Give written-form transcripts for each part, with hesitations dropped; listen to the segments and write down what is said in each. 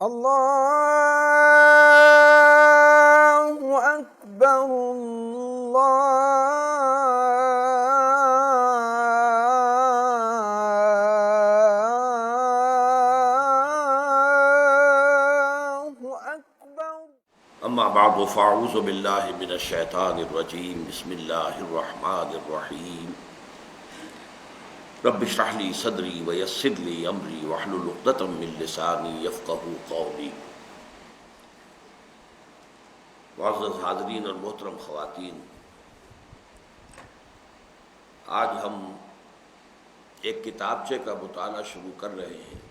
اللہ اکبر اللہ اکبر۔ اما بعد فاعوذ باللہ من الشیطان الرجیم، بسم اللہ الرحمن الرحیم۔ رب اشرح لي صدری ویسر لي امری واحلل عقدۃ من لسانی یفقهوا قولی۔ معزز حاضرین اور محترم خواتین، آج ہم ایک کتابچے کا مطالعہ شروع کر رہے ہیں۔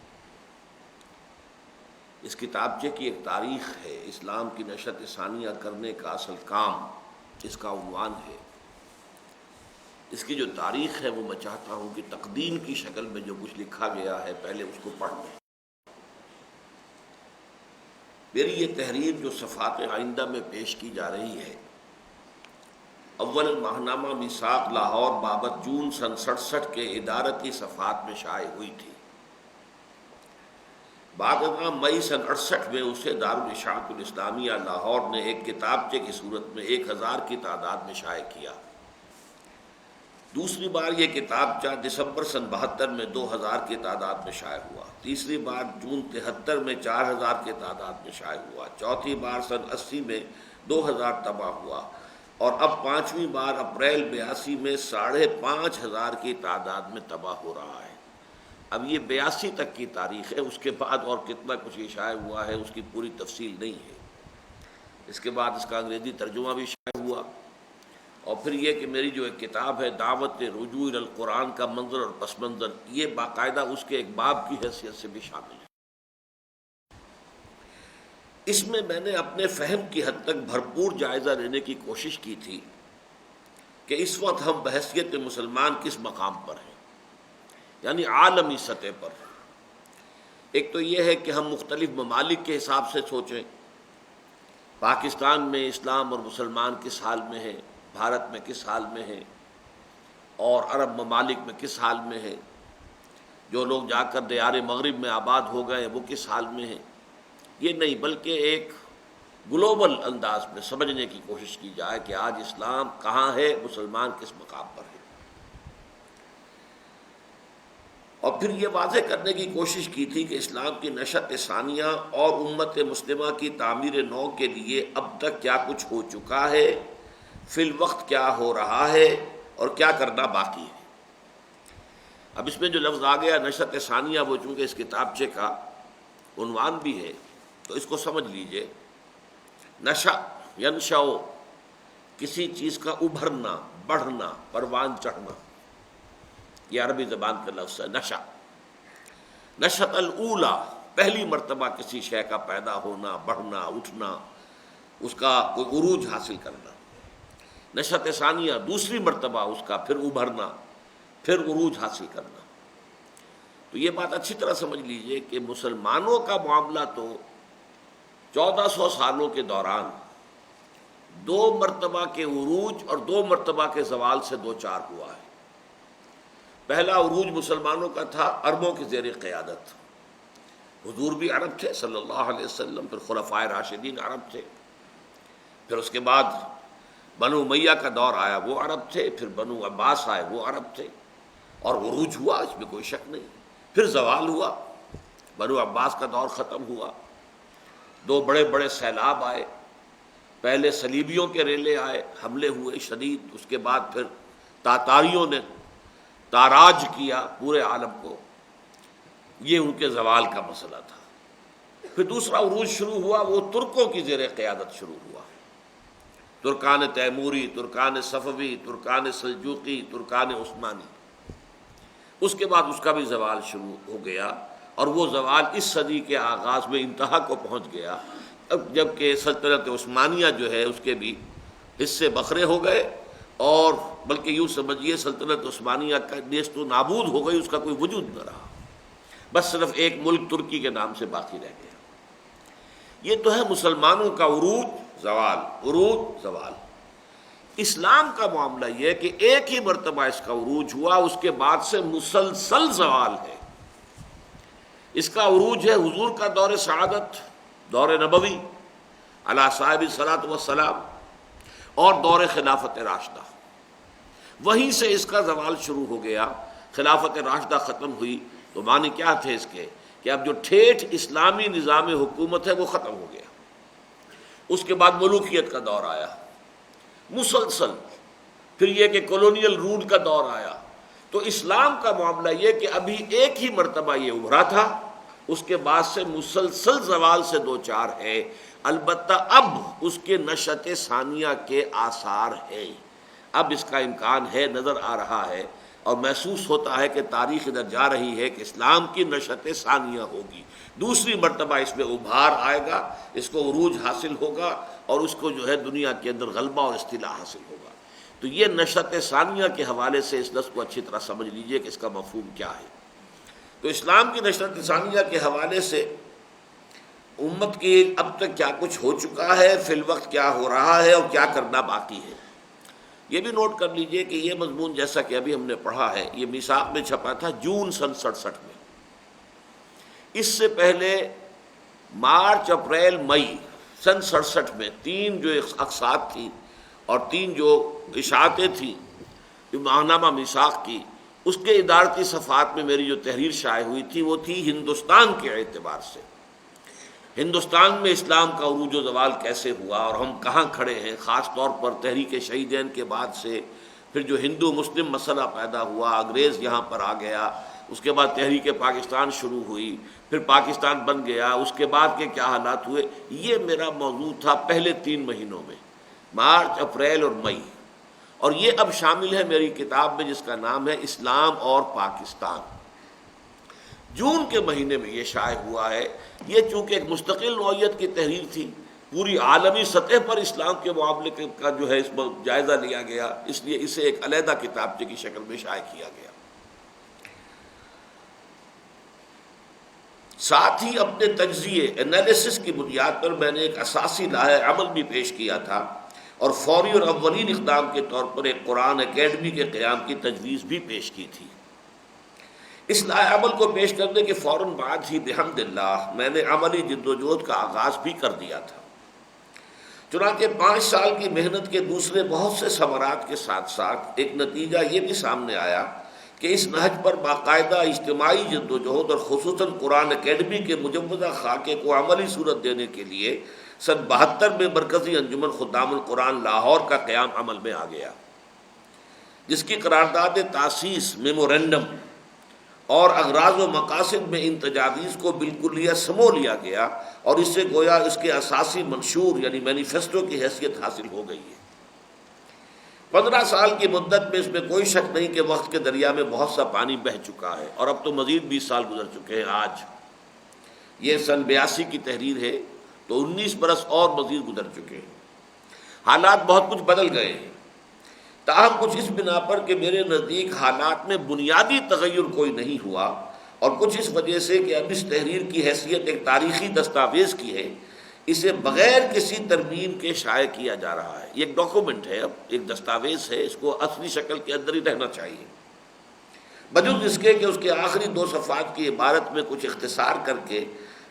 اس کتابچے کی ایک تاریخ ہے، اسلام کی نشأت ثانیہ کرنے کا اصل کام، اس کا عنوان ہے۔ اس کی جو تاریخ ہے وہ میں چاہتا ہوں کہ تقدیم کی شکل میں جو کچھ لکھا گیا ہے پہلے اس کو پڑھ لیں۔ میری یہ تحریر جو صفحات آئندہ میں پیش کی جا رہی ہے، اول ماہنامہ میثاق لاہور بابت جون سن 67 کے ادارتی صفحات میں شائع ہوئی تھی۔ بعد ازاں مئی سن 68 میں اسے دارالاشاعت الاسلامیہ لاہور نے ایک کتابچے کی صورت میں 1000 کی تعداد میں شائع کیا۔ دوسری بار یہ کتابچہ دسمبر سن 72 میں 2000 کی تعداد میں شائع ہوا۔ تیسری بار جون 73 میں 4000 کی تعداد میں شائع ہوا۔ چوتھی بار سن 80 میں 2000 طبع ہوا، اور اب پانچویں بار اپریل 82 میں 5500 کی تعداد میں طبع ہو رہا ہے۔ اب یہ 82 تک کی تاریخ ہے، اس کے بعد اور کتنا کچھ یہ شائع ہوا ہے اس کی پوری تفصیل نہیں ہے۔ اس کے بعد اس کا انگریزی ترجمہ بھی شائع ہوا، اور پھر یہ کہ میری جو ایک کتاب ہے دعوت رجوع الی القرآن کا منظر اور پس منظر، یہ باقاعدہ اس کے ایک باب کی حیثیت سے بھی شامل ہے۔ اس میں نے اپنے فہم کی حد تک بھرپور جائزہ لینے کی کوشش کی تھی کہ اس وقت ہم بحیثیت مسلمان کس مقام پر ہیں، یعنی عالمی سطح پر۔ ایک تو یہ ہے کہ ہم مختلف ممالک کے حساب سے سوچیں، پاکستان میں اسلام اور مسلمان کس حال میں ہے، بھارت میں کس حال میں ہے، اور عرب ممالک میں کس حال میں ہے، جو لوگ جا کر دیار مغرب میں آباد ہو گئے وہ کس حال میں ہیں۔ یہ نہیں، بلکہ ایک گلوبل انداز میں سمجھنے کی کوشش کی جائے کہ آج اسلام کہاں ہے، مسلمان کس مقام پر ہے۔ اور پھر یہ واضح کرنے کی کوشش کی تھی کہ اسلام کی نشأت ثانیہ اور امت مسلمہ کی تعمیر نو کے لیے اب تک کیا کچھ ہو چکا ہے، فی الوقت کیا ہو رہا ہے، اور کیا کرنا باقی ہے۔ اب اس میں جو لفظ آ گیا نشأت ثانیہ، وہ چونکہ اس کتابچے کا عنوان بھی ہے تو اس کو سمجھ لیجئے۔ نشأ ینشأ، کسی چیز کا ابھرنا، بڑھنا، پروان چڑھنا، یہ عربی زبان کا لفظ ہے نشأ۔ نشأت الاولی، پہلی مرتبہ کسی شے کا پیدا ہونا، بڑھنا، اٹھنا، اس کا کوئی عروج حاصل کرنا۔ نشأت ثانیہ، دوسری مرتبہ اس کا پھر ابھرنا، پھر عروج حاصل کرنا۔ تو یہ بات اچھی طرح سمجھ لیجئے کہ مسلمانوں کا معاملہ تو 1400 سالوں کے دوران 2 مرتبہ کے عروج اور 2 مرتبہ کے زوال سے دوچار ہوا ہے۔ پہلا عروج مسلمانوں کا تھا عربوں کی زیر قیادت، حضور بھی عرب تھے صلی اللہ علیہ وسلم، پھر خلفائے راشدین عرب تھے، پھر اس کے بعد بنو امیہ کا دور آیا، وہ عرب تھے، پھر بنو عباس آئے، وہ عرب تھے، اور عروج ہوا، اس میں کوئی شک نہیں۔ پھر زوال ہوا، بنو عباس کا دور ختم ہوا، 2 بڑے بڑے سیلاب آئے، پہلے صلیبیوں کے ریلے آئے، حملے ہوئے شدید، اس کے بعد پھر تاتاریوں نے تاراج کیا پورے عالم کو، یہ ان کے زوال کا مسئلہ تھا۔ پھر دوسرا عروج شروع ہوا، وہ ترکوں کی زیر قیادت شروع ہوا، ترکان تیموری، Terken صفوی، Terken Seljuqi, Terken Usmani. اس کے بعد اس کا بھی زوال شروع ہو گیا، اور وہ زوال اس صدی کے آغاز میں انتہا کو پہنچ گیا، جبکہ سلطنت عثمانیہ جو ہے اس کے بھی حصے بکھرے ہو گئے، اور بلکہ یوں سمجھیے سلطنت عثمانیہ کا نیست و نابود ہو گئی، اس کا کوئی وجود نہ رہا، بس صرف ایک ملک ترکی کے نام سے باقی رہ گیا۔ یہ تو ہے مسلمانوں کا عروج زوال، عروج زوال۔ اسلام کا معاملہ یہ ہے کہ ایک ہی مرتبہ اس کا عروج ہوا، اس کے بعد سے مسلسل زوال ہے۔ اس کا عروج ہے حضور کا دور سعادت، دور نبوی علی صاحب الصلاۃ والسلام، اور دور خلافت راشدہ۔ وہیں سے اس کا زوال شروع ہو گیا۔ خلافت راشدہ ختم ہوئی تو معنی کیا تھے اس کے کہ اب جو ٹھیٹھ اسلامی نظام حکومت ہے وہ ختم ہو گیا۔ اس کے بعد ملوکیت کا دور آیا مسلسل، پھر یہ کہ کولونیل رول کا دور آیا۔ تو اسلام کا معاملہ یہ کہ ابھی ایک ہی مرتبہ یہ ابھرا تھا، اس کے بعد سے مسلسل زوال سے دو چار ہے، البتہ اب اس کے نشأت ثانیہ کے آثار ہے، اب اس کا امکان ہے، نظر آ رہا ہے اور محسوس ہوتا ہے کہ تاریخ ادھر جا رہی ہے کہ اسلام کی نشأت ثانیہ ہوگی، دوسری مرتبہ اس میں ابھار آئے گا، اس کو عروج حاصل ہوگا اور اس کو جو ہے دنیا کے اندر غلبہ اور استیلاء حاصل ہوگا۔ تو یہ نشأت ثانیہ کے حوالے سے اس لفظ کو اچھی طرح سمجھ لیجئے کہ اس کا مفہوم کیا ہے۔ تو اسلام کی نشأت ثانیہ کے حوالے سے امت کی اب تک کیا کچھ ہو چکا ہے، فی الوقت کیا ہو رہا ہے اور کیا کرنا باقی ہے۔ یہ بھی نوٹ کر لیجئے کہ یہ مضمون جیسا کہ ابھی ہم نے پڑھا ہے، یہ میثاق میں چھپا تھا جون سن 67 میں۔ اس سے پہلے مارچ، اپریل، مئی سن 67 میں 3 جو اقساط تھی اور 3 جو اشاعتیں تھیں جو ماہنامہ میثاق کی، اس کے ادارتی صفحات میں میری جو تحریر شائع ہوئی تھی وہ تھی ہندوستان کے اعتبار سے، ہندوستان میں اسلام کا عروج و زوال کیسے ہوا اور ہم کہاں کھڑے ہیں، خاص طور پر تحریک شہیدین کے بعد سے پھر جو ہندو مسلم مسئلہ پیدا ہوا، انگریز یہاں پر آ گیا، اس کے بعد تحریک پاکستان شروع ہوئی، پھر پاکستان بن گیا، اس کے بعد کے کیا حالات ہوئے، یہ میرا موضوع تھا پہلے 3 مہینوں میں، مارچ، اپریل اور مئی۔ اور یہ اب شامل ہے میری کتاب میں جس کا نام ہے اسلام اور پاکستان۔ جون کے مہینے میں یہ شائع ہوا ہے۔ یہ چونکہ ایک مستقل نوعیت کی تحریر تھی، پوری عالمی سطح پر اسلام کے معاملے کا جو ہے اس پر جائزہ لیا گیا، اس لیے اسے ایک علیحدہ کتابچے کی شکل میں شائع کیا گیا۔ ساتھ ہی اپنے تجزیے انالیسس کی بنیاد پر میں نے ایک اساسی لائحہ عمل بھی پیش کیا تھا اور فوری اور اولین اقدام کے طور پر ایک قرآن اکیڈمی کے قیام کی تجویز بھی پیش کی تھی۔ اس لائحہ عمل کو پیش کرنے کے فوراً بعد ہی بحمد اللہ میں نے عملی جد و جہد کا آغاز بھی کر دیا تھا۔ چنانچہ 5 سال کی محنت کے دوسرے بہت سے ثمرات کے ساتھ ساتھ ایک نتیجہ یہ بھی سامنے آیا کہ اس نہج پر باقاعدہ اجتماعی جد و جہد اور خصوصاً قرآن اکیڈمی کے مجوزہ خاکے کو عملی صورت دینے کے لیے سن 72 میں مرکزی انجمن خدام القرآن لاہور کا قیام عمل میں آ گیا، جس کی قرارداد تاسیس، میمورنڈم اور اغراض و مقاصد میں ان تجاویز کو بالکلیہ سمو لیا گیا اور اس سے گویا اس کے اساسی منشور یعنی مینیفیسٹو کی حیثیت حاصل ہو گئی ہے۔ 15 سال کی مدت میں اس میں کوئی شک نہیں کہ وقت کے دریا میں بہت سا پانی بہہ چکا ہے اور اب تو مزید 20 سال گزر چکے ہیں۔ آج یہ سن 82 کی تحریر ہے تو 19 برس اور مزید گزر چکے ہیں، حالات بہت کچھ بدل گئے ہیں، تاہم کچھ اس بنا پر کہ میرے نزدیک حالات میں بنیادی تغیر کوئی نہیں ہوا، اور کچھ اس وجہ سے کہ اب اس تحریر کی حیثیت ایک تاریخی دستاویز کی ہے، اسے بغیر کسی ترمیم کے شائع کیا جا رہا ہے۔ یہ ایک ڈاکومنٹ ہے، اب ایک دستاویز ہے، اس کو اصلی شکل کے اندر ہی رہنا چاہیے، بجز اس کے کہ اس کے آخری 2 صفحات کی عبارت میں کچھ اختصار کر کے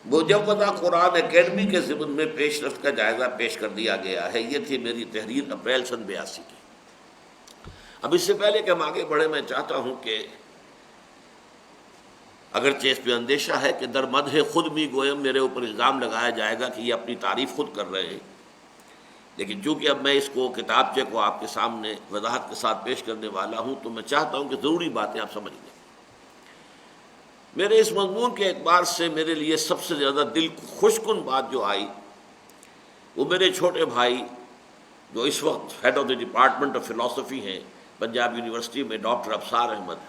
مجوزہ قرآن اکیڈمی کے ضمن میں پیش رفت کا جائزہ پیش کر دیا گیا ہے۔ یہ تھی میری تحریر اپریل سن 82 کی۔ اب اس سے پہلے کہ ہم آگے بڑھیں میں چاہتا ہوں کہ اگرچہ اس پہ اندیشہ ہے کہ در مدح خود می گویم میرے اوپر الزام لگایا جائے گا کہ یہ اپنی تعریف خود کر رہے ہیں، لیکن چونکہ اب میں اس کو کتابچے کو آپ کے سامنے وضاحت کے ساتھ پیش کرنے والا ہوں تو میں چاہتا ہوں کہ ضروری باتیں آپ سمجھ لیں۔ میرے اس مضمون کے اعتبار سے میرے لیے سب سے زیادہ دل خوش کن بات جو آئی وہ میرے چھوٹے بھائی جو اس وقت head of the department of philosophy ہیں پنجاب یونیورسٹی میں، ڈاکٹر ابصار احمد،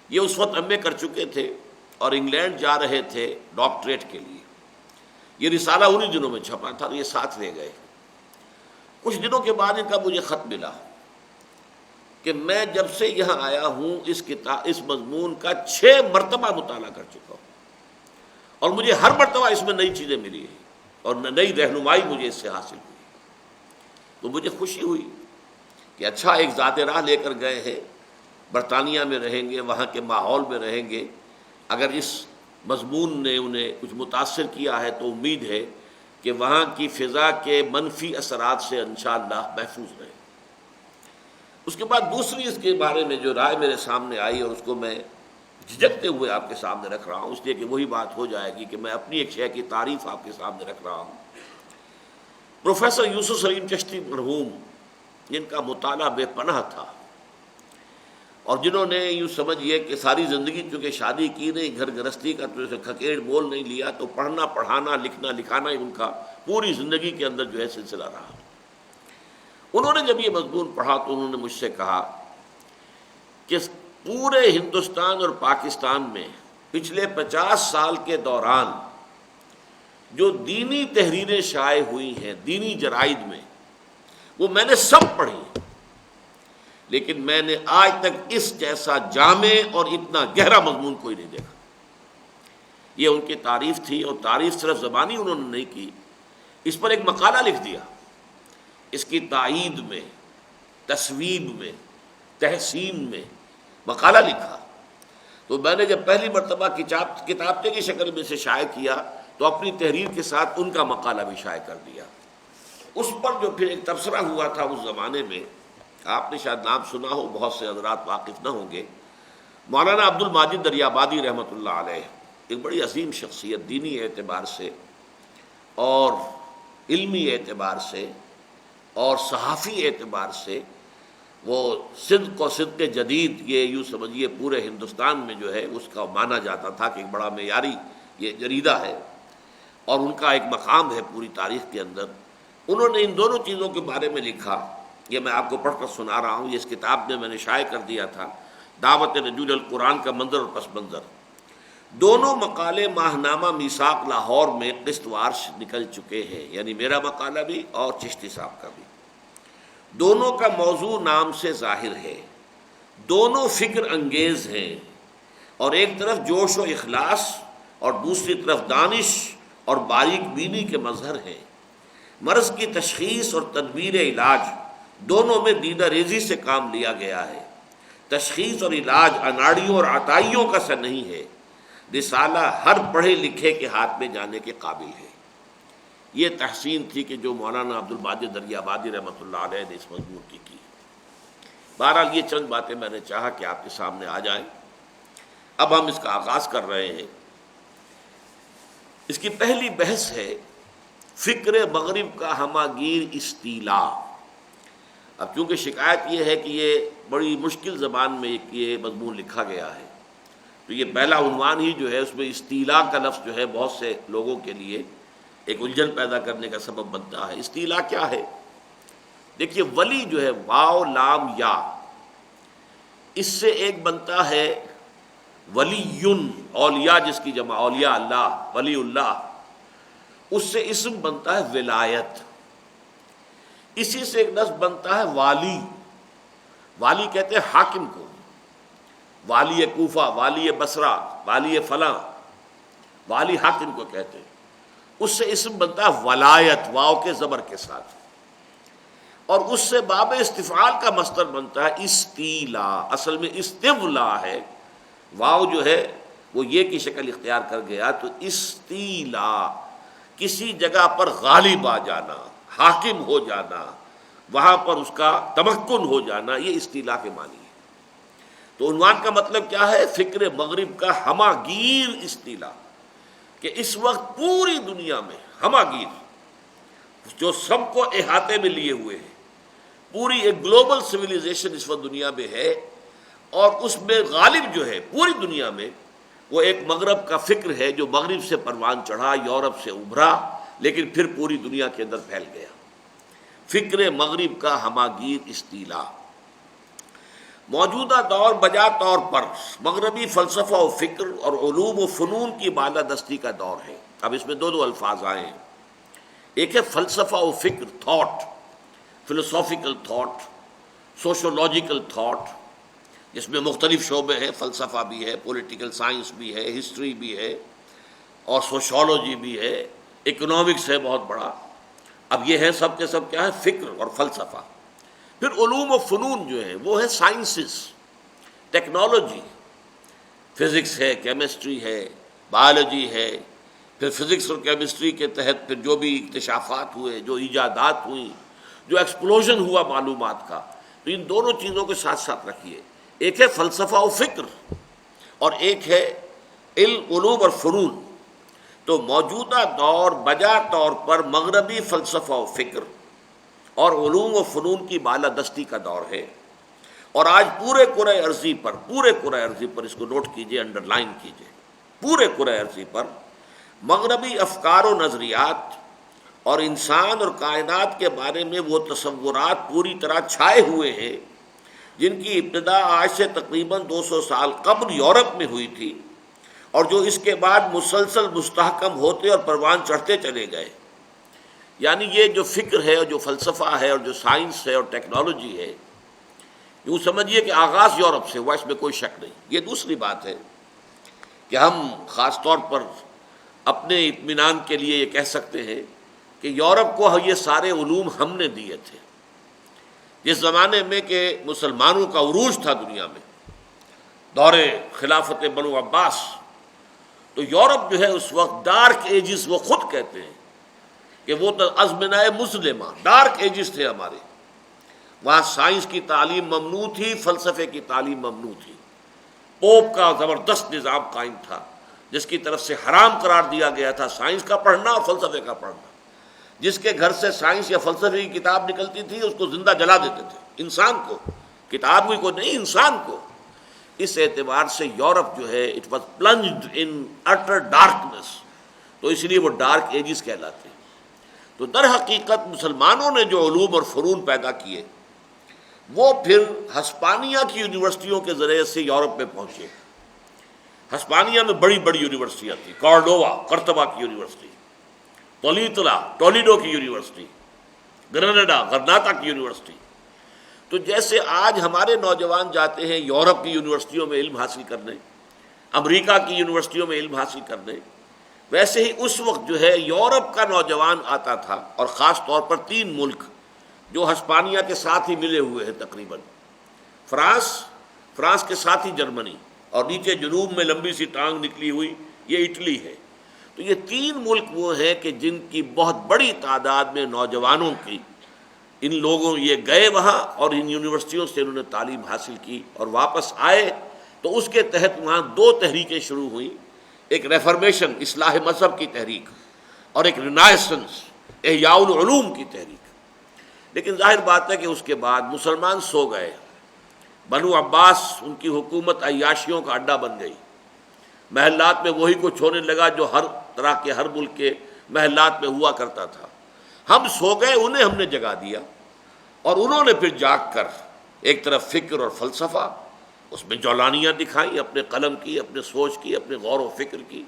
یہ اس وقت ایم اے کر چکے تھے اور انگلینڈ جا رہے تھے ڈاکٹریٹ کے لیے۔ یہ رسالہ انہی دنوں میں چھپا تھا، یہ ساتھ لے گئے۔ کچھ دنوں کے بعد ان کا مجھے خط ملا کہ میں جب سے یہاں آیا ہوں اس مضمون کا 6 مرتبہ مطالعہ کر چکا ہوں اور مجھے ہر مرتبہ اس میں نئی چیزیں ملی ہیں اور نئی رہنمائی مجھے اس سے حاصل ہوئی۔ تو مجھے خوشی ہوئی کہ اچھا ایک ذات راہ لے کر گئے ہیں، برطانیہ میں رہیں گے، وہاں کے ماحول میں رہیں گے، اگر اس مضمون نے انہیں کچھ متاثر کیا ہے تو امید ہے کہ وہاں کی فضا کے منفی اثرات سے انشاءاللہ محفوظ رہیں۔ اس کے بعد دوسری اس کے بارے میں جو رائے میرے سامنے آئی، اور اس کو میں جھجکتے ہوئے آپ کے سامنے رکھ رہا ہوں، اس لیے کہ وہی بات ہو جائے گی کہ میں اپنی ایک شے کی تعریف آپ کے سامنے رکھ رہا ہوں۔ پروفیسر یوسف سلیم چشتی مرحوم، جن کا مطالعہ بے پناہ تھا، اور جنہوں نے یوں سمجھیے کہ ساری زندگی چونکہ شادی کی نہیں، گھر گرہستی کا تو کھکیڑ بول نہیں لیا، تو پڑھنا پڑھانا لکھنا لکھانا ہی ان کا پوری زندگی کے اندر جو ہے سلسلہ رہا۔ انہوں نے جب یہ مضمون پڑھا تو انہوں نے مجھ سے کہا کہ پورے ہندوستان اور پاکستان میں پچھلے 50 سال کے دوران جو دینی تحریریں شائع ہوئی ہیں دینی جرائد میں، وہ میں نے سب پڑھی، لیکن میں نے آج تک اس جیسا جامع اور اتنا گہرا مضمون کوئی نہیں دیکھا۔ یہ ان کی تعریف تھی، اور تعریف صرف زبانی انہوں نے نہیں کی، اس پر ایک مقالہ لکھ دیا، اس کی تائید میں، تصویب میں، تحسین میں مقالہ لکھا۔ تو میں نے جب پہلی مرتبہ کتابچے کی شکل میں سے شائع کیا تو اپنی تحریر کے ساتھ ان کا مقالہ بھی شائع کر دیا۔ اس پر جو پھر ایک تبصرہ ہوا تھا اس زمانے میں، آپ نے شاید نام سنا ہو، بہت سے حضرات واقف نہ ہوں گے، مولانا عبد الماجد دریابادی رحمۃ اللہ علیہ، ایک بڑی عظیم شخصیت، دینی اعتبار سے اور علمی اعتبار سے اور صحافی اعتبار سے وہ صدق و صدق جدید، یہ یوں سمجھیے پورے ہندوستان میں جو ہے اس کا مانا جاتا تھا کہ ایک بڑا معیاری یہ جریدہ ہے، اور ان کا ایک مقام ہے پوری تاریخ کے اندر۔ انہوں نے ان دونوں چیزوں کے بارے میں لکھا، یہ میں آپ کو پڑھ کر سنا رہا ہوں، یہ اس کتاب میں نے شائع کر دیا تھا، دعوت رجوع القرآن کا منظر اور پس منظر۔ دونوں مقالے ماہنامہ میثاق لاہور میں قسط وار نکل چکے ہیں، یعنی میرا مقالہ بھی اور چشتی صاحب کا بھی۔ دونوں کا موضوع نام سے ظاہر ہے، دونوں فکر انگیز ہیں، اور ایک طرف جوش و اخلاص اور دوسری طرف دانش اور باریک بینی کے مظہر ہیں۔ مرض کی تشخیص اور تدبیر علاج دونوں میں دیدہ ریزی سے کام لیا گیا ہے۔ تشخیص اور علاج اناڑیوں اور عطائیوں کا سا نہیں ہے، رسالہ ہر پڑھے لکھے کے ہاتھ میں جانے کے قابل ہے۔ یہ تحسین تھی کہ جو مولانا عبد الماجد دریابادی رحمۃ اللہ علیہ نے اس مضمون کی۔ بہرحال یہ چند باتیں میں نے چاہا کہ آپ کے سامنے آ جائیں۔ اب ہم اس کا آغاز کر رہے ہیں۔ اس کی پہلی بحث ہے فکر مغرب کا ہماگیر استیلا۔ اب چونکہ شکایت یہ ہے کہ یہ بڑی مشکل زبان میں یہ مضمون لکھا گیا ہے، تو یہ پہلا عنوان ہی جو ہے اس میں استیلا کا لفظ جو ہے بہت سے لوگوں کے لیے ایک الجھن پیدا کرنے کا سبب بنتا ہے۔ استیلا کیا ہے؟ دیکھیے، ولی جو ہے واو لام یا، اس سے ایک بنتا ہے ولیٌ، اولیاء جس کی جمع اولیاء اللہ، ولی اللہ، اس سے اسم بنتا ہے ولایت، اسی سے ایک لفظ بنتا ہے والی۔ والی کہتے ہیں حاکم کو، والی کوفہ، والی بصرہ، والی فلاں، والی حاکم کو کہتے ہیں۔ اس سے اسم بنتا ہے ولایت، واو کے زبر کے ساتھ، اور اس سے باب استفعال کا مصدر بنتا ہے استیلا، اصل میں استولا ہے، واو جو ہے وہ یہ کی شکل اختیار کر گیا، تو استیلا کسی جگہ پر غالب آ جانا، حاکم ہو جانا، وہاں پر اس کا تمکن ہو جانا، یہ استیلا کے معنی ہے۔ تو عنوان کا مطلب کیا ہے؟ فکر مغرب کا ہماگیر استیلا، کہ اس وقت پوری دنیا میں ہماگیر جو سب کو احاطے میں لیے ہوئے ہیں، پوری ایک گلوبل سویلائزیشن اس وقت دنیا میں ہے، اور اس میں غالب جو ہے پوری دنیا میں وہ ایک مغرب کا فکر ہے جو مغرب سے پروان چڑھا، یورپ سے ابھرا، لیکن پھر پوری دنیا کے اندر پھیل گیا۔ فکر مغرب کا ہماگیر استیلا۔ موجودہ دور بجا طور پر مغربی فلسفہ و فکر اور علوم و فنون کی بالادستی کا دور ہے۔ اب اس میں دو الفاظ آئے ہیں، ایک ہے فلسفہ و فکر، thought, philosophical thought, sociological thought, جس میں مختلف شعبے ہیں، فلسفہ بھی ہے، پولیٹیکل سائنس بھی ہے، ہسٹری بھی ہے، اور سوشولوجی بھی ہے، اکنامکس ہے بہت بڑا۔ اب یہ ہے سب کے سب کیا ہے؟ فکر اور فلسفہ۔ پھر علوم و فنون جو ہے وہ ہے سائنسز، ٹیکنالوجی، فزکس ہے، کیمسٹری ہے، بایولوجی ہے، پھر فزکس اور کیمسٹری کے تحت پھر جو بھی اکتشافات ہوئے، جو ایجادات ہوئیں، جو ایکسپلوژن ہوا معلومات کا، تو ان دونوں چیزوں کے ساتھ ساتھ رکھیے، ایک ہے فلسفہ و فکر اور ایک ہے علم، علوم اور فنون۔ تو موجودہ دور بجا طور پر مغربی فلسفہ و فکر اور علوم و فنون کی بالادستی کا دور ہے، اور آج پورے کرۂ ارضی پر اس کو نوٹ کیجئے، انڈر لائن کیجئے، پورے کرۂ ارضی پر مغربی افکار و نظریات اور انسان اور کائنات کے بارے میں وہ تصورات پوری طرح چھائے ہوئے ہیں جن کی ابتدا آج سے تقریباً 200 سال قبل یورپ میں ہوئی تھی، اور جو اس کے بعد مسلسل مستحکم ہوتے اور پروان چڑھتے چلے گئے۔ یعنی یہ جو فکر ہے اور جو فلسفہ ہے اور جو سائنس ہے اور ٹیکنالوجی ہے، یوں سمجھیے کہ آغاز یورپ سے ہوا، اس میں کوئی شک نہیں۔ یہ دوسری بات ہے کہ ہم خاص طور پر اپنے اطمینان کے لیے یہ کہہ سکتے ہیں کہ یورپ کو یہ سارے علوم ہم نے دیے تھے۔ جس زمانے میں کہ مسلمانوں کا عروج تھا دنیا میں، دور خلافت بنو عباس، تو یورپ جو ہے اس وقت ڈارک ایجز، وہ خود کہتے ہیں کہ وہ تو ازمنہ مسلمہ، ڈارک ایجز تھے ہمارے۔ وہاں سائنس کی تعلیم ممنوع تھی، فلسفے کی تعلیم ممنوع تھی، پوپ کا زبردست نظام قائم تھا جس کی طرف سے حرام قرار دیا گیا تھا سائنس کا پڑھنا اور فلسفے کا پڑھنا۔ جس کے گھر سے سائنس یا فلسفے کی کتاب نکلتی تھی اس کو زندہ جلا دیتے تھے، انسان کو، کتاب کو نہیں، انسان کو۔ اس اعتبار سے یورپ جو ہے اٹ واز پلنجڈ ان اٹر ڈارکنس، تو اس لیے وہ ڈارک ایجز کہلاتے ہیں۔ تو در حقیقت مسلمانوں نے جو علوم اور فنون پیدا کیے وہ پھر ہسپانیہ کی یونیورسٹیوں کے ذریعے سے یورپ میں پہنچے۔ ہسپانیہ میں بڑی بڑی یونیورسٹیاں تھیں، کارڈووا، قرطبہ کی یونیورسٹی، ٹولیڈو کی یونیورسٹی، گرناڈا، غرناطہ کی یونیورسٹی۔ تو جیسے آج ہمارے نوجوان جاتے ہیں یورپ کی یونیورسٹیوں میں علم حاصل کرنے، امریکہ کی یونیورسٹیوں میں علم حاصل کرنے، ویسے ہی اس وقت جو ہے یورپ کا نوجوان آتا تھا، اور خاص طور پر 3 ملک جو ہسپانیہ کے ساتھ ہی ملے ہوئے ہیں تقریباً، فرانس کے ساتھ ہی جرمنی، اور نیچے جنوب میں لمبی سی ٹانگ نکلی ہوئی یہ اٹلی ہے۔ تو یہ 3 ملک وہ ہیں کہ جن کی بہت بڑی تعداد میں نوجوانوں کی، ان لوگوں یہ گئے وہاں اور ان یونیورسٹیوں سے انہوں نے تعلیم حاصل کی اور واپس آئے، تو اس کے تحت وہاں 2 تحریکیں شروع ہوئیں، ایک ریفارمیشن، اصلاح مذہب کی تحریک، اور ایک رینائسنس، احیاء العلوم کی تحریک۔ لیکن ظاہر بات ہے کہ اس کے بعد مسلمان سو گئے، بنو عباس ان کی حکومت عیاشیوں کا اڈا بن گئی، محلات میں وہی کچھ ہونے لگا جو ہر طرح کے ہر ملک کے محلات میں ہوا کرتا تھا۔ ہم سو گئے، انہیں ہم نے جگا دیا، اور انہوں نے پھر جاگ کر ایک طرف فکر اور فلسفہ، اس میں جولانیاں دکھائیں اپنے قلم کی، اپنے سوچ کی، اپنے غور و فکر کی،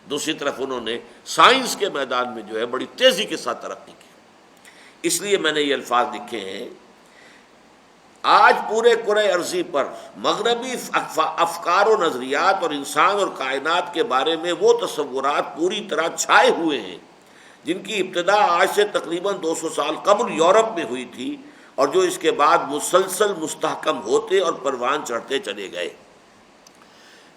دوسری طرف انہوں نے سائنس کے میدان میں جو ہے بڑی تیزی کے ساتھ ترقی کی۔ اس لیے میں نے یہ الفاظ لکھے ہیں، آج پورے کرۂ ارضی پر مغربی افکار و نظریات اور انسان اور کائنات کے بارے میں وہ تصورات پوری طرح چھائے ہوئے ہیں جن کی ابتدا آج سے تقریباً 200 سال قبل یورپ میں ہوئی تھی، اور جو اس کے بعد مسلسل مستحکم ہوتے اور پروان چڑھتے چلے گئے۔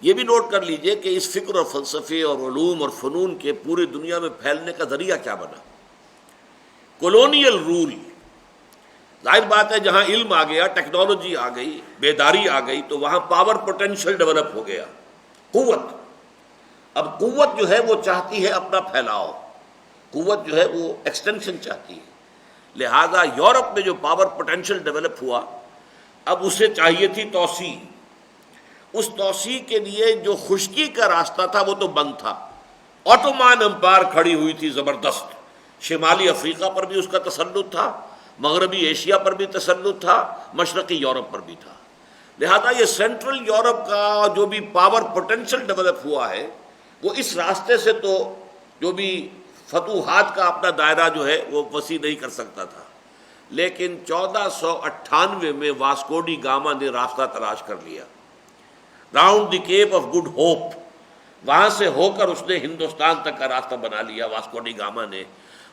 یہ بھی نوٹ کر لیجئے کہ اس فکر اور فلسفے اور علوم اور فنون کے پوری دنیا میں پھیلنے کا ذریعہ کیا بنا؟ Colonial rule. ظاہر بات ہے جہاں علم آ گیا، ٹیکنالوجی آ گئی، بیداری آ گئی، تو وہاں پاور پوٹینشل ڈیولپ ہو گیا، قوت۔ اب قوت جو ہے وہ چاہتی ہے اپنا پھیلاؤ، قوت جو ہے وہ ایکسٹینشن چاہتی ہے۔ لہذا یورپ میں جو پاور پوٹینشل ڈیولپ ہوا، اب اسے چاہیے تھی توسیع۔ اس توسیع کے لیے جو خشکی کا راستہ تھا وہ تو بند تھا۔ آٹومان امپائر کھڑی ہوئی تھی زبردست، شمالی افریقہ پر بھی اس کا تسلط تھا، مغربی ایشیا پر بھی تسلط تھا، مشرقی یورپ پر بھی تھا۔ لہذا یہ سینٹرل یورپ کا جو بھی پاور پوٹینشل ڈیولپ ہوا ہے وہ اس راستے سے تو جو بھی فتوحات کا اپنا دائرہ جو ہے وہ وسیع نہیں کر سکتا تھا۔ لیکن 1498 میں واسکو ڈی گاما نے راستہ تلاش کر لیا، round the cap of good Hope, وہاں سے ہو کر اس نے ہندوستان تک کا راستہ بنا لیا واسکو ڈی گاما نے۔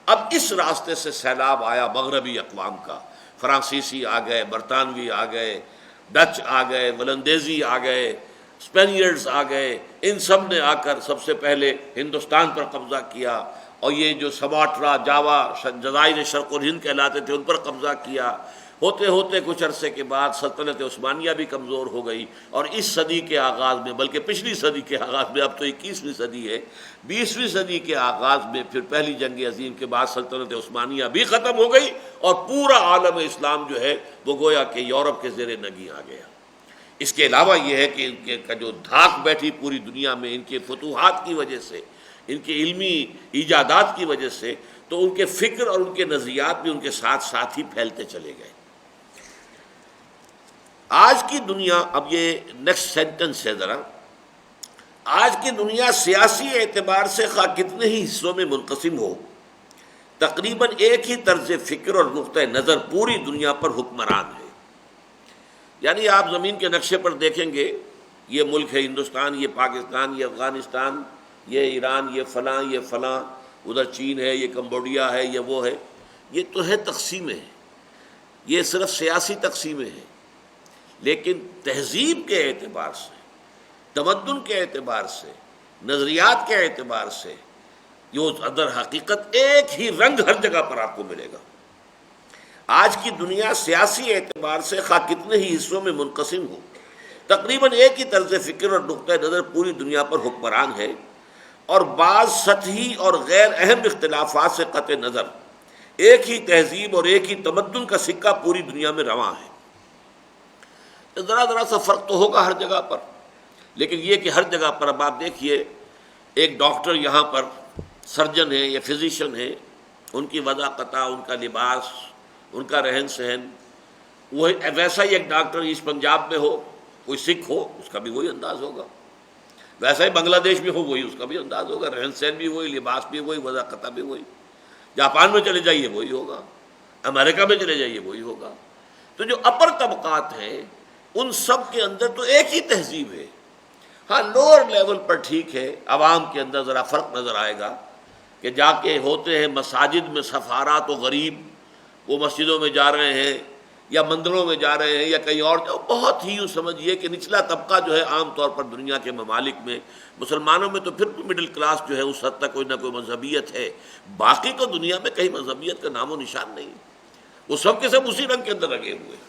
اب اس راستے سے سیلاب آیا مغربی اقوام کا، فرانسیسی آ گئے، برطانوی آ گئے، ڈچ آ گئے، ولندیزی آ گئے، اسپینیئرڈز آ گئے، ان سب نے آ کر سب سے پہلے ہندوستان پر قبضہ کیا، اور یہ جو سماٹرا، جاوا، جزائر شرق اور ہند کہلاتے تھے ان پر قبضہ کیا۔ ہوتے ہوتے کچھ عرصے کے بعد سلطنت عثمانیہ بھی کمزور ہو گئی، اور اس صدی کے آغاز میں، بلکہ پچھلی صدی کے آغاز میں، اب تو 21ویں صدی ہے، 20ویں صدی کے آغاز میں پھر پہلی جنگ عظیم کے بعد سلطنت عثمانیہ بھی ختم ہو گئی، اور پورا عالم اسلام جو ہے وہ گویا کہ یورپ کے زیر نگیں آ گیا۔ اس کے علاوہ یہ ہے کہ ان کے کا جو دھاک بیٹھی پوری دنیا میں ان کے فتوحات کی وجہ سے، ان کے علمی ایجادات کی وجہ سے، تو ان کے فکر اور ان کے نظریات بھی ان کے ساتھ ساتھ ہی پھیلتے چلے گئے۔ آج کی دنیا، اب یہ نیکسٹ سینٹنس ہے ذرا، آج کی دنیا سیاسی اعتبار سے خواہ کتنے ہی حصوں میں منقسم ہو، تقریباً ایک ہی طرز فکر اور نقطۂ نظر پوری دنیا پر حکمران ہے۔ یعنی آپ زمین کے نقشے پر دیکھیں گے، یہ ملک ہے ہندوستان، یہ پاکستان، یہ افغانستان، یہ ایران، یہ فلاں، ادھر چین ہے، یہ کمبوڈیا ہے، یہ وہ ہے، یہ تو ہے تقسیمیں، یہ صرف سیاسی تقسیمیں ہیں، لیکن تہذیب کے اعتبار سے، تمدن کے اعتبار سے، نظریات کے اعتبار سے، یہ در حقیقت ایک ہی رنگ ہر جگہ پر آپ کو ملے گا۔ آج کی دنیا سیاسی اعتبار سے خواہ کتنے ہی حصوں میں منقسم ہو، تقریباً ایک ہی طرز فکر اور نقطۂ نظر پوری دنیا پر حکمران ہے، اور بعض سطحی اور غیر اہم اختلافات سے قطع نظر ایک ہی تہذیب اور ایک ہی تمدن کا سکہ پوری دنیا میں رواں ہے۔ ذرا سا فرق تو ہوگا ہر جگہ پر، لیکن یہ کہ ہر جگہ پر اب آپ دیکھیے، ایک ڈاکٹر یہاں پر سرجن ہے یا فزیشین ہے، ان کی وضاقتہ، ان کا لباس، ان کا رہن سہن، وہ ویسا ہی ایک ڈاکٹر اس پنجاب میں ہو، کوئی سکھ ہو، اس کا بھی وہی انداز ہوگا، ویسا ہی بنگلہ دیش میں ہو وہی اس کا بھی انداز ہوگا، رہن سہن بھی وہی، لباس بھی وہی، وضاقتہ بھی وہی، جاپان میں چلے جائیے وہی ہوگا، امریکہ میں چلے جائیے وہی ہوگا۔ تو جو اپر طبقات ہیں ان سب کے اندر تو ایک ہی تہذیب ہے۔ ہاں لوور لیول پر ٹھیک ہے، عوام کے اندر ذرا فرق نظر آئے گا کہ جا کے ہوتے ہیں مساجد میں سفارات و غریب، وہ مسجدوں میں جا رہے ہیں یا مندروں میں جا رہے ہیں یا کہیں اور جاؤ، بہت ہی یوں سمجھیے کہ نچلا طبقہ جو ہے عام طور پر دنیا کے ممالک میں، مسلمانوں میں تو پھر مڈل کلاس جو ہے اس حد تک کوئی نہ کوئی مذہبیت ہے، باقی تو دنیا میں کہیں مذہبیت کا نام و نشان نہیں، وہ سب کے سب اسی رنگ کے اندر لگے ہوئے ہیں۔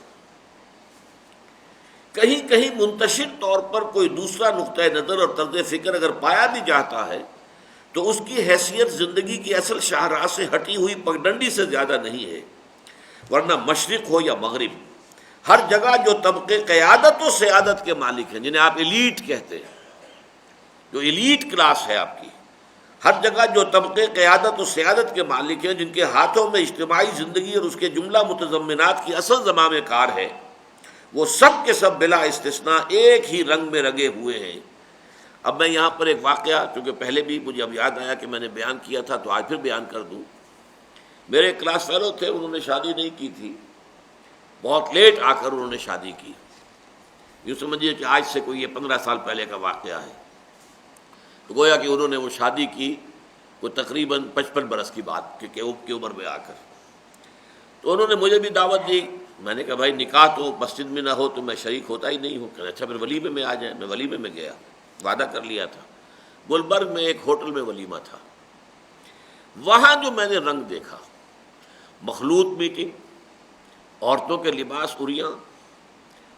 کہیں کہیں منتشر طور پر کوئی دوسرا نقطۂ نظر اور طرز فکر اگر پایا بھی جاتا ہے تو اس کی حیثیت زندگی کی اصل شاہراہ سے ہٹی ہوئی پگڈنڈی سے زیادہ نہیں ہے، ورنہ مشرق ہو یا مغرب، ہر جگہ جو طبقے قیادت و سیادت کے مالک ہیں، جنہیں آپ ایلیٹ کہتے ہیں، جو ایلیٹ کلاس ہے آپ کی، ہر جگہ جو طبقے قیادت و سیادت کے مالک ہیں، جن کے ہاتھوں میں اجتماعی زندگی اور اس کے جملہ متضمنات کی اصل زمام کار ہے، وہ سب کے سب بلا استثناء ایک ہی رنگ میں رنگے ہوئے ہیں۔ اب میں یہاں پر ایک واقعہ، چونکہ پہلے بھی مجھے اب یاد آیا کہ میں نے بیان کیا تھا تو آج پھر بیان کر دوں۔ میرے کلاس فیلو تھے، انہوں نے شادی نہیں کی تھی، بہت لیٹ آ کر انہوں نے شادی کی، یوں سمجھیے کہ آج سے کوئی یہ 15 سال پہلے کا واقعہ ہے۔ تو گویا کہ انہوں نے وہ شادی کی وہ تقریباً 55 برس کی بات کی عمر میں آ کر، تو انہوں نے مجھے بھی دعوت دی۔ میں نے کہا بھائی نکاح تو مسجد میں نہ ہو تو میں شریک ہوتا ہی نہیں ہوں۔ کہ اچھا پھر ولیمے میں آ جائیں۔ میں ولیمے میں گیا، وعدہ کر لیا تھا، گلبرگ میں ایک ہوٹل میں ولیمہ تھا۔ وہاں جو میں نے رنگ دیکھا، مخلوط میٹنگ، عورتوں کے لباس عریاں،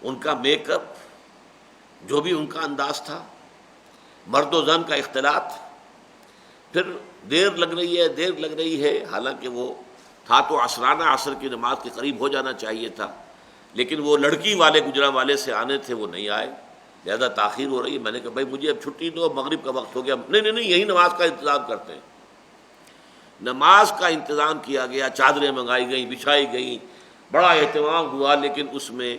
ان کا میک اپ، جو بھی ان کا انداز تھا، مرد و زن کا اختلاط، پھر دیر لگ رہی ہے، حالانکہ وہ تھا تو عصرانہ عصر کی نماز کے قریب ہو جانا چاہیے تھا، لیکن وہ لڑکی والے گجرا والے سے آنے تھے، وہ نہیں آئے، لہذا تاخیر ہو رہی ہے۔ میں نے کہا بھائی مجھے اب چھٹی دو، مغرب کا وقت ہو گیا۔ نہیں یہی نماز کا انتظام کرتے ہیں۔ نماز کا انتظام کیا گیا، چادریں منگائی گئیں، بچھائی گئیں، بڑا اہتمام ہوا، لیکن اس میں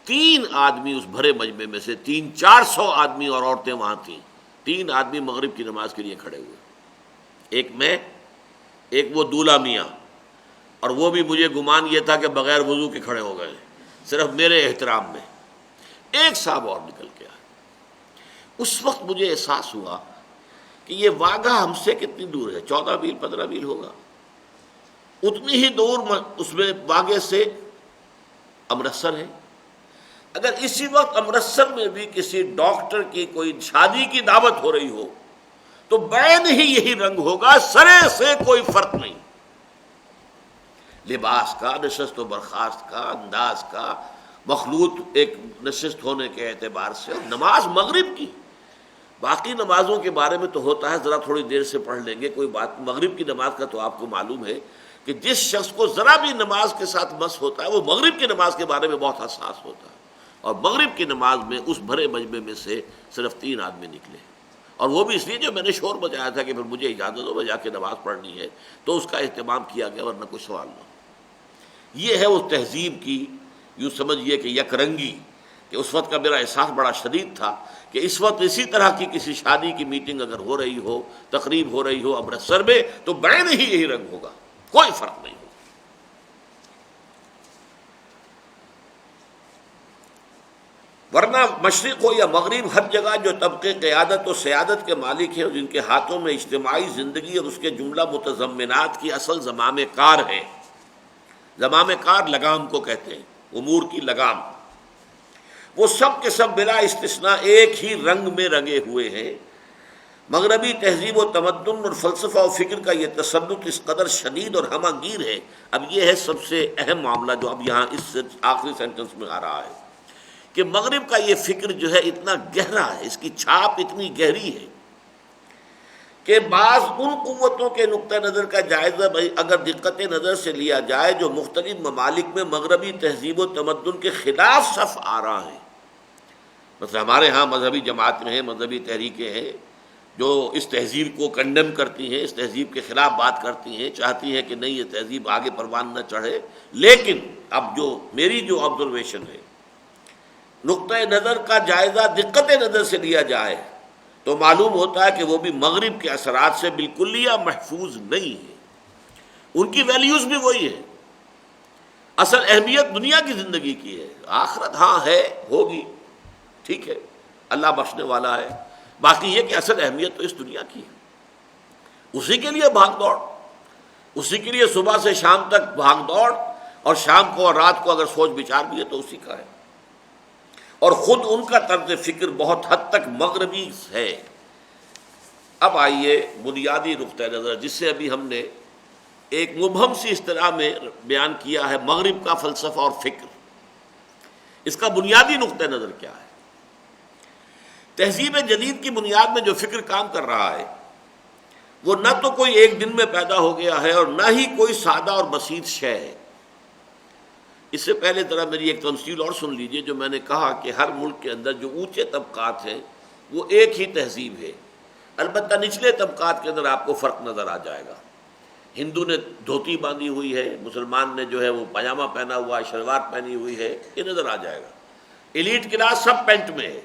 3 آدمی اس بھرے مجمع میں سے، 300-400 آدمی اور عورتیں وہاں تھیں، 3 آدمی مغرب کی نماز کے لیے کھڑے ہوئے، ایک میں، ایک وہ دولہا میاں، اور وہ بھی مجھے گمان یہ تھا کہ بغیر وضو کے کھڑے ہو گئے، صرف میرے احترام میں۔ ایک صاحب اور نکل کے آئے۔ اس وقت مجھے احساس ہوا کہ یہ واگہ ہم سے کتنی دور ہے، 14 میل 15 میل ہوگا، اتنی ہی دور اس میں واگے سے امرتسر ہے، اگر اسی وقت امرتسر میں بھی کسی ڈاکٹر کی کوئی شادی کی دعوت ہو رہی ہو تو بعین ہی یہی رنگ ہوگا، سرے سے کوئی فرق نہیں، لباس کا، نشست و برخاست کا، انداز کا، مخلوط ایک نشست ہونے کے اعتبار سے. اور نماز مغرب کی، باقی نمازوں کے بارے میں تو ہوتا ہے ذرا تھوڑی دیر سے پڑھ لیں گے کوئی بات. مغرب کی نماز کا تو آپ کو معلوم ہے کہ جس شخص کو ذرا بھی نماز کے ساتھ مس ہوتا ہے وہ مغرب کی نماز کے بارے میں بہت حساس ہوتا ہے. اور مغرب کی نماز میں اس بھرے مجمع میں سے صرف 3 آدمی نکلے، اور وہ بھی اس لیے جو میں نے شور بجایا تھا کہ پھر مجھے اجازت دو میں جا کے نماز پڑھنی ہے، تو اس کا اہتمام کیا گیا، ورنہ کوئی سوال نہ. یہ ہے اس تہذیب کی، یوں سمجھیے کہ یک رنگی، کہ اس وقت کا میرا احساس بڑا شدید تھا کہ اس وقت اسی طرح کی کسی شادی کی میٹنگ اگر ہو رہی ہو، تقریب ہو رہی ہو امرتسر میں، تو بعین ہی یہی رنگ ہوگا، کوئی فرق نہیں ہوگا. ورنہ مشرق ہو یا مغرب، ہر جگہ جو طبقے قیادت و سیادت کے مالک ہیں، جن کے ہاتھوں میں اجتماعی زندگی اور اس کے جملہ متضمنات کی اصل زمام کار ہے. زمام کار لگام کو کہتے ہیں، امور کی لگام. وہ سب کے سب بلا استثناء ایک ہی رنگ میں رنگے ہوئے ہیں. مغربی تہذیب و تمدن اور فلسفہ و فکر کا یہ تسلط اس قدر شدید اور ہمہ گیر ہے. اب یہ ہے سب سے اہم معاملہ جو اب یہاں اس آخری سینٹنس میں آ رہا ہے، کہ مغرب کا یہ فکر جو ہے اتنا گہرا ہے، اس کی چھاپ اتنی گہری ہے کہ بعض ان قوتوں کے نقطہ نظر کا جائزہ اگر دقت نظر سے لیا جائے جو مختلف ممالک میں مغربی تہذیب و تمدن کے خلاف صف آ رہا ہے. مثلا ہمارے ہاں مذہبی جماعتیں ہیں، مذہبی تحریکیں ہیں جو اس تہذیب کو کنڈیم کرتی ہیں، اس تہذیب کے خلاف بات کرتی ہیں، چاہتی ہیں کہ نہیں یہ تہذیب آگے پروان نہ چڑھے. لیکن اب جو میری جو آبزرویشن ہے، نقطہ نظر کا جائزہ دقت نظر سے لیا جائے تو معلوم ہوتا ہے کہ وہ بھی مغرب کے اثرات سے بالکلیہ محفوظ نہیں ہے. ان کی ویلیوز بھی وہی ہے. اصل اہمیت دنیا کی زندگی کی ہے، آخرت ہاں ہے، ہوگی، ٹھیک ہے، اللہ بخشنے والا ہے. باقی یہ کہ اصل اہمیت تو اس دنیا کی ہے. اسی کے لیے بھاگ دوڑ، اسی کے لیے صبح سے شام تک بھاگ دوڑ، اور شام کو اور رات کو اگر سوچ بچار بھی ہے تو اسی کا ہے. اور خود ان کا طرز فکر بہت حد تک مغربی ہے. اب آئیے بنیادی نقطہ نظر جس سے ابھی ہم نے ایک مبہم سی اصطلاح میں بیان کیا ہے، مغرب کا فلسفہ اور فکر. اس کا بنیادی نقطہ نظر کیا ہے؟ تہذیب جدید کی بنیاد میں جو فکر کام کر رہا ہے وہ نہ تو کوئی ایک دن میں پیدا ہو گیا ہے اور نہ ہی کوئی سادہ اور بسیط شے ہے. اس سے پہلے ذرا میری ایک تمثیل اور سن لیجئے. جو میں نے کہا کہ ہر ملک کے اندر جو اونچے طبقات ہیں وہ ایک ہی تہذیب ہے، البتہ نچلے طبقات کے اندر آپ کو فرق نظر آ جائے گا. ہندو نے دھوتی باندھی ہوئی ہے، مسلمان نے جو ہے وہ پاجامہ پہنا ہوا ہے، شلوار پہنی ہوئی ہے، یہ نظر آ جائے گا. ایلیٹ کلاس سب پینٹ میں ہے،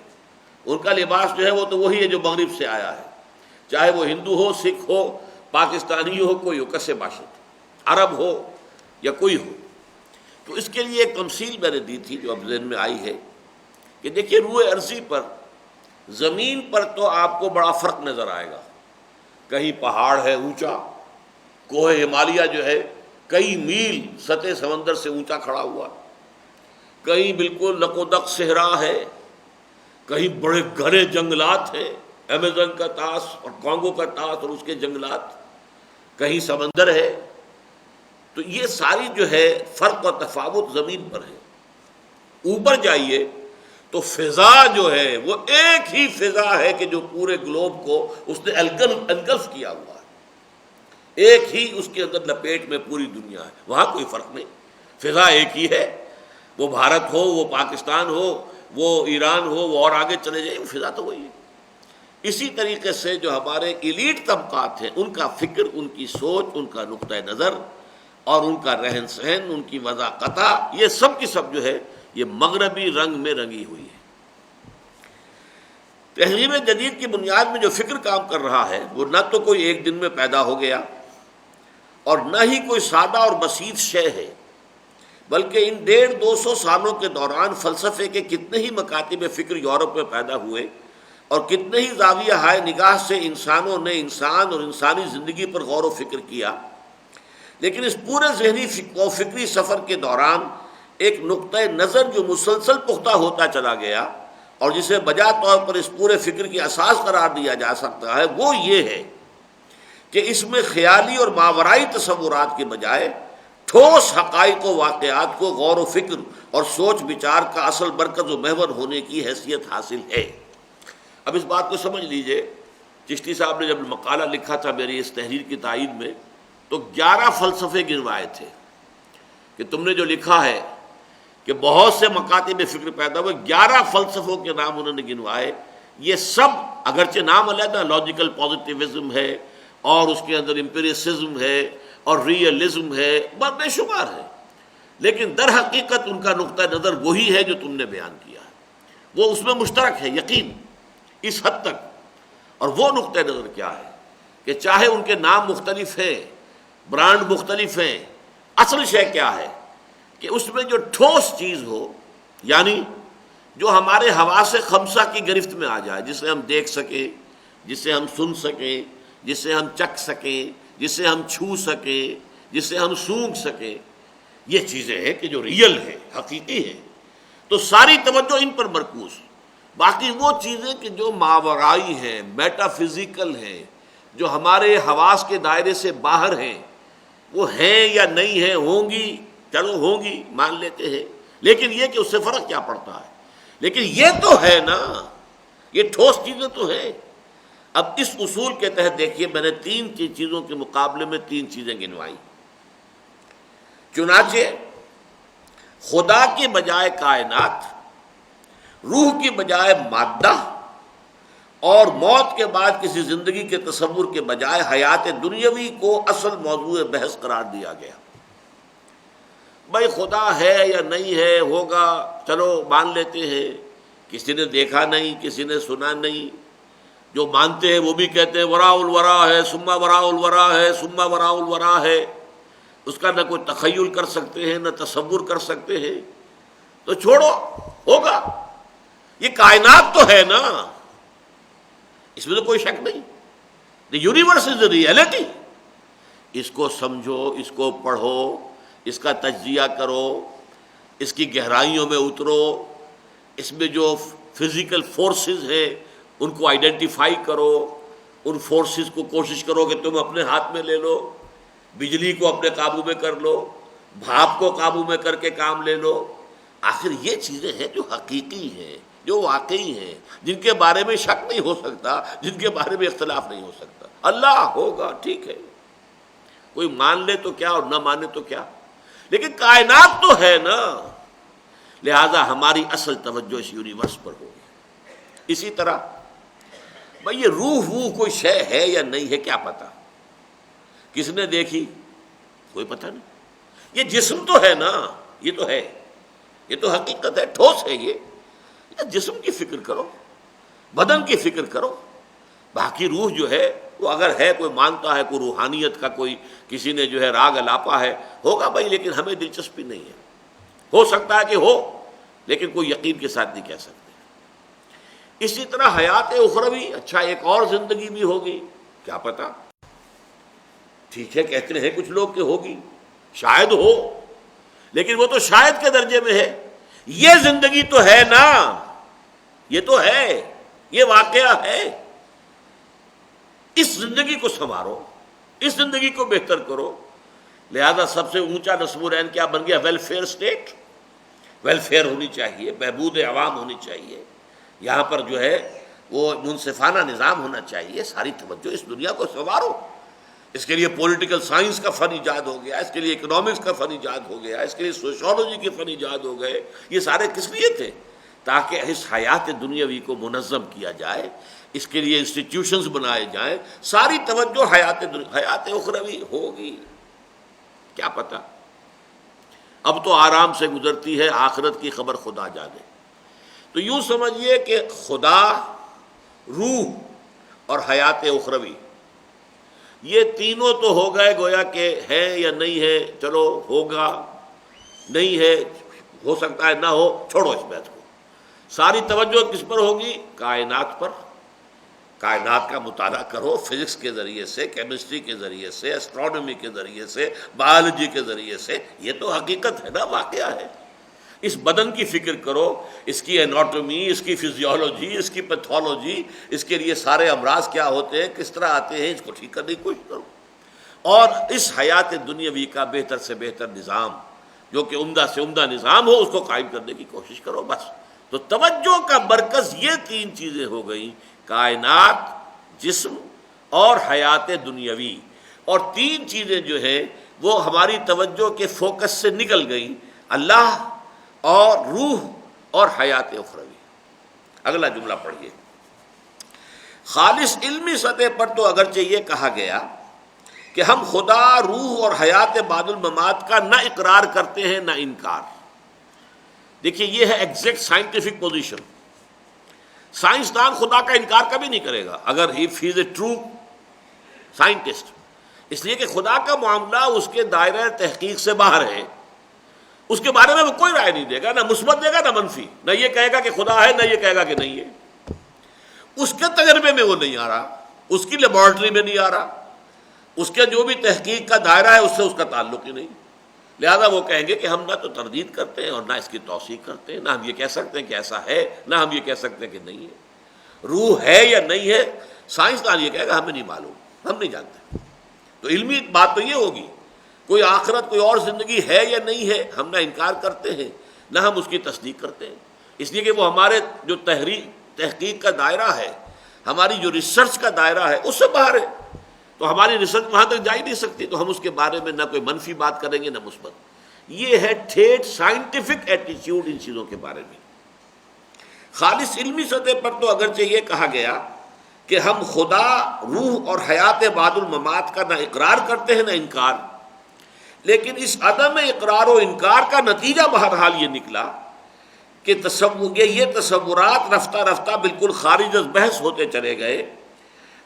ان کا لباس جو ہے وہ تو وہی ہے جو مغرب سے آیا ہے، چاہے وہ ہندو ہو، سکھ ہو، پاکستانی ہو، کوئی ہو، کسے باشد، عرب ہو یا کوئی ہو. تو اس کے لیے ایک تمثیل میں نے دی تھی جو اب ذہن میں آئی ہے کہ دیکھیے روئے ارضی پر، زمین پر تو آپ کو بڑا فرق نظر آئے گا. کہیں پہاڑ ہے اونچا، کوہ ہمالیہ جو ہے کئی میل سطح سمندر سے اونچا کھڑا ہوا، کہیں بالکل لقودق صحرا ہے، کہیں بڑے گھنے جنگلات ہیں، ایمیزون کا طاس اور کانگو کا طاس اور اس کے جنگلات، کہیں سمندر ہے. تو یہ ساری جو ہے فرق اور تفاوت زمین پر ہے. اوپر جائیے تو فضا جو ہے وہ ایک ہی فضا ہے کہ جو پورے گلوب کو اس نے انگلف کیا ہوا ہے، ایک ہی اس کے اندر لپیٹ میں پوری دنیا ہے. وہاں کوئی فرق نہیں، فضا ایک ہی ہے. وہ بھارت ہو، وہ پاکستان ہو، وہ ایران ہو، وہ اور آگے چلے جائیں، فضا تو وہی ہے. اسی طریقے سے جو ہمارے ایلیٹ طبقات ہیں ان کا فکر، ان کی سوچ، ان کا نقطہ نظر اور ان کا رہن سہن، ان کی وضاحت، یہ سب کی سب جو ہے یہ مغربی رنگ میں رنگی ہوئی ہے. تہذیب جدید کی بنیاد میں جو فکر کام کر رہا ہے وہ نہ تو کوئی ایک دن میں پیدا ہو گیا اور نہ ہی کوئی سادہ اور بسیط شے ہے، بلکہ ان 150-200 سالوں کے دوران فلسفے کے کتنے ہی مکاتب فکر یورپ میں پیدا ہوئے اور کتنے ہی زاویہ ہائے نگاہ سے انسانوں نے انسان اور انسانی زندگی پر غور و فکر کیا. لیکن اس پورے ذہنی و فکری سفر کے دوران ایک نقطۂ نظر جو مسلسل پختہ ہوتا چلا گیا اور جسے بجا طور پر اس پورے فکر کی اساس قرار دیا جا سکتا ہے، وہ یہ ہے کہ اس میں خیالی اور ماورائی تصورات کے بجائے ٹھوس حقائق و واقعات کو غور و فکر اور سوچ بچار کا اصل مرکز و محور ہونے کی حیثیت حاصل ہے۔ اب اس بات کو سمجھ لیجئے، چشتی صاحب نے جب مقالہ لکھا تھا میری اس تحریر کی تائید میں، تو 11 فلسفے گنوائے تھے کہ تم نے جو لکھا ہے کہ بہت سے مکاتب فکر پیدا ہوئے، 11 فلسفوں کے نام انہوں نے گنوائے۔ یہ سب اگرچہ نام علیحدہ، لاجیکل پازیٹیوزم ہے اور اس کے اندر امپیریسزم ہے اور ریئلزم ہے، بے شمار ہے، لیکن در حقیقت ان کا نقطہ نظر وہی ہے جو تم نے بیان کیا ہے، وہ اس میں مشترک ہے یقین اس حد تک۔ اور وہ نقطہ نظر کیا ہے کہ چاہے ان کے نام مختلف ہیں، برانڈ مختلف ہیں، اصل شے کیا ہے کہ اس میں جو ٹھوس چیز ہو، یعنی جو ہمارے حواس خمسہ کی گرفت میں آ جائے، جسے ہم دیکھ سکیں، جسے ہم سن سکیں، جسے ہم چکھ سکیں، جسے ہم چھو سکیں، جسے ہم سونگھ سکیں، یہ چیزیں ہیں کہ جو ریئل ہیں، حقیقی ہیں، تو ساری توجہ ان پر مرکوز۔ باقی وہ چیزیں کہ جو ماورائی ہیں، میٹا فزیکل ہیں، جو ہمارے حواس کے دائرے سے باہر ہیں، وہ ہیں یا نہیں ہیں، ہوں گی، چلو ہوں گی مان لیتے ہیں، لیکن یہ کہ اس سے فرق کیا پڑتا ہے، لیکن یہ تو ہے نا، یہ ٹھوس چیزیں تو ہیں۔ اب اس اصول کے تحت دیکھیے، میں نے 3 چیزوں کے مقابلے میں 3 چیزیں گنوائی۔ چنانچہ خدا کے بجائے کائنات، روح کی بجائے مادہ، اور موت کے بعد کسی زندگی کے تصور کے بجائے حیات دنیاوی کو اصل موضوع بحث قرار دیا گیا۔ بھائی خدا ہے یا نہیں ہے، ہوگا، چلو مان لیتے ہیں، کسی نے دیکھا نہیں، کسی نے سنا نہیں، جو مانتے ہیں وہ بھی کہتے ہیں وراء الورا ہے، ثم وراء الورا ہے، ثم وراء الورا ہے، اس کا نہ کوئی تخیل کر سکتے ہیں نہ تصور کر سکتے ہیں، تو چھوڑو، ہوگا، یہ کائنات تو ہے نا، اس میں تو کوئی شک نہیں، the universe is the reality۔ اس کو سمجھو، اس کو پڑھو، اس کا تجزیہ کرو، اس کی گہرائیوں میں اترو، اس میں جو فزیکل فورسز ہیں ان کو آئیڈینٹیفائی کرو، ان فورسز کو کوشش کرو کہ تم اپنے ہاتھ میں لے لو، بجلی کو اپنے قابو میں کر لو، بھاپ کو قابو میں کر کے کام لے لو۔ آخر یہ چیزیں ہیں جو حقیقی ہیں، جو واقعی ہیں، جن کے بارے میں شک نہیں ہو سکتا، جن کے بارے میں اختلاف نہیں ہو سکتا۔ اللہ ہوگا، ٹھیک ہے، کوئی مان لے تو کیا اور نہ مانے تو کیا، لیکن کائنات تو ہے نا، لہذا ہماری اصل توجہ اس یونیورس پر ہوگی۔ اسی طرح بھئی یہ روح کوئی شے ہے یا نہیں ہے، کیا پتہ، کس نے دیکھی، کوئی پتہ نہیں، یہ جسم تو ہے نا، یہ تو ہے، یہ تو حقیقت ہے، ٹھوس ہے، یہ جسم کی فکر کرو، بدن کی فکر کرو، باقی روح جو ہے وہ اگر ہے، کوئی مانتا ہے، کوئی روحانیت کا کوئی کسی نے جو ہے راگ الاپا ہے، ہوگا بھائی، لیکن ہمیں دلچسپی نہیں ہے، ہو سکتا ہے کہ ہو، لیکن کوئی یقین کے ساتھ نہیں کہہ سکتے۔ اسی طرح حیات اخروی، اچھا ایک اور زندگی بھی ہوگی، کیا پتہ، ٹھیک ہے، کہتے ہیں کچھ لوگ کہ ہوگی، شاید ہو، لیکن وہ تو شاید کے درجے میں ہے، یہ زندگی تو ہے نا، یہ تو ہے، یہ واقعہ ہے۔ اس زندگی کو سنوارو، اس زندگی کو بہتر کرو۔ لہذا سب سے اونچا نصب العین کیا بن گیا؟ ویلفیئر اسٹیٹ، ویلفیئر ہونی چاہیے، بہبود عوام ہونی چاہیے، یہاں پر جو ہے وہ منصفانہ نظام ہونا چاہیے، ساری توجہ اس دنیا کو سنوارو۔ اس کے لیے پولیٹیکل سائنس کا فن ایجاد ہو گیا، اس کے لیے اکنامکس کا فن ایجاد ہو گیا، اس کے لیے سوشیولوجی کے فن ایجاد ہو گئے۔ یہ سارے کس لیے تھے؟ تاکہ اس حیات دنیاوی کو منظم کیا جائے، اس کے لیے انسٹیٹیوشنز بنائے جائیں، ساری توجہ حیات اخروی ہوگی، کیا پتہ، اب تو آرام سے گزرتی ہے، آخرت کی خبر خدا جانے۔ تو یوں سمجھیے کہ خدا، روح اور حیات اخروی، یہ تینوں تو ہو گئے، گویا کہ ہے یا نہیں ہے، چلو ہوگا، نہیں ہے، ہو سکتا ہے نہ ہو، چھوڑو اس بات کو۔ ساری توجہ کس پر ہوگی؟ کائنات پر۔ کائنات کا مطالعہ کرو، فزکس کے ذریعے سے، کیمسٹری کے ذریعے سے، اسٹرانومی کے ذریعے سے، بایولوجی کے ذریعے سے، یہ تو حقیقت ہے نا، واقعہ ہے۔ اس بدن کی فکر کرو، اس کی اناٹومی، اس کی فزیولوجی، اس کی پیتھولوجی، اس کے لیے سارے امراض کیا ہوتے ہیں، کس طرح آتے ہیں، اس کو ٹھیک کرنے کی کوشش کرو، اور اس حیات دنیاوی کا بہتر سے بہتر نظام، جو کہ عمدہ سے عمدہ نظام ہو، اس کو قائم کرنے کی کوشش کرو بس۔ تو توجہ کا مرکز یہ تین چیزیں ہو گئیں، کائنات، جسم اور حیات دنیاوی، اور تین چیزیں جو ہیں وہ ہماری توجہ کے فوکس سے نکل گئیں، اللہ اور روح اور حیات اخروی۔ اگلا جملہ پڑھیے۔ خالص علمی سطح پر تو اگرچہ یہ کہا گیا کہ ہم خدا، روح اور حیات بعد الممات کا نہ اقرار کرتے ہیں نہ انکار۔ دیکھیے یہ ہے ایگزیکٹ سائنٹیفک پوزیشن۔ سائنسدان خدا کا انکار کبھی نہیں کرے گا اگر ہی از اے ٹرو سائنٹسٹ، اس لیے کہ خدا کا معاملہ اس کے دائرہ تحقیق سے باہر ہے، اس کے بارے میں وہ کوئی رائے نہیں دے گا، نہ مثبت دے گا نہ منفی، نہ یہ کہے گا کہ خدا ہے نہ یہ کہے گا کہ نہیں ہے۔ اس کے تجربے میں وہ نہیں آ رہا، اس کی لیبارٹری میں نہیں آ رہا، اس کے جو بھی تحقیق کا دائرہ ہے اس سے اس کا تعلق ہی نہیں، لہذا وہ کہیں گے کہ ہم نہ تو تردید کرتے ہیں اور نہ اس کی توثیق کرتے ہیں، نہ ہم یہ کہہ سکتے ہیں کہ ایسا ہے، نہ ہم یہ کہہ سکتے ہیں کہ نہیں ہے۔ روح ہے یا نہیں ہے، سائنسدان یہ کہے گا ہمیں نہیں معلوم، ہم نہیں جانتے۔ تو علمی بات تو یہ ہوگی، کوئی آخرت، کوئی اور زندگی ہے یا نہیں ہے، ہم نہ انکار کرتے ہیں نہ ہم اس کی تصدیق کرتے ہیں، اس لیے کہ وہ ہمارے جو تحقیق کا دائرہ ہے، ہماری جو ریسرچ کا دائرہ ہے، اس سے باہر ہے، تو ہماری ریسرچ وہاں تک جا ہی نہیں سکتی، تو ہم اس کے بارے میں نہ کوئی منفی بات کریں گے نہ مثبت۔ یہ ہے ٹھیٹ سائنٹیفک ایٹیچیوڈ ان چیزوں کے بارے میں۔ خالص علمی سطح پر تو اگرچہ یہ کہا گیا کہ ہم خدا، روح اور حیات بعد الممات کا نہ اقرار کرتے ہیں نہ انکار، لیکن اس عدم اقرار و انکار کا نتیجہ بہرحال یہ نکلا کہ یہ تصورات رفتہ رفتہ بالکل خارج از بحث ہوتے چلے گئے،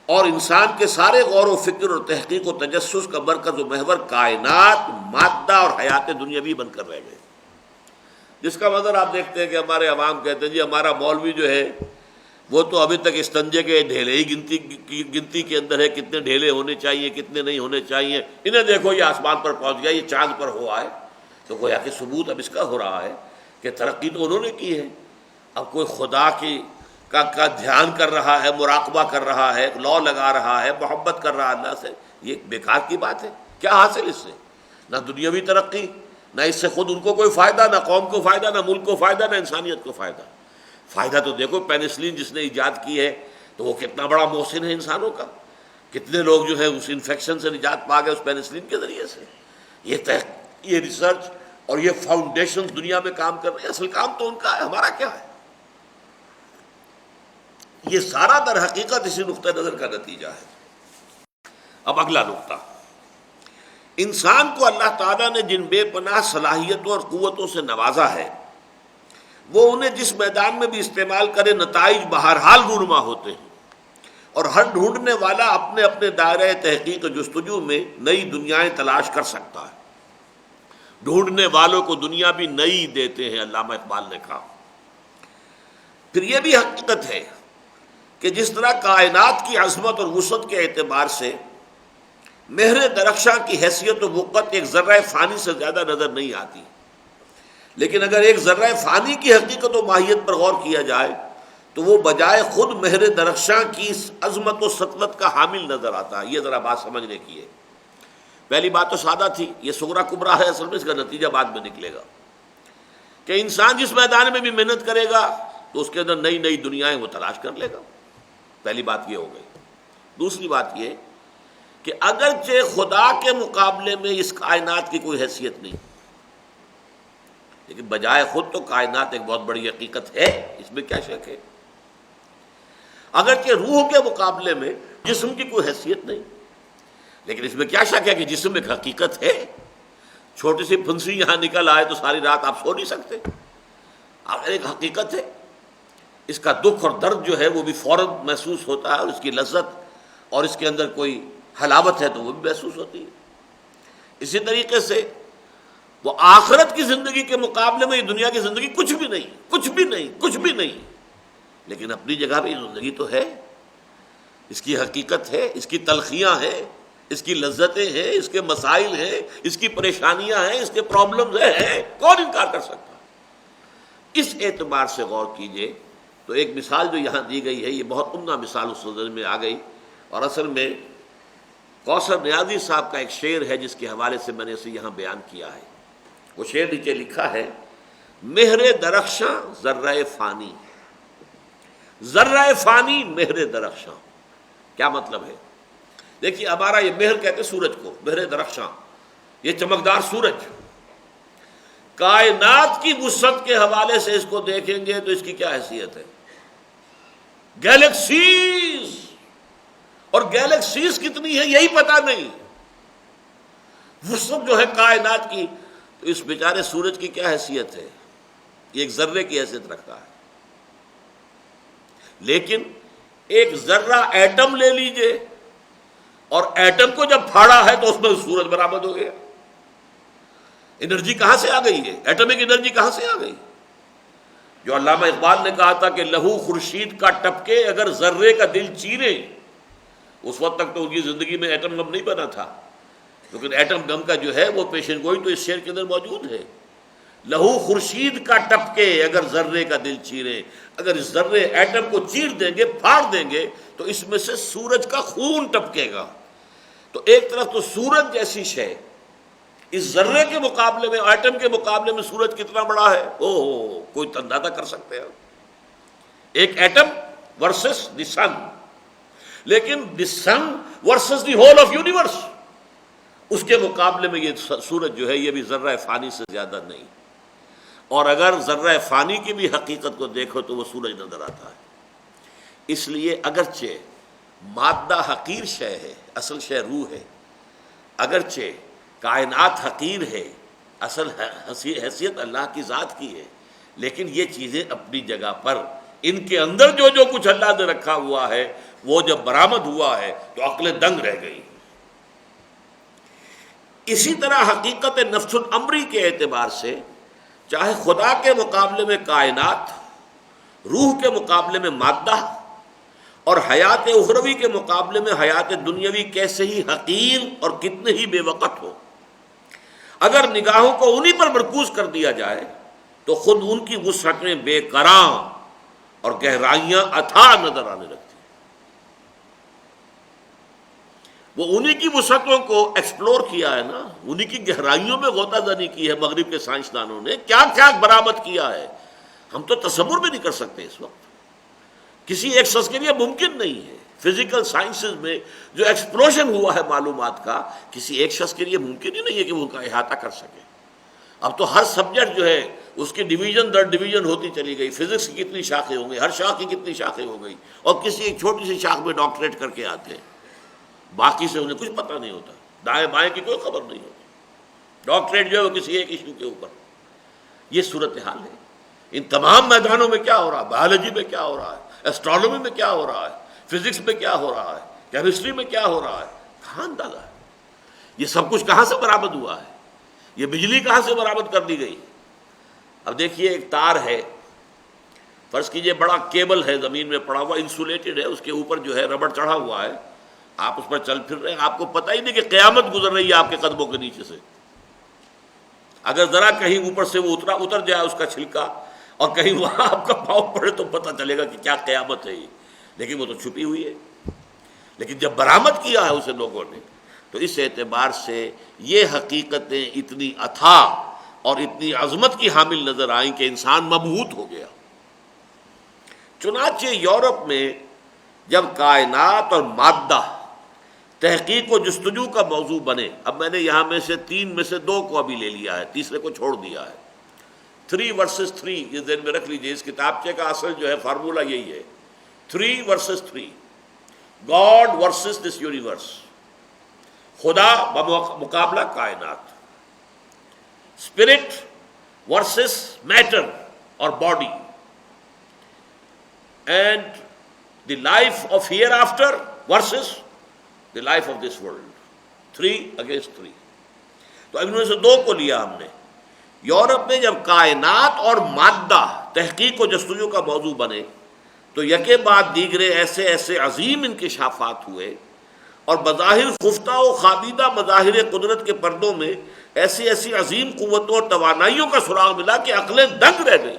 اور انسان کے سارے غور و فکر اور تحقیق و تجسس کا مرکز و محور کائنات، مادہ اور حیات دنیاوی بن کر رہ گئے، جس کا منظر آپ دیکھتے ہیں کہ ہمارے عوام کہتے ہیں جی ہمارا مولوی جو ہے وہ تو ابھی تک استنجے کے ڈھیلے ہی گنتی کے اندر ہے، کتنے ڈھیلے ہونے چاہیے کتنے نہیں ہونے چاہیے، انہیں دیکھو یہ آسمان پر پہنچ گیا، یہ چاند پر ہوا ہے، تو گویا کہ ثبوت اب اس کا ہو رہا ہے کہ ترقی تو انہوں نے کی ہے۔ اب کوئی خدا کا دھیان کر رہا ہے، مراقبہ کر رہا ہے، لو لگا رہا ہے، محبت کر رہا ہے اللہ سے، یہ بیکار کی بات ہے۔ کیا حاصل اس سے؟ نہ دنیاوی ترقی، نہ اس سے خود ان کو کوئی فائدہ، نہ قوم کو فائدہ، نہ ملک کو فائدہ، نہ انسانیت کو فائدہ۔ فائدہ تو دیکھو پینسلین جس نے ایجاد کی ہے تو وہ کتنا بڑا محسن ہے انسانوں کا، کتنے لوگ جو ہے اس انفیکشن سے نجات پا گئے اس پینسلین کے ذریعے سے۔ یہ ریسرچ اور یہ فاؤنڈیشن دنیا میں کام کر رہے ہیں، اصل کام تو ان کا ہے، ہمارا کیا ہے؟ یہ سارا در حقیقت اسی نقطہ نظر کا نتیجہ ہے۔ اب اگلا نقطہ، انسان کو اللہ تعالیٰ نے جن بے پناہ صلاحیتوں اور قوتوں سے نوازا ہے، وہ انہیں جس میدان میں بھی استعمال کرے نتائج بہرحال رونما ہوتے ہیں، اور ہر ڈھونڈنے والا اپنے اپنے دائرۂ تحقیق جستجو میں نئی دنیایں تلاش کر سکتا ہے۔ ڈھونڈنے والوں کو دنیا بھی نئی دیتے ہیں، علامہ اقبال نے کہا۔ پھر یہ بھی حقیقت ہے کہ جس طرح کائنات کی عظمت اور وسعت کے اعتبار سے مہر درخشاں کی حیثیت و وقت ایک ذرہ فانی سے زیادہ نظر نہیں آتی، لیکن اگر ایک ذرہ فانی کی حقیقت و ماہیت پر غور کیا جائے تو وہ بجائے خود مہر درخشاں کی عظمت و سطوت کا حامل نظر آتا ہے۔ یہ ذرا بات سمجھنے کی ہے۔ پہلی بات تو سادہ تھی، یہ صغرا کبرا ہے، اصل میں اس کا نتیجہ بعد میں نکلے گا کہ انسان جس میدان میں بھی محنت کرے گا تو اس کے اندر نئی نئی دنیایں وہ تلاش کر لے گا۔ پہلی بات یہ ہو گئی۔ دوسری بات یہ کہ اگرچہ خدا کے مقابلے میں اس کائنات کی کوئی حیثیت نہیں، لیکن بجائے خود تو کائنات ایک بہت بڑی حقیقت ہے، اس میں کیا شک ہے۔ اگرچہ روح کے مقابلے میں جسم کی کوئی حیثیت نہیں، لیکن اس میں کیا شک ہے کہ جسم ایک حقیقت ہے۔ چھوٹی سی پھنسی یہاں نکل آئے تو ساری رات آپ سو نہیں سکتے، ایک حقیقت ہے۔ اس کا دکھ اور درد جو ہے وہ بھی فوراً محسوس ہوتا ہے، اور اس کی لذت اور اس کے اندر کوئی حلاوت ہے تو وہ بھی محسوس ہوتی ہے۔ اسی طریقے سے وہ آخرت کی زندگی کے مقابلے میں یہ دنیا کی زندگی کچھ بھی نہیں، کچھ بھی نہیں، کچھ بھی نہیں، لیکن اپنی جگہ پہ یہ زندگی تو ہے، اس کی حقیقت ہے، اس کی تلخیاں ہیں، اس کی لذتیں ہیں، اس کے مسائل ہیں، اس کی پریشانیاں ہیں، اس کے پرابلمز ہیں، کون انکار کر سکتا؟ اس اعتبار سے غور کیجئے تو ایک مثال جو یہاں دی گئی ہے یہ بہت عمدہ مثال اس نظر میں آ گئی، اور اصل میں کوثر نیازی صاحب کا ایک شعر ہے جس کے حوالے سے میں نے اسے یہاں بیان کیا ہے۔ وہ شعر نیچے لکھا ہے: مہر درخشاں ذرہ فانی، ذرہ فانی مہر درخشاں۔ کیا مطلب ہے؟ دیکھیے ہمارا یہ مہر کہتے ہیں سورج کو، مہر درخشاں، یہ چمکدار سورج، کائنات کی وسعت کے حوالے سے اس کو دیکھیں گے تو اس کی کیا حیثیت ہے؟ گیلیکسیز، اور گیلیکسیز کتنی ہے یہی پتہ نہیں، وسعت جو ہے کائنات کی، تو اس بیچارے سورج کی کیا حیثیت ہے؟ یہ ایک ذرے کی حیثیت رکھتا ہے۔ لیکن ایک ذرہ ایٹم لے لیجئے، اور ایٹم کو جب پھاڑا ہے تو اس میں سورج برآمد ہو گیا۔ انرجی کہاں سے آ گئی ہے؟ ایٹمک انرجی کہاں سے آ گئی؟ جو علامہ اقبال نے کہا تھا کہ لہو خورشید کا ٹپکے اگر ذرے کا دل چیرے، اس وقت تک تو ان کی زندگی میں ایٹم بم نہیں بنا تھا، لیکن ایٹم بم کا جو ہے وہ پیشن گوئی تو اس شعر کے اندر موجود ہے۔ لہو خورشید کا ٹپکے اگر ذرے کا دل چیرے، اگر اس ذرے ایٹم کو چیر دیں گے، پھاڑ دیں گے، تو اس میں سے سورج کا خون ٹپکے گا۔ تو ایک طرف تو سورج جیسی شے، اس ذرے کے مقابلے میں، ایٹم کے مقابلے میں سورج کتنا بڑا ہے، کوئی اندازہ کر سکتے ہیں؟ ایک ایٹم ورسس دی سن، لیکن the sun versus the whole of universe, اس کے مقابلے میں یہ سورج جو ہے یہ بھی ذرہ فانی سے زیادہ نہیں۔ اور اگر ذرہ فانی کی بھی حقیقت کو دیکھو تو وہ سورج نظر آتا ہے۔ اس لیے اگرچہ مادہ حقیر شے ہے، اصل شے روح ہے، اگرچہ کائنات حقیر ہے، اصل حیثیت اللہ کی ذات کی ہے، لیکن یہ چیزیں اپنی جگہ پر، ان کے اندر جو جو کچھ اللہ نے رکھا ہوا ہے وہ جب برآمد ہوا ہے تو عقل دنگ رہ گئی۔ اسی طرح حقیقت نفس الامری کے اعتبار سے، چاہے خدا کے مقابلے میں کائنات، روح کے مقابلے میں مادہ، اور حیات اخروی کے مقابلے میں حیات دنیاوی کیسے ہی حقیر اور کتنے ہی بے وقت ہو، اگر نگاہوں کو انہی پر مرکوز کر دیا جائے تو خود ان کی وسعتیں بے کراں اور گہرائیاں اتھاہ نظر آنے لگتی ہیں۔ وہ انہی کی وسعتوں کو ایکسپلور کیا ہے نا، انہی کی گہرائیوں میں غوطہ زنی کی ہے مغرب کے سائنسدانوں نے، کیا کیا برآمد کیا ہے، ہم تو تصور بھی نہیں کر سکتے اس وقت، کسی ایک شخص کے لیے ممکن نہیں ہے۔ فزیکل سائنسز میں جو ایکسپلوژن ہوا ہے معلومات کا، کسی ایک شخص کے لیے ممکن ہی نہیں ہے کہ وہ ان کا احاطہ کر سکے۔ اب تو ہر سبجیکٹ جو ہے اس کی ڈویژن در ڈویژن ہوتی چلی گئی، فزکس کی کتنی شاخیں ہوں گئی، ہر شاخ کی کتنی شاخیں ہو گئی، اور کسی ایک چھوٹی سی شاخ میں ڈاکٹریٹ کر کے آتے ہیں، باقی سے انہیں کچھ پتہ نہیں ہوتا، دائیں بائیں کی کوئی خبر نہیں ہوتی، ڈاکٹریٹ جو ہے وہ کسی ایک ایشو کے اوپر۔ یہ صورتحال ہے۔ ان تمام میدانوں میں کیا ہو رہا ہے، بایولوجی میں کیا ہو رہا ہے، ایسٹرونومی میں کیا ہو رہا ہے، فزکس میں کیا ہو رہا ہے، کیمسٹری میں کیا ہو رہا ہے، کہاں اندازہ ہے؟ یہ سب کچھ کہاں سے برآمد ہوا ہے؟ یہ بجلی کہاں سے برآمد کر دی گئی؟ اب دیکھیے ایک تار ہے، فرض کیجئے بڑا کیبل ہے زمین میں پڑا ہوا، انسولیٹڈ ہے، اس کے اوپر جو ہے ربڑ چڑھا ہوا ہے، آپ اس پر چل پھر رہے ہیں، آپ کو پتہ ہی نہیں کہ قیامت گزر رہی ہے آپ کے قدموں کے نیچے سے۔ اگر ذرا کہیں اوپر سے وہ اتر جائے اس کا چھلکا، اور کہیں وہاں آپ کا پاؤں پڑے تو پتہ چلے گا کہ کیا قیامت ہے یہ، لیکن وہ تو چھپی ہوئی ہے۔ لیکن جب برآمد کیا ہے اسے لوگوں نے، تو اس اعتبار سے یہ حقیقتیں اتنی اتھاہ اور اتنی عظمت کی حامل نظر آئیں کہ انسان مبہوت ہو گیا۔ چنانچہ یورپ میں جب کائنات اور مادہ تحقیق و جستجو کا موضوع بنے، اب میں نے یہاں میں سے 3 میں سے 2 کو ابھی لے لیا ہے، تیسرے کو چھوڑ دیا ہے، 3 versus 3، یہ ذہن میں رکھ لیجئے، اس کتابچے کا اصل جو ہے فارمولہ یہی ہے، 3 versus 3، God versus this universe, خدا بمقابلہ کائنات، اسپرٹ ورسز میٹر اور body, and the life of hereafter versus the life of this world, 3 against 3۔ تو اب ان میں سے 2 کو لیا ہم نے۔ یورپ میں جب کائنات اور مادہ تحقیق و جستجو کا موضوع بنے تو یکے بعد دیگرے ایسے ایسے عظیم انکشافات ہوئے، اور بظاہر خفتہ و خابیدہ مظاہر قدرت کے پردوں میں ایسی ایسی عظیم قوتوں اور توانائیوں کا سراغ ملا کہ عقلیں دنگ رہ گئی۔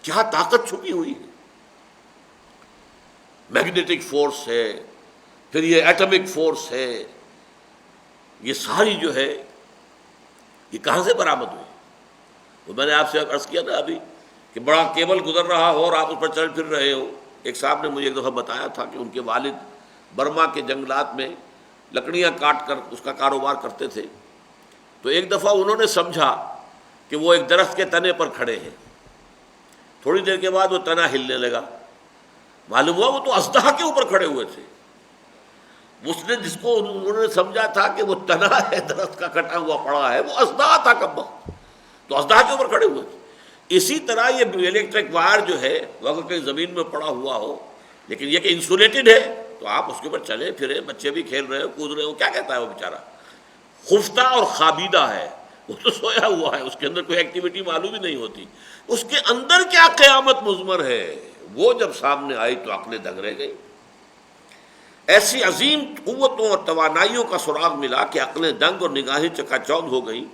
کیا طاقت چھپی ہوئی ہے. میگنیٹک فورس ہے، پھر یہ ایٹمک فورس ہے، یہ ساری جو ہے یہ کہاں سے برآمد ہوئی؟ تو میں نے آپ سے عرض کیا تھا ابھی کہ بڑا کیبل گزر رہا ہو اور آپ اس پر چل پھر رہے ہو. ایک صاحب نے مجھے ایک دفعہ بتایا تھا کہ ان کے والد برما کے جنگلات میں لکڑیاں کاٹ کر اس کا کاروبار کرتے تھے. تو ایک دفعہ انہوں نے سمجھا کہ وہ ایک درخت کے تنے پر کھڑے ہیں. تھوڑی دیر کے بعد وہ تنا ہلنے لگا. معلوم ہوا وہ تو اژدہا کے اوپر کھڑے ہوئے تھے. اس نے جس کو انہوں نے سمجھا تھا کہ وہ تنا ہے درخت کا کٹا ہوا پڑا ہے، وہ اژدہا تھا کب وقت، تو اژدہا کے اوپر کھڑے ہوئے تھے. اسی طرح یہ الیکٹرک وائر جو ہے وہ اگر کہیں زمین میں پڑا ہوا ہو لیکن یہ کہ انسولیٹڈ ہے تو آپ اس کے اوپر چلے پھرے، بچے بھی کھیل رہے ہو کود رہے ہو، کیا کہتا ہے وہ بیچارہ؟ خفتہ اور خابیدہ ہے، وہ تو سویا ہوا ہے، اس کے اندر کوئی ایکٹیویٹی معلوم ہی نہیں ہوتی. اس کے اندر کیا قیامت مضمر ہے، وہ جب سامنے آئی تو عقلیں دنگ رہ گئی. ایسی عظیم قوتوں اور توانائیوں کا سراغ ملا کہ عقلیں دنگ اور نگاہیں چکا چوندھ ہو گئیں،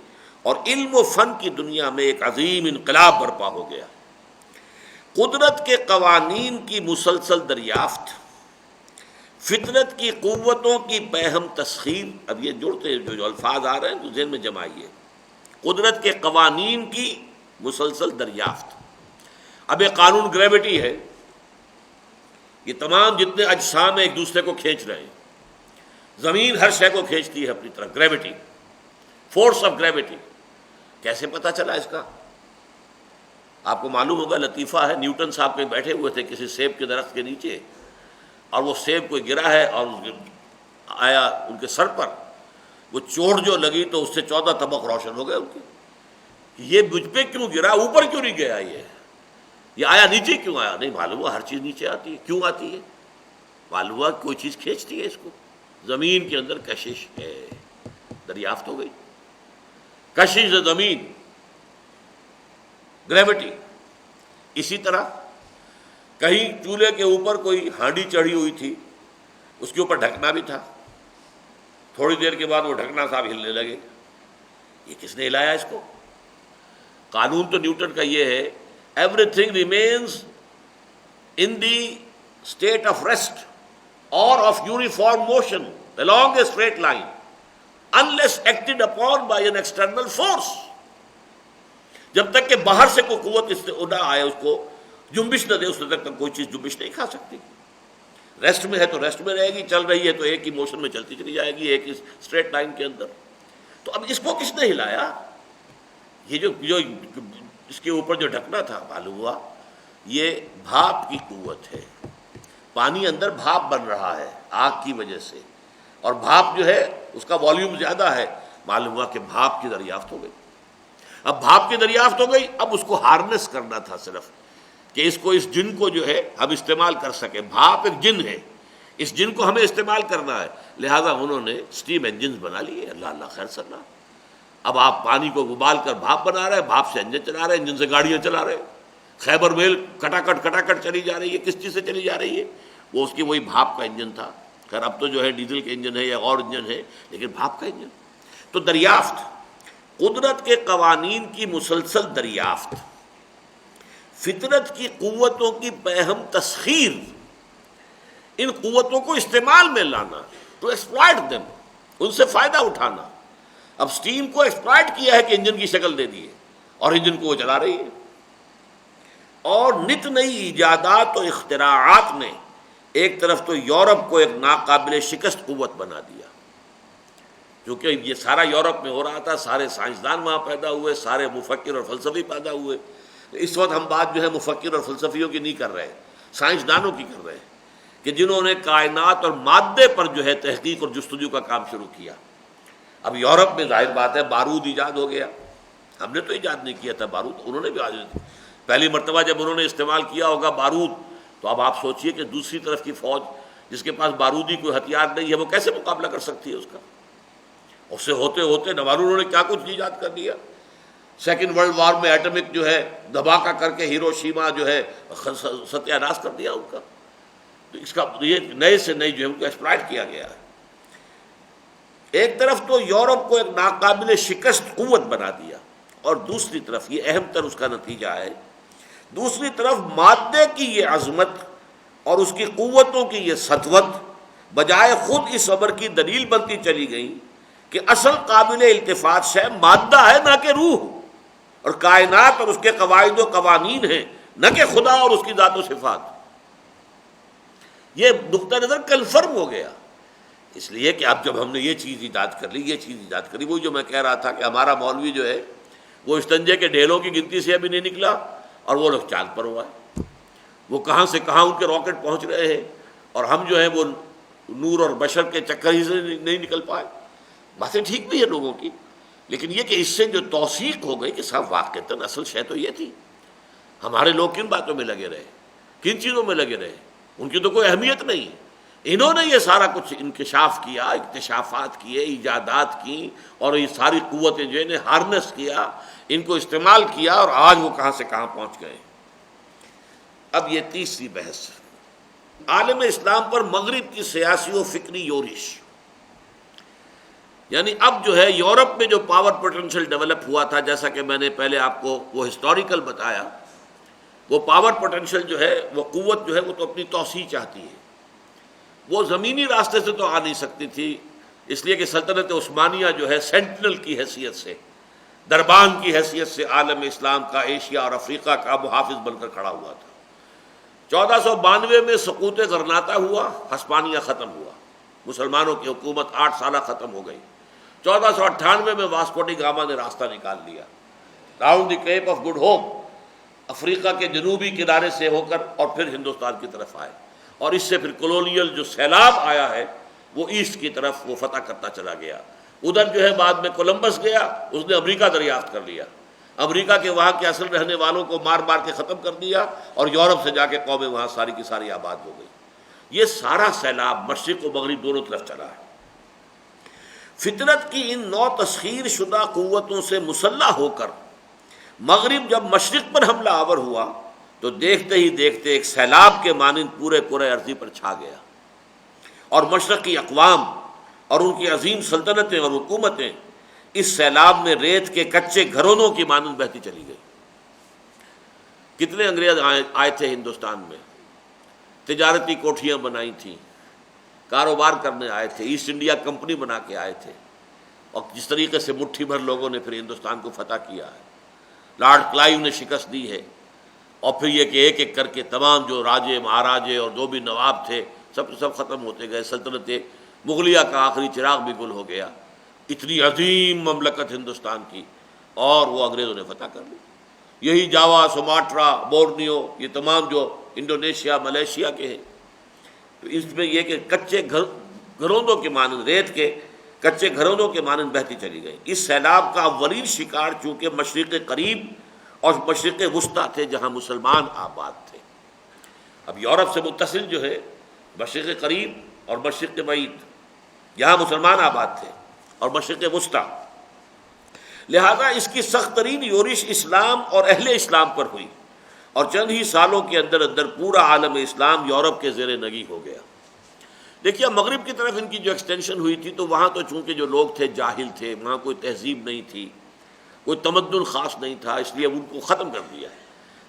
اور علم و فن کی دنیا میں ایک عظیم انقلاب برپا ہو گیا. قدرت کے قوانین کی مسلسل دریافت، فطرت کی قوتوں کی پیہم تسخیر. اب یہ جڑتے جو الفاظ آ رہے ہیں تو ذہن میں جمائیے. قدرت کے قوانین کی مسلسل دریافت. اب یہ قانون گریوٹی ہے، یہ تمام جتنے اجسام ایک دوسرے کو کھینچ رہے ہیں. زمین ہر شے کو کھینچتی ہے اپنی طرف، گریوٹی، فورس آف گریوٹی. کیسے پتہ چلا اس کا؟ آپ کو معلوم ہوگا لطیفہ ہے. نیوٹن صاحب کہیں بیٹھے ہوئے تھے کسی سیب کے درخت کے نیچے، اور وہ سیب کوئی گرا ہے اور آیا ان کے سر پر. وہ چوٹ جو لگی تو اس سے 14 طبق روشن ہو گئے ان کے. یہ مجھ پہ کیوں گرا، اوپر کیوں نہیں گیا؟ یہ آیا نیچے کیوں آیا؟ نہیں معلوم ہوا ہر چیز نیچے آتی ہے. کیوں آتی ہے؟ معلوم ہوا کوئی چیز کھینچتی ہے اس کو. زمین کے اندر کشش ہے، دریافت ہو گئی. کشش زمین، گریوٹی. اسی طرح کہیں چولہے کے اوپر کوئی ہانڈی چڑھی ہوئی تھی، اس کے اوپر ڈھکنا بھی تھا. تھوڑی دیر کے بعد وہ ڈھکنا صاحب ہلنے لگے. یہ کس نے ہلایا اس کو؟ قانون تو نیوٹن کا یہ ہے، everything remains in the state of rest اور of uniform motion along a straight line unless acted upon by an external force. جب تک کہ باہر سے کوئی قوت اس سے نہ آئے، اس کو جنبش نہ دے، اس وقت تک کوئی چیز جنبش نہیں کھا سکتی. ریسٹ میں ہے تو ریسٹ میں رہے گی، چل رہی ہے تو ایک ہی موشن میں چلتی چلی جائے گی، ایک ہی اسٹریٹ لائن کے اندر. تو اب اس کو کس نے ہلایا؟ یہ جو اس کے اوپر جو ڈھکنا تھا، معلوم ہوا یہ بھاپ کی قوت ہے. پانی اندر بھاپ بن رہا ہے آگ کی وجہ سے، اور بھاپ جو ہے اس کا والیوم زیادہ ہے. معلوم ہوا کہ بھاپ کی دریافت ہو گئی. اب بھاپ کی دریافت ہو گئی، اب اس کو ہارنس کرنا تھا صرف، کہ اس جن کو جو ہے ہم استعمال کر سکیں. بھاپ ایک جن ہے، اس جن کو ہمیں استعمال کرنا ہے. لہذا انہوں نے اسٹیم انجنز بنا لیے. اللہ اللہ خیر صلی اللہ. اب آپ پانی کو ابال کر بھاپ بنا رہے ہیں، بھاپ سے انجن چلا رہے ہیں، انجن سے گاڑیاں چلا رہے ہیں. خیبر میل کٹاکٹ چلی جا رہی ہے. کس چیز سے چلی جا رہی ہے؟ وہ اس کی وہی بھاپ کا انجن تھا. خیر اب تو جو ہے ڈیزل کے انجن ہے یا اور انجن ہے، لیکن بھاپ کا انجن. تو دریافت، قدرت کے قوانین کی مسلسل دریافت، فطرت کی قوتوں کی پیہم تسخیر، ان قوتوں کو استعمال میں لانا، ٹو ایکسپلائٹ دیم، ان سے فائدہ اٹھانا. اب سٹیم کو ایکسپلائٹ کیا ہے کہ انجن کی شکل دے دی ہے اور انجن کو وہ چلا رہی ہے. اور نت نئی ایجادات و اختراعات نے ایک طرف تو یورپ کو ایک ناقابل شکست قوت بنا دیا، کیونکہ یہ سارا یورپ میں ہو رہا تھا. سارے سائنسدان وہاں پیدا ہوئے، سارے مفکر اور فلسفی پیدا ہوئے. اس وقت ہم بات جو ہے مفکر اور فلسفیوں کی نہیں کر رہے، سائنسدانوں کی کر رہے ہیں، کہ جنہوں نے کائنات اور مادے پر جو ہے تحقیق اور جستجو کا کام شروع کیا. اب یورپ میں ظاہر بات ہے بارود ایجاد ہو گیا. ہم نے تو ایجاد نہیں کیا تھا بارود، انہوں نے بھی پہلی مرتبہ جب انہوں نے استعمال کیا ہوگا بارود. تو اب آپ سوچئے کہ دوسری طرف کی فوج جس کے پاس بارودی کوئی ہتھیار نہیں ہے، وہ کیسے مقابلہ کر سکتی ہے اس کا؟ اس سے ہوتے ہوتے نوارو انہوں نے کیا کچھ ایجاد کر دیا. سیکنڈ ورلڈ وار میں ایٹمک جو ہے دھماکہ کر کے ہیروشیما جو ہے ستیہ ناش کر دیا ان کا. تو اس کا یہ نئے سے نئی جو ہے ان کو ایکسپلائٹ کیا گیا ہے. ایک طرف تو یورپ کو ایک ناقابل شکست قوت بنا دیا، اور دوسری طرف یہ اہم تر اس کا نتیجہ ہے دوسری طرف مادے کی یہ عظمت اور اس کی قوتوں کی یہ سطوت بجائے خود اس امر کی دلیل بنتی چلی گئی کہ اصل قابل التفات شے مادہ ہے نہ کہ روح، اور کائنات اور اس کے قواعد و قوانین ہیں نہ کہ خدا اور اس کی ذات و صفات۔ یہ نقطہ نظر کنفرم ہو گیا، اس لیے کہ اب جب ہم نے یہ چیز ایجاد کر لی، یہ چیز ایجاد کری، وہی جو میں کہہ رہا تھا کہ ہمارا مولوی جو ہے وہ استنجے کے ڈھیلوں کی گنتی سے ابھی نہیں نکلا اور وہ لوگ چاند پر ہوا ہے، وہ کہاں سے کہاں ان کے راکٹ پہنچ رہے ہیں، اور ہم جو ہیں وہ نور اور بشر کے چکر ہی سے نہیں نکل پائے۔ باتیں ٹھیک بھی ہے لوگوں کی، لیکن یہ کہ اس سے جو توثیق ہو گئی کہ صاحب واقعتاً اصل شے تو یہ تھی۔ ہمارے لوگ کن باتوں میں لگے رہے، کن چیزوں میں لگے رہے، ان کی تو کوئی اہمیت نہیں، انہوں نے یہ سارا کچھ انکشاف کیا، اکتشافات کیے، ایجادات کی، اور یہ ساری قوتیں جو انہیں ہارنس کیا، ان کو استعمال کیا، اور آج وہ کہاں سے کہاں پہنچ گئے۔ اب یہ تیسری بحث، عالم اسلام پر مغرب کی سیاسی و فکری یورش، یعنی اب جو ہے یورپ میں جو پاور پوٹینشل ڈیولپ ہوا تھا، جیسا کہ میں نے پہلے آپ کو وہ ہسٹوریکل بتایا، وہ پاور پوٹینشل جو ہے، وہ قوت جو ہے، وہ تو اپنی توسیع چاہتی ہے، وہ زمینی راستے سے تو آ نہیں سکتی تھی، اس لیے کہ سلطنت عثمانیہ جو ہے سینٹینل کی حیثیت سے، دربان کی حیثیت سے عالم اسلام کا، ایشیا اور افریقہ کا محافظ بن کر کھڑا ہوا تھا۔ 1492 میں سقوط غرناطہ ہوا، ہسپانیہ ختم ہوا، مسلمانوں کی حکومت 8 سالہ ختم ہو گئی۔ 1498 میں واسکو ڈی گاما نے راستہ نکال لیا، round the cap of good hope, افریقہ کے جنوبی کنارے سے ہو کر اور پھر ہندوستان کی طرف آئے، اور اس سے پھر کولونیل جو سیلاب آیا ہے وہ ایسٹ کی طرف وہ فتح کرتا چلا گیا۔ ادھر جو ہے بعد میں کولمبس گیا، اس نے امریکہ دریافت کر لیا، امریکہ کے وہاں کے اصل رہنے والوں کو مار مار کے ختم کر دیا، اور یورپ سے جا کے قومیں وہاں ساری کی ساری آباد ہو گئی۔ یہ سارا سیلاب مشرق و مغرب دونوں طرف چلا ہے۔ فطرت کی ان نو تسخیر شدہ قوتوں سے مسلح ہو کر مغرب جب مشرق پر حملہ آور ہوا تو دیکھتے ہی دیکھتے ایک سیلاب کے مانند پورے کرۂ ارضی پر چھا گیا، اور مشرقی اقوام اور ان کی عظیم سلطنتیں اور حکومتیں اس سیلاب میں ریت کے کچے گھرونوں کی مانند بہتی چلی گئی۔ کتنے انگریز آئے تھے ہندوستان میں، تجارتی کوٹھیاں بنائی تھیں، کاروبار کرنے آئے تھے، ایسٹ انڈیا کمپنی بنا کے آئے تھے، اور جس طریقے سے مٹھی بھر لوگوں نے پھر ہندوستان کو فتح کیا ہے، لارڈ کلائیو نے شکست دی ہے، اور پھر یہ کہ ایک ایک کر کے تمام جو راجے مہاراجے اور جو بھی نواب تھے سب ختم ہوتے گئے، سلطنت مغلیہ کا آخری چراغ بھی گل ہو گیا۔ اتنی عظیم مملکت ہندوستان کی، اور وہ انگریزوں نے فتح کر لی۔ یہی جاوا، سماٹرا، بورنیو، یہ تمام جو انڈونیشیا، ملیشیا کے ہیں، تو اس میں یہ کہ کچے گھرونوں کے مانند، ریت کے کچے گھرونوں کے مانند بہتی چلی گئی۔ اس سیلاب کا اولین شکار چونکہ مشرق قریب اور مشرق وسطیٰ تھے، جہاں مسلمان آباد تھے۔ اب یورپ سے متصل جو ہے مشرق قریب اور مشرق بعید، یہاں مسلمان آباد تھے، اور مشرق وسطیٰ، لہذا اس کی سخت ترین یورش اسلام اور اہل اسلام پر ہوئی، اور چند ہی سالوں کے اندر اندر پورا عالم اسلام یورپ کے زیر نگی ہو گیا۔ دیکھیے مغرب کی طرف ان کی جو ایکسٹینشن ہوئی تھی، تو وہاں تو چونکہ جو لوگ تھے جاہل تھے، وہاں کوئی تہذیب نہیں تھی، کوئی تمدن خاص نہیں تھا، اس لیے ان کو ختم کر دیا ہے۔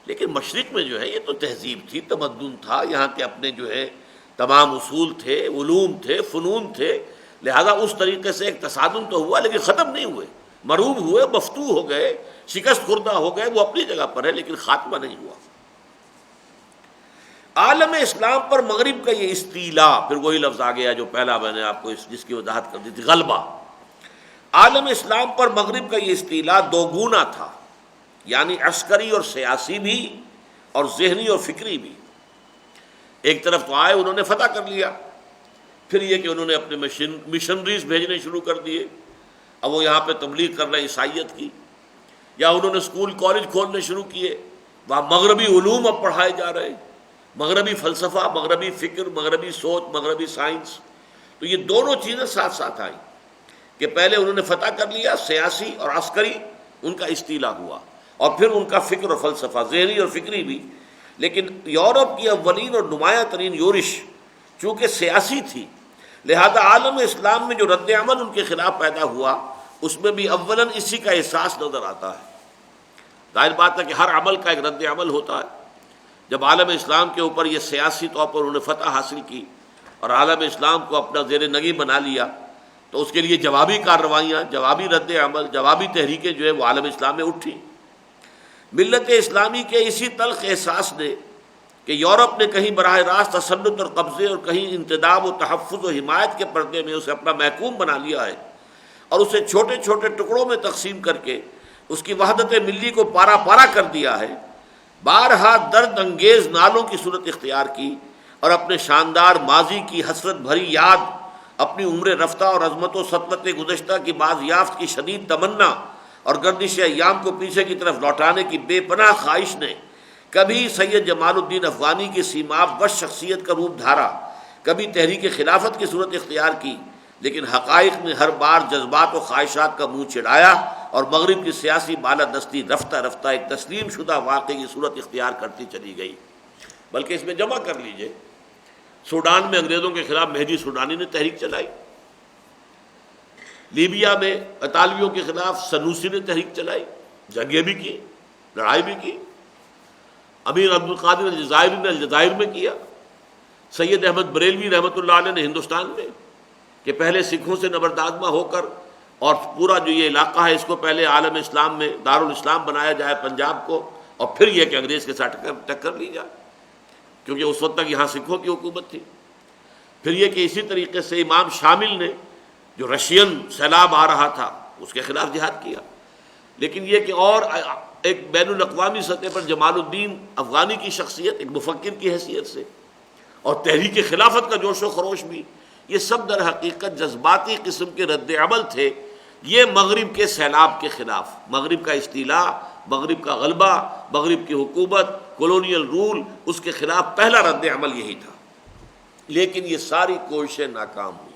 لیکن مشرق میں جو ہے یہ تو تہذیب تھی، تمدن تھا، یہاں کے اپنے جو ہے تمام اصول تھے، علوم تھے، فنون تھے، لہذا اس طریقے سے ایک تصادم تو ہوا، لیکن ختم نہیں ہوئے، مروب ہوئے، مفتوح ہو گئے، شکست خوردہ ہو گئے، وہ اپنی جگہ پر ہے، لیکن خاتمہ نہیں ہوا۔ عالم اسلام پر مغرب کا یہ استیلا، پھر وہی لفظ آ گیا جو پہلا میں نے آپ کو جس کی وضاحت کر دی تھی، غلبہ۔ عالم اسلام پر مغرب کا یہ استیلا دو گونا تھا، یعنی عسکری اور سیاسی بھی، اور ذہنی اور فکری بھی۔ ایک طرف تو آئے، انہوں نے فتح کر لیا، پھر یہ کہ انہوں نے اپنے مشنریز بھیجنے شروع کر دیے، اب وہ یہاں پہ تبلیغ کر رہے ہیں عیسائیت کی، یا انہوں نے اسکول کالج کھولنے شروع کیے، وہاں مغربی علوم اب پڑھائے جا رہے ہیں، مغربی فلسفہ، مغربی فکر، مغربی سوچ، مغربی سائنس۔ تو یہ دونوں چیزیں ساتھ ساتھ آئیں کہ پہلے انہوں نے فتح کر لیا، سیاسی اور عسکری ان کا استیلا ہوا، اور پھر ان کا فکر اور فلسفہ، ذہنی اور فکری بھی۔ لیکن یورپ کی اولین اور نمایاں ترین یورش چونکہ سیاسی تھی، لہذا عالم اسلام میں جو رد عمل ان کے خلاف پیدا ہوا، اس میں بھی اولاً اسی کا احساس نظر آتا ہے۔ ظاہر بات ہے کہ ہر عمل کا ایک رد عمل ہوتا ہے۔ جب عالم اسلام کے اوپر یہ سیاسی طور پر انہوں نے فتح حاصل کی اور عالم اسلام کو اپنا زیر نگی بنا لیا، تو اس کے لیے جوابی کارروائیاں، جوابی رد عمل، جوابی تحریکیں جو ہے وہ عالم اسلام میں اٹھی۔ ملت اسلامی کے اسی تلخ احساس نے کہ یورپ نے کہیں براہ راست تسلط اور قبضے اور کہیں انتداب و تحفظ و حمایت کے پردے میں اسے اپنا محکوم بنا لیا ہے اور اسے چھوٹے چھوٹے ٹکڑوں میں تقسیم کر کے اس کی وحدت ملی کو پارا پارا کر دیا ہے، بارہا درد انگیز نالوں کی صورت اختیار کی اور اپنے شاندار ماضی کی حسرت بھری یاد، اپنی عمر رفتہ اور عظمت و سطوت گزشتہ کی بازیافت کی شدید تمنا اور گردش ایام کو پیچھے کی طرف لوٹانے کی بے پناہ خواہش نے کبھی سید جمال الدین افغانی کی سیماب بش شخصیت کا روپ دھارا، کبھی تحریک خلافت کی صورت اختیار کی، لیکن حقائق نے ہر بار جذبات و خواہشات کا منہ چڑھایا اور مغرب کی سیاسی بالادستی رفتہ رفتہ ایک تسلیم شدہ واقعے کی صورت اختیار کرتی چلی گئی۔ بلکہ اس میں جمع کر لیجئے، سوڈان میں انگریزوں کے خلاف مہدی سوڈانی نے تحریک چلائی، لیبیا میں اطالویوں کے خلاف سنوسی نے تحریک چلائی، جنگیں بھی کی، لڑائی بھی کی، امیر عبد القادر الجزائری نے الجزائر میں کیا، سید احمد بریلوی رحمۃ اللہ علیہ نے ہندوستان میں، کہ پہلے سکھوں سے نبردآزمہ ہو کر اور پورا جو یہ علاقہ ہے اس کو پہلے عالم اسلام میں دارالاسلام بنایا جائے پنجاب کو، اور پھر یہ کہ انگریز کے ساتھ ٹکر لی جائے، کیونکہ اس وقت تک یہاں سکھوں کی حکومت تھی۔ پھر یہ کہ اسی طریقے سے امام شامل نے جو رشین سیلاب آ رہا تھا اس کے خلاف جہاد کیا۔ لیکن یہ کہ اور ایک بین الاقوامی سطح پر جمال الدین افغانی کی شخصیت ایک مفکر کی حیثیت سے اور تحریک خلافت کا جوش و خروش بھی، یہ سب در حقیقت جذباتی قسم کے رد عمل تھے یہ مغرب کے سیلاب کے خلاف، مغرب کا استیلاء، مغرب کا غلبہ، مغرب کی حکومت، کولونیل رول، اس کے خلاف پہلا رد عمل یہی تھا۔ لیکن یہ ساری کوششیں ناکام ہوئی۔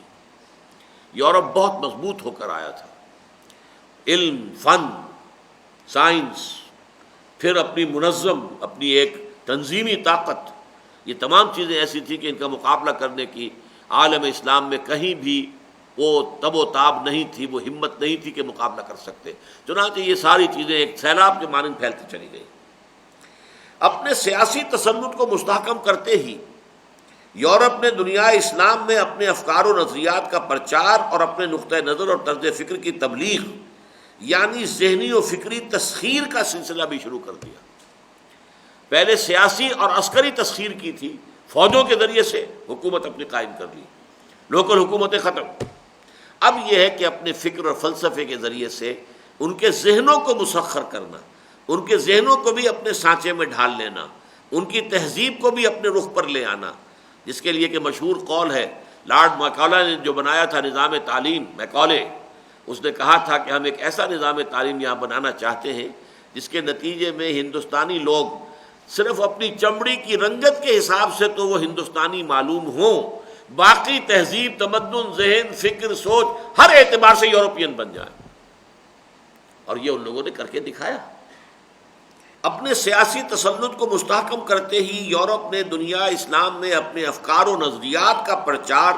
یورپ بہت مضبوط ہو کر آیا تھا، علم، فن، سائنس، پھر اپنی منظم، اپنی ایک تنظیمی طاقت، یہ تمام چیزیں ایسی تھیں کہ ان کا مقابلہ کرنے کی عالم اسلام میں کہیں بھی وہ تب و تاب نہیں تھی، وہ ہمت نہیں تھی کہ مقابلہ کر سکتے۔ چنانچہ یہ ساری چیزیں ایک سیلاب کے مانند پھیلتی چلی گئی۔ اپنے سیاسی تسلط کو مستحکم کرتے ہی یورپ نے دنیا اسلام میں اپنے افکار و نظریات کا پرچار اور اپنے نقطۂ نظر اور طرز فکر کی تبلیغ، یعنی ذہنی و فکری تسخیر کا سلسلہ بھی شروع کر دیا۔ پہلے سیاسی اور عسکری تسخیر کی تھی، فوجوں کے ذریعے سے حکومت اپنی قائم کر لی، لوکل حکومتیں ختم۔ اب یہ ہے کہ اپنے فکر اور فلسفے کے ذریعے سے ان کے ذہنوں کو مسخر کرنا، ان کے ذہنوں کو بھی اپنے سانچے میں ڈھال لینا، ان کی تہذیب کو بھی اپنے رخ پر لے آنا، جس کے لیے کہ مشہور قول ہے، لارڈ میکالے نے جو بنایا تھا نظام تعلیم، میکالے، اس نے کہا تھا کہ ہم ایک ایسا نظام تعلیم یہاں بنانا چاہتے ہیں جس کے نتیجے میں ہندوستانی لوگ صرف اپنی چمڑی کی رنگت کے حساب سے تو وہ ہندوستانی معلوم ہوں، باقی تہذیب، تمدن، ذہن، فکر، سوچ ہر اعتبار سے یورپین بن جائیں۔ اور یہ ان لوگوں نے کر کے دکھایا۔ اپنے سیاسی تسلط کو مستحکم کرتے ہی یورپ نے دنیا اسلام میں اپنے افکار و نظریات کا پرچار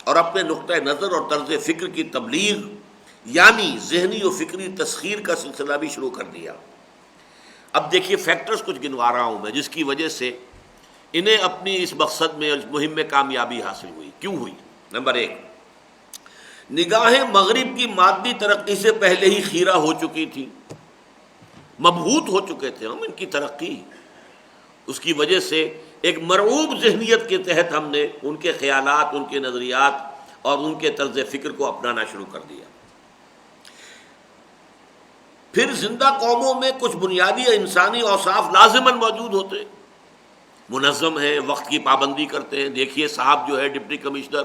اور اپنے نقطۂ نظر اور طرز فکر کی تبلیغ، یعنی ذہنی و فکری تسخیر کا سلسلہ بھی شروع کر دیا۔ اب دیکھیے فیکٹرز کچھ گنوا رہا ہوں میں جس کی وجہ سے انہیں اپنی اس مقصد میں اس مہم میں کامیابی حاصل ہوئی۔ کیوں ہوئی؟ نمبر 1، نگاہیں مغرب کی مادی ترقی سے پہلے ہی خیرہ ہو چکی تھی، مبہوت ہو چکے تھے ہم ان کی ترقی، اس کی وجہ سے ایک مرعوب ذہنیت کے تحت ہم نے ان کے خیالات، ان کے نظریات اور ان کے طرز فکر کو اپنانا شروع کر دیا۔ پھر زندہ قوموں میں کچھ بنیادی انسانی اوصاف لازماً موجود ہوتے، منظم ہیں، وقت کی پابندی کرتے ہیں۔ دیکھیے صاحب جو ہے ڈپٹی کمشنر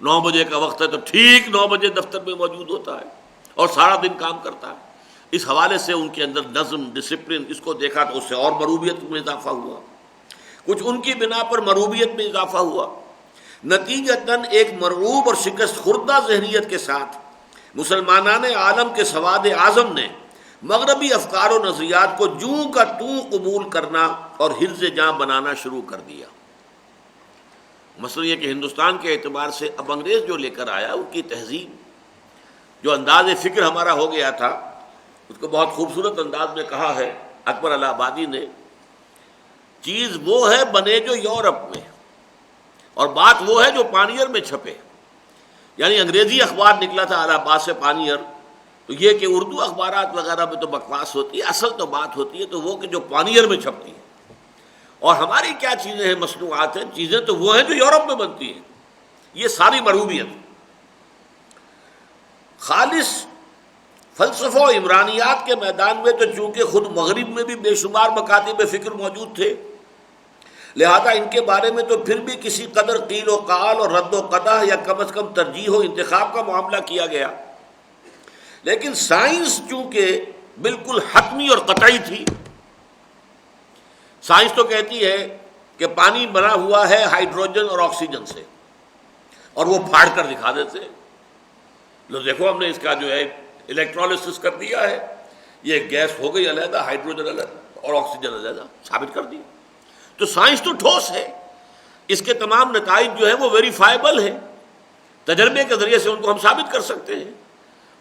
9 بجے کا وقت ہے تو ٹھیک 9 بجے دفتر میں موجود ہوتا ہے اور سارا دن کام کرتا ہے۔ اس حوالے سے ان کے اندر نظم، ڈسپلن، اس کو دیکھا تو اس سے اور مروبیت میں اضافہ ہوا، کچھ ان کی بنا پر مروبیت میں اضافہ ہوا۔ نتیجتاً ایک مرعوب اور شکست خوردہ ذہنیت کے ساتھ مسلمانان عالم کے سواد اعظم نے مغربی افکار و نظریات کو جوں کا توں قبول کرنا اور حرز جاں بنانا شروع کر دیا۔ مثلا یہ کہ ہندوستان کے اعتبار سے اب انگریز جو لے کر آیا، ان کی تہذیب، جو انداز فکر ہمارا ہو گیا تھا، اس کو بہت خوبصورت انداز میں کہا ہے اکبر الہ آبادی نے، چیز وہ ہے بنے جو یورپ میں، اور بات وہ ہے جو پانیئر میں چھپے. یعنی انگریزی اخبار نکلا تھا الہ آباد سے پانیئر، تو یہ کہ اردو اخبارات وغیرہ میں تو بکواس ہوتی ہے، اصل تو بات ہوتی ہے تو وہ کہ جو پانیئر میں چھپتی ہے. اور ہماری کیا چیزیں ہیں، مصنوعات ہیں، چیزیں تو وہ ہیں جو یورپ میں بنتی ہیں. یہ ساری مرعوبیت. خالص فلسفہ و عمرانیات کے میدان میں تو چونکہ خود مغرب میں بھی بے شمار مکاتب فکر موجود تھے، لہذا ان کے بارے میں تو پھر بھی کسی قدر قیل و قال اور رد و قدح یا کم از کم ترجیح و انتخاب کا معاملہ کیا گیا. لیکن سائنس چونکہ بالکل حتمی اور قطعی تھی، سائنس تو کہتی ہے کہ پانی بنا ہوا ہے ہائیڈروجن اور آکسیجن سے، اور وہ پھاڑ کر دکھا دیتے، لو دیکھو ہم نے اس کا جو ہے الیکٹرولسس کر دیا ہے، یہ گیس ہو گئی علیحدہ، ہائیڈروجن علیحدہ اور آکسیجن علیحدہ، ثابت کر دی. تو سائنس تو ٹھوس ہے، اس کے تمام نتائج جو ہیں وہ ویریفائبل ہیں، تجربے کے ذریعے سے ان کو ہم ثابت کر سکتے ہیں.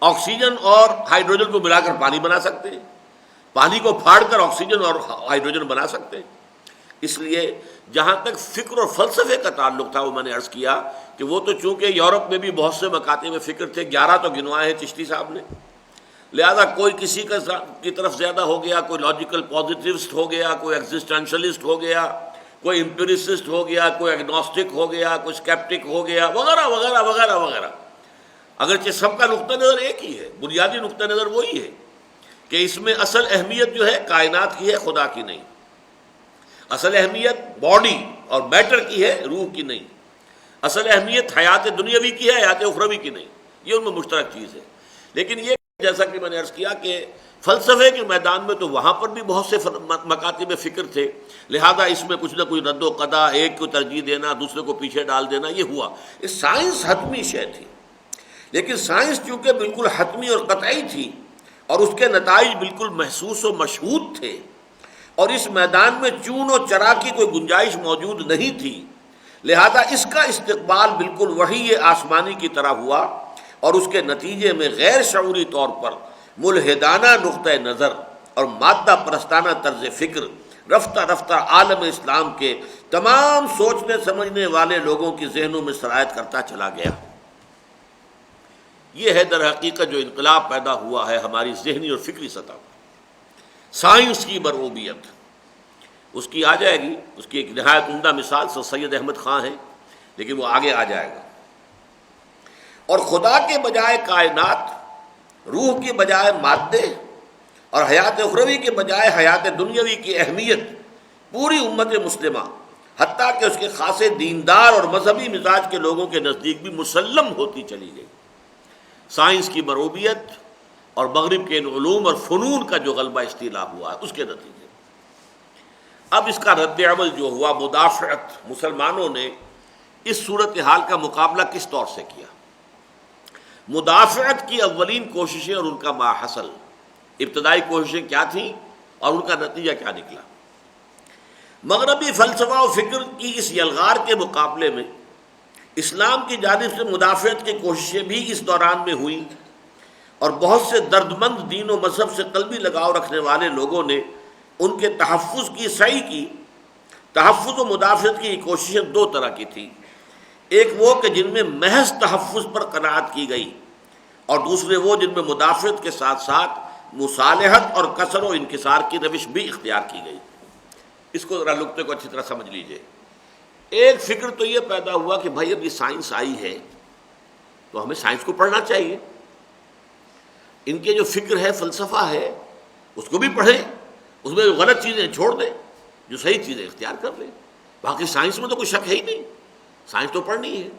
آکسیجن اور ہائیڈروجن کو ملا کر پانی بنا سکتے ہیں، پانی کو پھاڑ کر آکسیجن اور ہائیڈروجن بنا سکتے ہیں. اس لیے جہاں تک فکر اور فلسفے کا تعلق تھا، وہ میں نے عرض کیا کہ وہ تو چونکہ یورپ میں بھی بہت سے مکاتب فکر تھے، 11 تو گنوائے ہیں چشتی صاحب نے، لہذا کوئی کسی کی طرف زیادہ ہو گیا، کوئی لاجیکل پازیٹیوسٹ ہو گیا، کوئی ایگزسٹینشلسٹ ہو گیا، کوئی امپیریسسٹ ہو گیا، کوئی ایگنوسٹک ہو گیا، کوئی اسکیپٹک ہو گیا، وغیرہ وغیرہ وغیرہ وغیرہ. اگرچہ سب کا نقطہ نظر ایک ہی ہے، بنیادی نقطہ نظر وہی ہے کہ اس میں اصل اہمیت جو ہے کائنات کی ہے، خدا کی نہیں. اصل اہمیت باڈی اور میٹر کی ہے، روح کی نہیں. اصل اہمیت حیات دنیاوی کی ہے، حیات اخروی کی نہیں. یہ ان میں مشترک چیز ہے. لیکن یہ جیسا کہ میں نے عرض کیا کہ فلسفے کے میدان میں تو وہاں پر بھی بہت سے مکاتب فکر تھے، لہذا اس میں کچھ نہ کچھ رد و قدح، ایک کو ترجیح دینا، دوسرے کو پیچھے ڈال دینا، یہ ہوا. اس سائنس حتمی شے تھی، لیکن سائنس چونکہ بالکل حتمی اور قطعی تھی اور اس کے نتائج بالکل محسوس و مشہود تھے، اور اس میدان میں چون و چرا کی کوئی گنجائش موجود نہیں تھی، لہذا اس کا استقبال بالکل وحی آسمانی کی طرح ہوا، اور اس کے نتیجے میں غیر شعوری طور پر ملحدانہ نقطۂ نظر اور مادہ پرستانہ طرز فکر رفتہ رفتہ عالم اسلام کے تمام سوچنے سمجھنے والے لوگوں کی ذہنوں میں سرایت کرتا چلا گیا. یہ ہے در حقیقت جو انقلاب پیدا ہوا ہے ہماری ذہنی اور فکری سطح پر. سائنس کی مرعوبیت اس کی آ جائے گی، اس کی ایک نہایت عمدہ مثال سر سید احمد خان ہے، لیکن وہ آگے آ جائے گا. اور خدا کے بجائے کائنات، روح کی بجائے مادے اور حیات اخروی کے بجائے حیات دنیاوی کی اہمیت پوری امت مسلمہ، حتیٰ کہ اس کے خاصے دیندار اور مذہبی مزاج کے لوگوں کے نزدیک بھی مسلم ہوتی چلی گئی. سائنس کی مرعوبیت اور مغرب کے ان علوم اور فنون کا جو غلبہ استیلا ہوا ہے، اس کے نتیجے. اب اس کا رد عمل جو ہوا، مدافعت، مسلمانوں نے اس صورتحال کا مقابلہ کس طور سے کیا. مدافعت کی اولین کوششیں اور ان کا ماحصل، ابتدائی کوششیں کیا تھیں اور ان کا نتیجہ کیا نکلا. مغربی فلسفہ و فکر کی اس یلغار کے مقابلے میں اسلام کی جانب سے مدافعت کی کوششیں بھی اس دوران میں ہوئیں، اور بہت سے دردمند دین و مذہب سے قلبی لگاؤ رکھنے والے لوگوں نے ان کے تحفظ کی سعی کی. تحفظ و مدافعت کی کوششیں دو طرح کی تھیں، ایک وہ کہ جن میں محض تحفظ پر قناعت کی گئی، اور دوسرے وہ جن میں مدافعت کے ساتھ ساتھ مصالحت اور کسر و انکسار کی روش بھی اختیار کی گئی. اس کو ذرا نقطے کو اچھی طرح سمجھ لیجئے. ایک فکر تو یہ پیدا ہوا کہ بھائی اب یہ سائنس آئی ہے تو ہمیں سائنس کو پڑھنا چاہیے، ان کے جو فکر ہے، فلسفہ ہے، اس کو بھی پڑھیں، اس میں جو غلط چیزیں چھوڑ دیں، جو صحیح چیزیں اختیار کر لیں. باقی سائنس میں تو کوئی شک ہے ہی نہیں، سائنس تو پڑھنی ہے.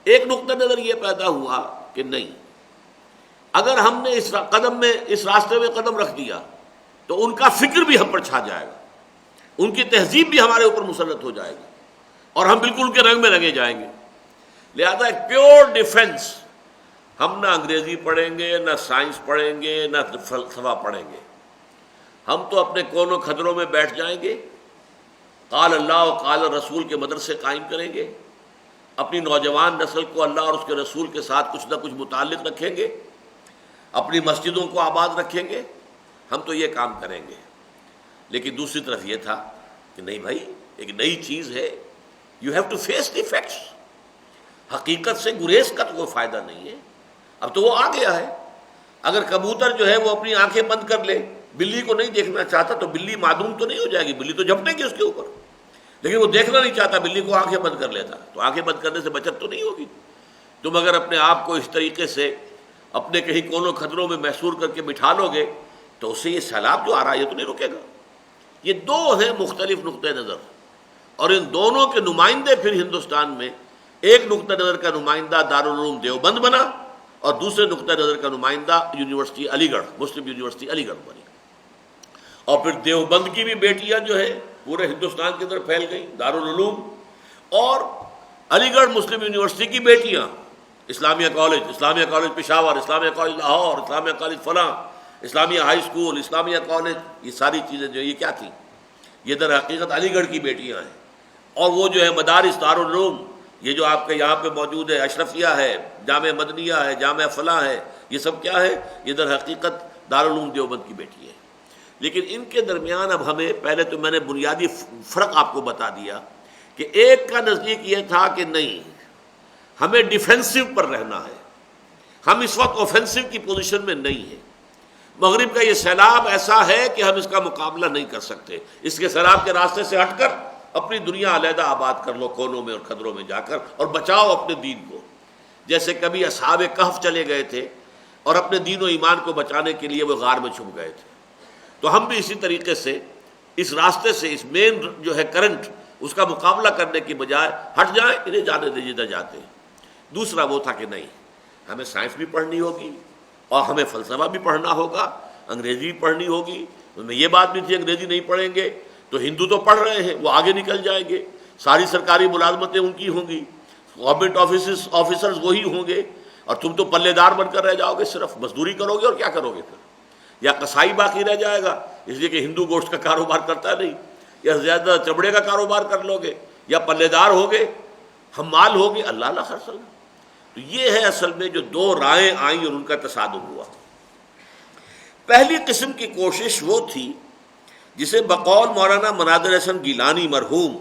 ایک نقطہ نظر یہ پیدا ہوا کہ نہیں، اگر ہم نے اس قدم میں، اس راستے میں قدم رکھ دیا تو ان کا فکر بھی ہم پر چھا جائے گا، ان کی تہذیب بھی ہمارے اوپر مسلط ہو جائے گی، اور ہم بالکل ان کے رنگ میں لگے جائیں گے. لہذا ایک پیور ڈیفنس، ہم نہ انگریزی پڑھیں گے، نہ سائنس پڑھیں گے، نہ فلسفہ پڑھیں گے، ہم تو اپنے کونوں کھدروں میں بیٹھ جائیں گے، قال اللہ و قال رسول کے مدرسے قائم کریں گے، اپنی نوجوان نسل کو اللہ اور اس کے رسول کے ساتھ کچھ نہ کچھ متعلق رکھیں گے، اپنی مسجدوں کو آباد رکھیں گے. ہم تو یہ کام کریں گے. لیکن دوسری طرف یہ تھا کہ نہیں بھائی ایک نئی چیز ہے، you have to face the facts, حقیقت سے گریز کا تو کوئی فائدہ نہیں ہے، اب تو وہ آ گیا ہے۔ اگر کبوتر جو ہے وہ اپنی آنکھیں بند کر لے، بلی کو نہیں دیکھنا چاہتا، تو بلی معدوم تو نہیں ہو جائے گی، بلی تو جھپٹے گی اس کے اوپر، لیکن وہ دیکھنا نہیں چاہتا، بلی کو آنکھیں بند کر لیتا، تو آنکھیں بند کرنے سے بچت تو نہیں ہوگی۔ تم اگر اپنے آپ کو اس طریقے سے اپنے کہیں کونوں خطروں میں محصور کر کے بٹھا لو گے تو اس سے یہ سیلاب جو آ رہا ہے یہ تو نہیں رکے گا۔ یہ دو ہیں مختلف نقطۂ نظر، اور ان دونوں کے نمائندے پھر ہندوستان میں، ایک نقطۂ نظر کا نمائندہ دارالعلوم دیوبند بنا اور دوسرے نقطۂ نظر کا نمائندہ یونیورسٹی علی گڑھ، مسلم یونیورسٹی علی گڑھ بنی، اور پھر دیوبند کی بھی بیٹیاں جو ہے پورے ہندوستان کے اندر پھیل گئیں، دارالعلوم، اور علی گڑھ مسلم یونیورسٹی کی بیٹیاں، اسلامیہ کالج پشاور، اسلامیہ کالج لاہور، اسلامیہ کالج فلاں، اسلامیہ ہائی اسکول، اسلامیہ کالج، یہ ساری چیزیں جو یہ کیا تھیں؟ یہ در حقیقت علی گڑھ کی بیٹیاں ہیں۔ اور وہ جو ہے مدارس دارالعلوم، یہ جو آپ کے یہاں پہ موجود ہے، اشرفیہ ہے، جامعہ مدنیہ ہے، جامعہ فلاں ہے، یہ سب کیا ہے؟ یہ در حقیقت دارالعلوم دیوبند کی بیٹی ہے۔ لیکن ان کے درمیان اب ہمیں پہلے تو میں نے بنیادی فرق آپ کو بتا دیا کہ ایک کا نزدیک یہ تھا کہ نہیں، ہمیں ڈیفینسو پر رہنا ہے، ہم اس وقت اوفینسو کی پوزیشن میں نہیں ہیں، مغرب کا یہ سیلاب ایسا ہے کہ ہم اس کا مقابلہ نہیں کر سکتے، اس کے سیلاب کے راستے سے ہٹ کر اپنی دنیا علیحدہ آباد کر لو، کونوں میں اور خدروں میں جا کر، اور بچاؤ اپنے دین کو۔ جیسے کبھی اصحاب کہف چلے گئے تھے اور اپنے دین و ایمان کو بچانے کے لیے وہ غار میں چھپ گئے تھے، تو ہم بھی اسی طریقے سے اس راستے سے، اس مین جو ہے کرنٹ، اس کا مقابلہ کرنے کی بجائے ہٹ جائیں، انہیں جانے دے جدھر جاتے ہیں۔ دوسرا وہ تھا کہ نہیں، ہمیں سائنس بھی پڑھنی ہوگی اور ہمیں فلسفہ بھی پڑھنا ہوگا، انگریزی بھی پڑھنی ہوگی۔ ان میں یہ بات بھی تھی انگریزی نہیں پڑھیں گے تو ہندو تو پڑھ رہے ہیں، وہ آگے نکل جائیں گے، ساری سرکاری ملازمتیں ان کی ہوں گی، گورنمنٹ آفیسرز وہی ہوں گے، اور تم تو پلے دار بن کر رہ جاؤ گے، صرف مزدوری کرو گے اور کیا کرو گے پھر؟ یا قصائی باقی رہ جائے گا، اس لیے کہ ہندو گوشت کا کاروبار کرتا نہیں، یا زیادہ چمڑے کا کاروبار کر لو گے، یا پلے دار ہوگے، حمال ہوگے، اللہ اللہ خرص اللہ۔ تو یہ ہے اصل میں جو دو رائیں آئیں اور ان کا تصادم ہوا۔ پہلی قسم کی کوشش وہ تھی جسے بقول مولانا مناظر حسن گیلانی مرحوم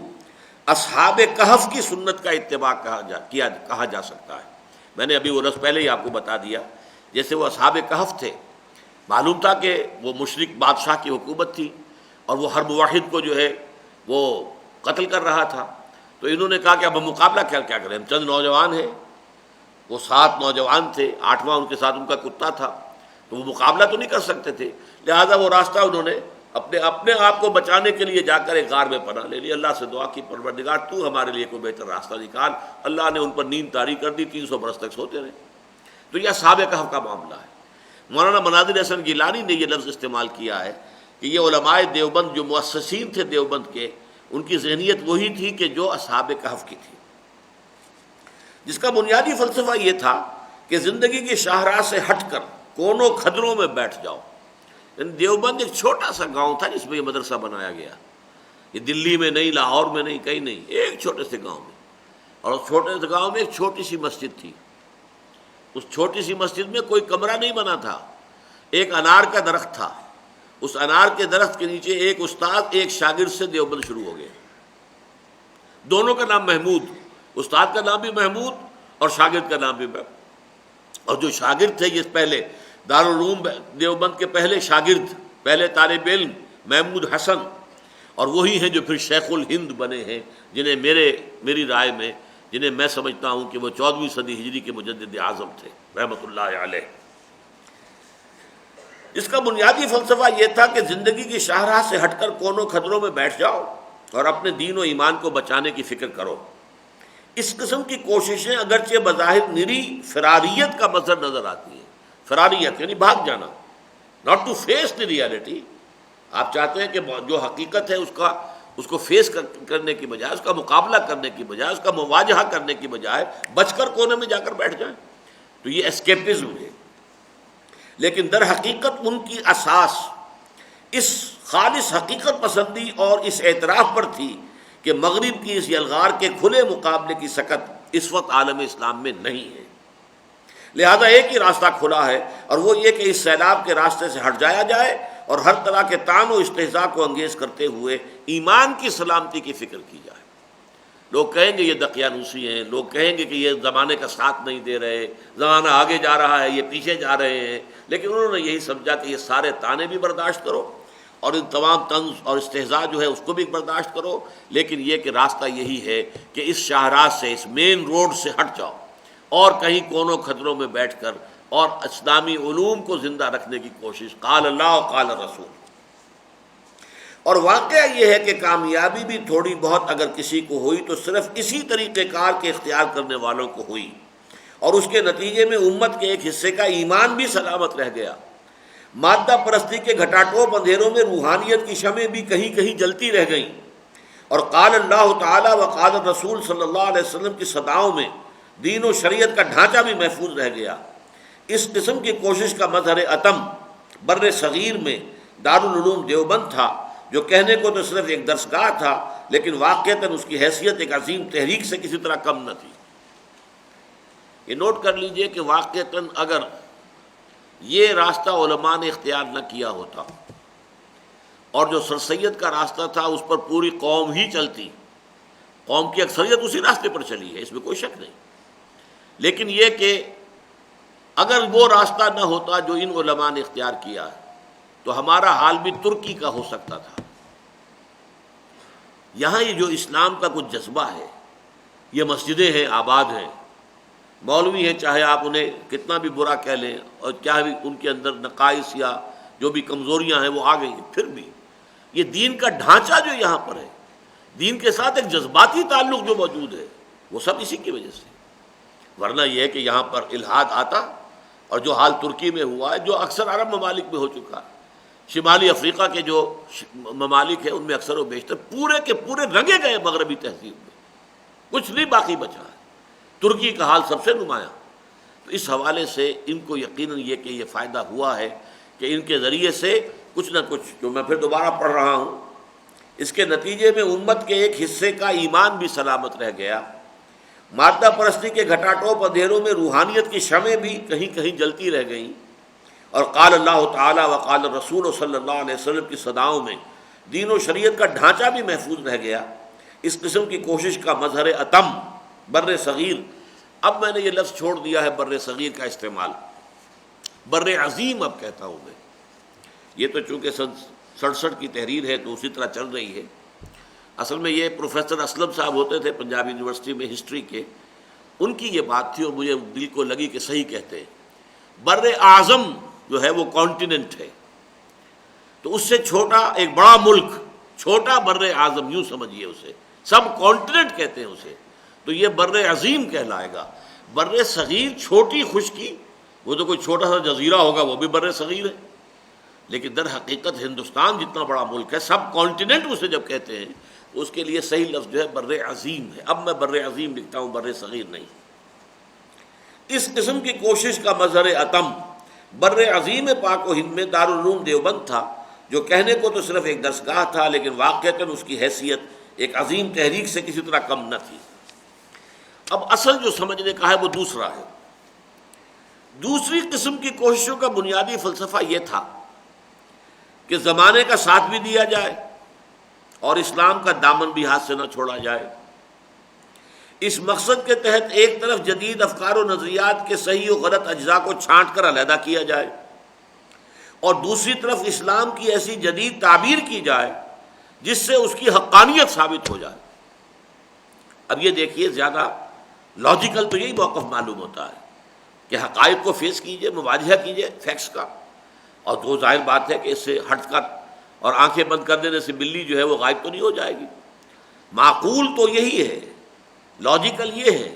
اصحاب کہف کی سنت کا اتباع کہا جا سکتا ہے۔ میں نے ابھی وہ لفظ پہلے ہی آپ کو بتا دیا، جیسے وہ اصحاب کہف تھے، معلوم تھا کہ وہ مشرک بادشاہ کی حکومت تھی اور وہ ہر موحد کو جو ہے وہ قتل کر رہا تھا، تو انہوں نے کہا کہ اب ہم مقابلہ کیا کریں، ہم چند نوجوان ہیں، وہ 7 نوجوان تھے، 8واں ان کے ساتھ ان کا کتا تھا، تو وہ مقابلہ تو نہیں کر سکتے تھے، لہذا وہ راستہ انہوں نے اپنے آپ کو بچانے کے لیے جا کر ایک غار میں پناہ لے لی، اللہ سے دعا کی پروردگار تو ہمارے لیے کوئی بہتر راستہ نکال۔ اللہ نے ان پر نیند طاری کر دی، 300 برس تک سوتے رہے۔ تو یہ اصحاب کہف کا معاملہ ہے۔ مولانا مناظر حسن گیلانی نے یہ لفظ استعمال کیا ہے کہ یہ علماء دیوبند جو مؤسسین تھے دیوبند کے، ان کی ذہنیت وہی تھی کہ جو اصحاب کہف کی تھی، جس کا بنیادی فلسفہ یہ تھا کہ زندگی کی شاہراہ سے ہٹ کر کونوں خدروں میں بیٹھ جاؤ۔ دیوبند ایک چھوٹا سا گاؤں تھا جس میں یہ مدرسہ بنایا گیا، یہ دلی میں نہیں، لاہور میں نہیں، کہیں نہیں، ایک چھوٹے سے گاؤں میں، اور اس چھوٹے سے گاؤں میں ایک چھوٹی سی مسجد تھی۔ اس چھوٹی سی مسجد میں کوئی کمرہ نہیں بنا تھا، ایک انار کا درخت تھا، اس انار کے درخت کے نیچے ایک استاد ایک شاگرد سے دیوبند شروع ہو گئے، دونوں کا نام محمود، استاد کا نام بھی محمود اور شاگرد کا نام بھی محمود۔ اور جو شاگرد تھے، یہ پہلے دارالعلوم دیوبند کے پہلے شاگرد، پہلے طالب علم محمود حسن، اور وہی ہیں جو پھر شیخ الہند بنے ہیں، جنہیں میری رائے میں جنہیں میں سمجھتا ہوں کہ وہ 14ویں صدی ہجری کے مجدد اعظم تھے رحمۃ اللہ علیہ۔ اس کا بنیادی فلسفہ یہ تھا کہ زندگی کی شاہراہ سے ہٹ کر کونوں خدروں میں بیٹھ جاؤ اور اپنے دین و ایمان کو بچانے کی فکر کرو۔ اس قسم کی کوششیں اگرچہ بظاہر نری فراریت کا مظہر نظر آتی ہیں، فراریت یعنی بھاگ جانا، not to face the reality. آپ چاہتے ہیں کہ جو حقیقت ہے اس کو فیس کرنے کی بجائے، اس کا مقابلہ کرنے کی بجائے، اس کا مواجہہ کرنے کی بجائے بچ کر کونے میں جا کر بیٹھ جائیں، تو یہ اسکیپزم ہے۔ لیکن در حقیقت ان کی اساس اس خالص حقیقت پسندی اور اس اعتراف پر تھی کہ مغرب کی اس یلغار کے کھلے مقابلے کی سکت اس وقت عالم اسلام میں نہیں ہے، لہذا ایک ہی راستہ کھلا ہے، اور وہ یہ کہ اس سیلاب کے راستے سے ہٹ جایا جائے اور ہر طرح کے طعن و استہزاء کو انگیز کرتے ہوئے ایمان کی سلامتی کی فکر کی جائے۔ لوگ کہیں گے یہ دقیانوسی ہیں، لوگ کہیں گے کہ یہ زمانے کا ساتھ نہیں دے رہے، زمانہ آگے جا رہا ہے، یہ پیچھے جا رہے ہیں، لیکن انہوں نے یہی سمجھا کہ یہ سارے طعنے بھی برداشت کرو اور ان تمام طنز اور استہزاء جو ہے اس کو بھی برداشت کرو، لیکن یہ کہ راستہ یہی ہے کہ اس شاہراہ سے، اس مین روڈ سے ہٹ جاؤ اور کہیں کونوں خطروں میں بیٹھ کر اور اسلامی علوم کو زندہ رکھنے کی کوشش۔ قال اللہ و قال رسول۔ اور واقعہ یہ ہے کہ کامیابی بھی تھوڑی بہت اگر کسی کو ہوئی تو صرف اسی طریقہ کار کے اختیار کرنے والوں کو ہوئی، اور اس کے نتیجے میں امت کے ایک حصے کا ایمان بھی سلامت رہ گیا۔ مادہ پرستی کے گھٹاٹوپ اندھیروں میں روحانیت کی شمعیں بھی کہیں کہیں جلتی رہ گئیں، اور قال اللہ تعالی و قال رسول صلی اللہ علیہ وسلم کی صداؤں میں دین و شریعت کا ڈھانچہ بھی محفوظ رہ گیا۔ اس قسم کی کوشش کا مظہر عتم بر صغیر میں دارالعلوم دیوبند تھا، جو کہنے کو تو صرف ایک درسگاہ تھا، لیکن واقعتاً اس کی حیثیت ایک عظیم تحریک سے کسی طرح کم نہ تھی۔ یہ نوٹ کر لیجئے کہ واقعتاً اگر یہ راستہ علماء نے اختیار نہ کیا ہوتا اور جو سر سید کا راستہ تھا اس پر پوری قوم ہی چلتی، قوم کی اکثریت اسی راستے پر چلی ہے، اس میں کوئی شک نہیں، لیکن یہ کہ اگر وہ راستہ نہ ہوتا جو ان علماء نے اختیار کیا ہے تو ہمارا حال بھی ترکی کا ہو سکتا تھا۔ یہاں یہ جو اسلام کا کچھ جذبہ ہے، یہ مسجدیں ہیں، آباد ہیں، مولوی ہیں، چاہے آپ انہیں کتنا بھی برا کہہ لیں اور چاہے بھی ان کے اندر نقائص یا جو بھی کمزوریاں ہیں وہ آ گئی ہیں، پھر بھی یہ دین کا ڈھانچہ جو یہاں پر ہے، دین کے ساتھ ایک جذباتی تعلق جو موجود ہے، وہ سب اسی کی وجہ سے۔ ورنہ یہ ہے کہ یہاں پر الحاد آتا، اور جو حال ترکی میں ہوا ہے، جو اکثر عرب ممالک میں ہو چکا ہے، شمالی افریقہ کے جو ممالک ہیں ان میں اکثر و بیشتر پورے کے پورے رنگے گئے مغربی تہذیب میں، کچھ نہیں باقی بچا ہے۔ ترکی کا حال سب سے نمایاں۔ تو اس حوالے سے ان کو یقیناً یہ کہ یہ فائدہ ہوا ہے کہ ان کے ذریعے سے کچھ نہ کچھ، جو میں پھر دوبارہ پڑھ رہا ہوں، اس کے نتیجے میں امت کے ایک حصے کا ایمان بھی سلامت رہ گیا۔ مادہ پرستی کے گھٹاٹوپ اندھیروں میں روحانیت کی شمعیں بھی کہیں کہیں جلتی رہ گئیں، اور قال اللہ تعالی و قال رسول صلی اللہ علیہ وسلم کی صداؤں میں دین و شریعت کا ڈھانچہ بھی محفوظ رہ گیا۔ اس قسم کی کوشش کا مظہر عتم بر صغیر، اب میں نے یہ لفظ چھوڑ دیا ہے بر صغیر کا استعمال، بر عظیم اب کہتا ہوں میں۔ یہ تو چونکہ سن 67 کی تحریر ہے تو اسی طرح چل رہی ہے۔ اصل میں یہ پروفیسر اسلم صاحب ہوتے تھے پنجاب یونیورسٹی میں ہسٹری کے، ان کی یہ بات تھی اور مجھے دل کو لگی کہ صحیح کہتے ہیں۔ بر اعظم جو ہے وہ کانٹیننٹ ہے، تو اس سے چھوٹا ایک بڑا ملک، چھوٹا بر اعظم یوں سمجھیے اسے، سب کانٹیننٹ کہتے ہیں اسے، تو یہ بر عظیم کہلائے گا۔ بر صغیر چھوٹی خشکی، وہ تو کوئی چھوٹا سا جزیرہ ہوگا، وہ بھی بر صغیر ہے، لیکن در حقیقت ہندوستان جتنا بڑا ملک ہے، سب کانٹیننٹ اسے جب کہتے ہیں تو اس کے لیے صحیح لفظ جو ہے بر عظیم ہے۔ اب میں بر عظیم لکھتا ہوں، بر صغیر نہیں۔ اس قسم کی کوشش کا مظہر عتم بر عظیم پاک و ہند میں دارالعلوم دیوبند تھا، جو کہنے کو تو صرف ایک درسگاہ تھا، لیکن واقعتاً اس کی حیثیت ایک عظیم تحریک سے کسی طرح کم نہ تھی۔ اب اصل جو سمجھنے کا ہے وہ دوسرا ہے۔ دوسری قسم کی کوششوں کا بنیادی فلسفہ یہ تھا کہ زمانے کا ساتھ بھی دیا جائے اور اسلام کا دامن بھی ہاتھ سے نہ چھوڑا جائے۔ اس مقصد کے تحت ایک طرف جدید افکار و نظریات کے صحیح و غلط اجزاء کو چھانٹ کر علیحدہ کیا جائے، اور دوسری طرف اسلام کی ایسی جدید تعبیر کی جائے جس سے اس کی حقانیت ثابت ہو جائے۔ اب یہ دیکھیے، زیادہ لاجیکل تو یہی موقف معلوم ہوتا ہے کہ حقائق کو فیس کیجئے، مواجہہ کیجئے فیکٹس کا، اور تو ظاہر بات ہے کہ اس سے ہٹ کر اور آنکھیں بند کر دینے سے بلی جو ہے وہ غائب تو نہیں ہو جائے گی۔ معقول تو یہی ہے، لاجیکل یہ ہے،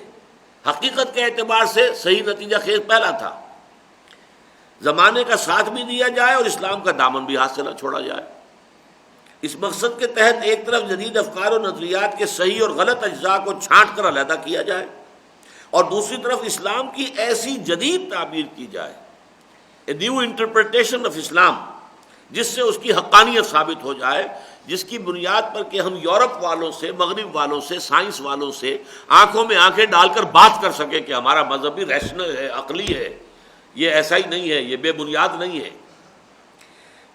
حقیقت کے اعتبار سے صحیح نتیجہ خیز پہلا تھا، زمانے کا ساتھ بھی دیا جائے اور اسلام کا دامن بھی ہاتھ سے نہ چھوڑا جائے۔ اس مقصد کے تحت ایک طرف جدید افکار و نظریات کے صحیح اور غلط اجزاء کو چھانٹ کر علیحدہ کیا جائے، اور دوسری طرف اسلام کی ایسی جدید تعبیر کی جائے، اے نیو انٹرپریٹیشن آف اسلام، جس سے اس کی حقانیت ثابت ہو جائے، جس کی بنیاد پر کہ ہم یورپ والوں سے، مغرب والوں سے، سائنس والوں سے آنکھوں میں آنکھیں ڈال کر بات کر سکیں کہ ہمارا مذہب بھی ریشنل ہے، عقلی ہے، یہ ایسا ہی نہیں ہے، یہ بے بنیاد نہیں ہے۔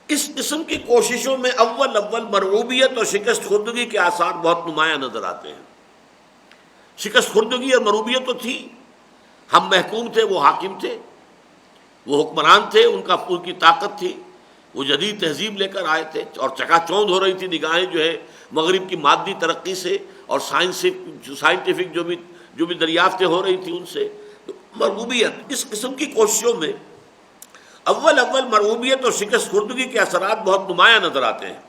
اس قسم کی کوششوں میں اول مرعوبیت اور شکست خوردگی کے آثار بہت نمایاں نظر آتے ہیں۔ شکست خوردگی اور مرعوبیت تو تھی، ہم محکوم تھے، وہ حاکم تھے، وہ حکمران تھے، ان کی طاقت تھی، وہ جدید تہذیب لے کر آئے تھے اور چکا چوندھ ہو رہی تھی نگاہیں جو ہے مغرب کی مادی ترقی سے اور سائنٹیفک جو بھی دریافتیں ہو رہی تھیں ان سے۔ مرعوبیت، اس قسم کی کوششوں میں اول مرعوبیت اور شکست خوردگی کے اثرات بہت نمایاں نظر آتے ہیں۔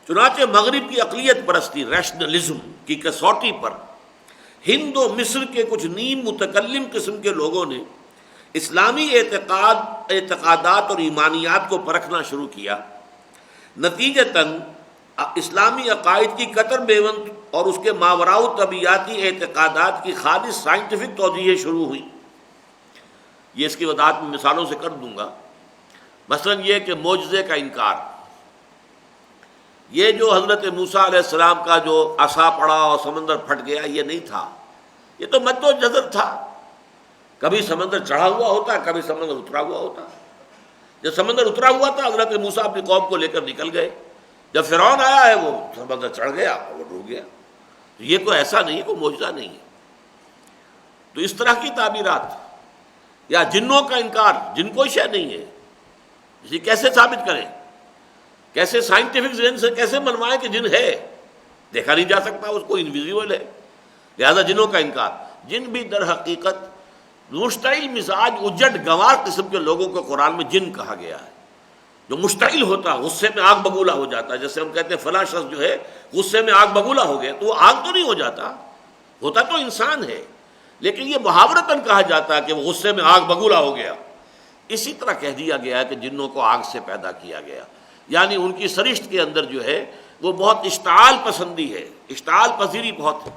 چنانچہ مغرب کی اقلیت پرستی، ریشنلزم کی کسوٹی پر ہند و مصر کے کچھ نیم متکلم قسم کے لوگوں نے اسلامی اعتقادات اور ایمانیات کو پرکھنا شروع کیا۔ نتیجتاً اسلامی عقائد کی قطر بیوند اور اس کے ماوراء طبیعیاتی اعتقادات کی خالص سائنٹیفک توضیحیں شروع ہوئی۔ یہ اس کی وضاحت میں مثالوں سے کر دوں گا۔ مثلا یہ کہ معجزے کا انکار، یہ جو حضرت موسیٰ علیہ السلام کا جو عصا پڑا اور سمندر پھٹ گیا، یہ نہیں تھا، یہ تو مد و جزر تھا۔ کبھی سمندر چڑھا ہوا ہوتا، کبھی سمندر اترا ہوا ہوتا۔ جب سمندر اترا ہوا تھا حضرت موسیٰ اپنی قوم کو لے کر نکل گئے، جب فرعون آیا ہے وہ سمندر چڑھ گیا اور وہ ڈوب گیا۔ تو یہ کوئی ایسا نہیں ہے، کوئی معجزہ نہیں ہے۔ تو اس طرح کی تعبیرات یا جنوں کا انکار، جن کوئی شے نہیں ہے، اسے کیسے ثابت کریں؟ کیسے سائنٹیفک ذہن سے کیسے منوائیں کہ جن ہے؟ دیکھا نہیں جا سکتا، اس کو انویزیبل ہے، لہذا جنوں کا انکار۔ جن بھی در حقیقت مشتعل مزاج اجڑ گنوار قسم کے لوگوں کو قرآن میں جن کہا گیا ہے، جو مشتعل ہوتا، غصے میں آگ بگولا ہو جاتا ہے۔ جیسے ہم کہتے ہیں فلاں شخص جو ہے غصے میں آگ بگولا ہو گیا، تو وہ آگ تو نہیں ہو جاتا، ہوتا تو انسان ہے، لیکن یہ محاورتاً کہا جاتا ہے کہ وہ غصے میں آگ بگولا ہو گیا۔ اسی طرح کہہ دیا گیا ہے کہ جنوں کو آگ سے پیدا کیا گیا، یعنی ان کی سرشت کے اندر جو ہے وہ بہت اشتعال پسندی ہے، اشتعال پذیری بہت ہے۔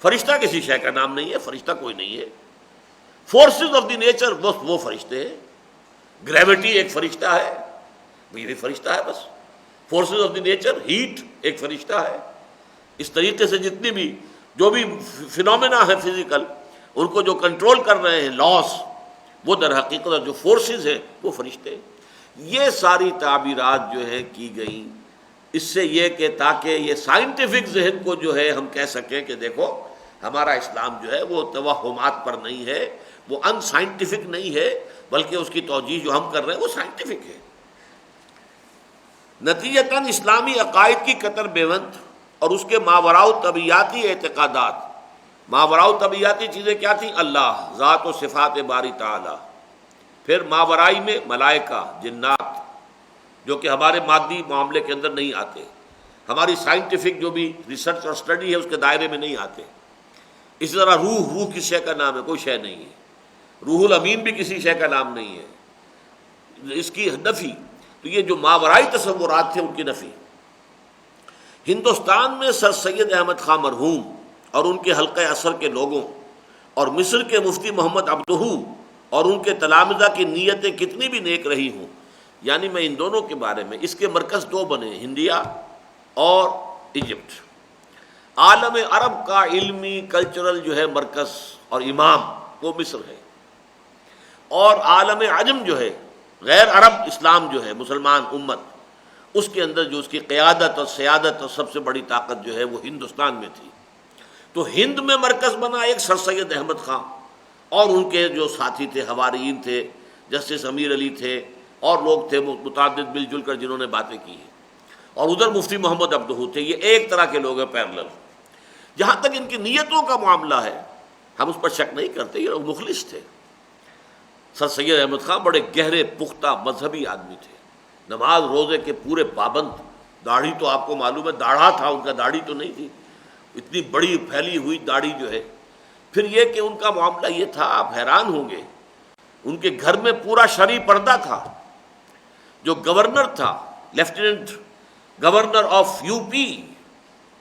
فرشتہ کسی شے کا نام نہیں ہے، فرشتہ کوئی نہیں ہے۔ فورسز آف دی نیچر وہ فرشتے ہیں، گریوٹی ایک فرشتہ ہے، یہ بھی فرشتہ ہے بس۔ Forces of the nature, heat ایک فرشتہ ہے۔ اس طریقے سے جتنی بھی جو بھی فینومینا ہے فزیکل، ان کو جو کنٹرول کر رہے ہیں لاس، وہ در حقیقت جو فورسز ہیں وہ فرشتے ہیں۔ یہ ساری تعبیرات جو ہے کی گئیں اس سے یہ کہ تاکہ یہ سائنٹیفک ذہن کو جو ہے ہم کہہ سکیں کہ دیکھو ہمارا اسلام جو ہے وہ توہمات پر نہیں ہے، وہ ان سائنٹیفک نہیں ہے، بلکہ اس کی توجیہ جو ہم کر رہے ہیں وہ سائنٹیفک ہے۔ نتیجتاً اسلامی عقائد کی قطر بیوند اور اس کے ماوراء طبیعیاتی اعتقادات، ماوراء طبیعیاتی چیزیں کیا تھیں؟ اللہ، ذات و صفات باری تعالی، پھر ماورائی میں ملائکہ، جنات، جو کہ ہمارے مادی معاملے کے اندر نہیں آتے، ہماری سائنٹیفک جو بھی ریسرچ اور سٹڈی ہے اس کے دائرے میں نہیں آتے۔ اسی طرح روح کس شے کا نام ہے؟ کوئی شے نہیں ہے۔ روح الامین بھی کسی شے کا نام نہیں ہے، اس کی نفی۔ تو یہ جو ماورائی تصورات تھے ان کی نفی۔ ہندوستان میں سر سید احمد خاں مرحوم اور ان کے حلقہ اثر کے لوگوں اور مصر کے مفتی محمد عبدہ اور ان کے تلامذہ کی نیتیں کتنی بھی نیک رہی ہوں، یعنی میں ان دونوں کے بارے میں، اس کے مرکز دو بنے، ہندیا اور ایجپٹ۔ عالم عرب کا علمی کلچرل جو ہے مرکز اور امام وہ مصر ہے، اور عالم عجم جو ہے غیر عرب اسلام جو ہے مسلمان امت، اس کے اندر جو اس کی قیادت اور سیادت اور سب سے بڑی طاقت جو ہے وہ ہندوستان میں تھی۔ تو ہند میں مرکز بنا ایک سر سید احمد خاں اور ان کے جو ساتھی تھے، حواریین تھے، جسٹس امیر علی تھے، اور لوگ تھے متعدد مل جل کر جنہوں نے باتیں کی ہیں، اور ادھر مفتی محمد عبدہ تھے۔ یہ ایک طرح کے لوگ ہیں پیرلل۔ جہاں تک ان کی نیتوں کا معاملہ ہے ہم اس پر شک نہیں کرتے، یہ لوگ مخلص تھے۔ سر سید احمد خاں بڑے گہرے پختہ مذہبی آدمی تھے، نماز روزے کے پورے پابند، داڑھی تو آپ کو معلوم ہے داڑھا تھا ان کا، داڑھی تو نہیں تھی، اتنی بڑی پھیلی ہوئی داڑھی جو ہے۔ پھر یہ کہ ان کا معاملہ یہ تھا، آپ حیران ہوں گے، ان کے گھر میں پورا شرعی پردہ تھا۔ جو گورنر تھا، lieutenant governor of U P,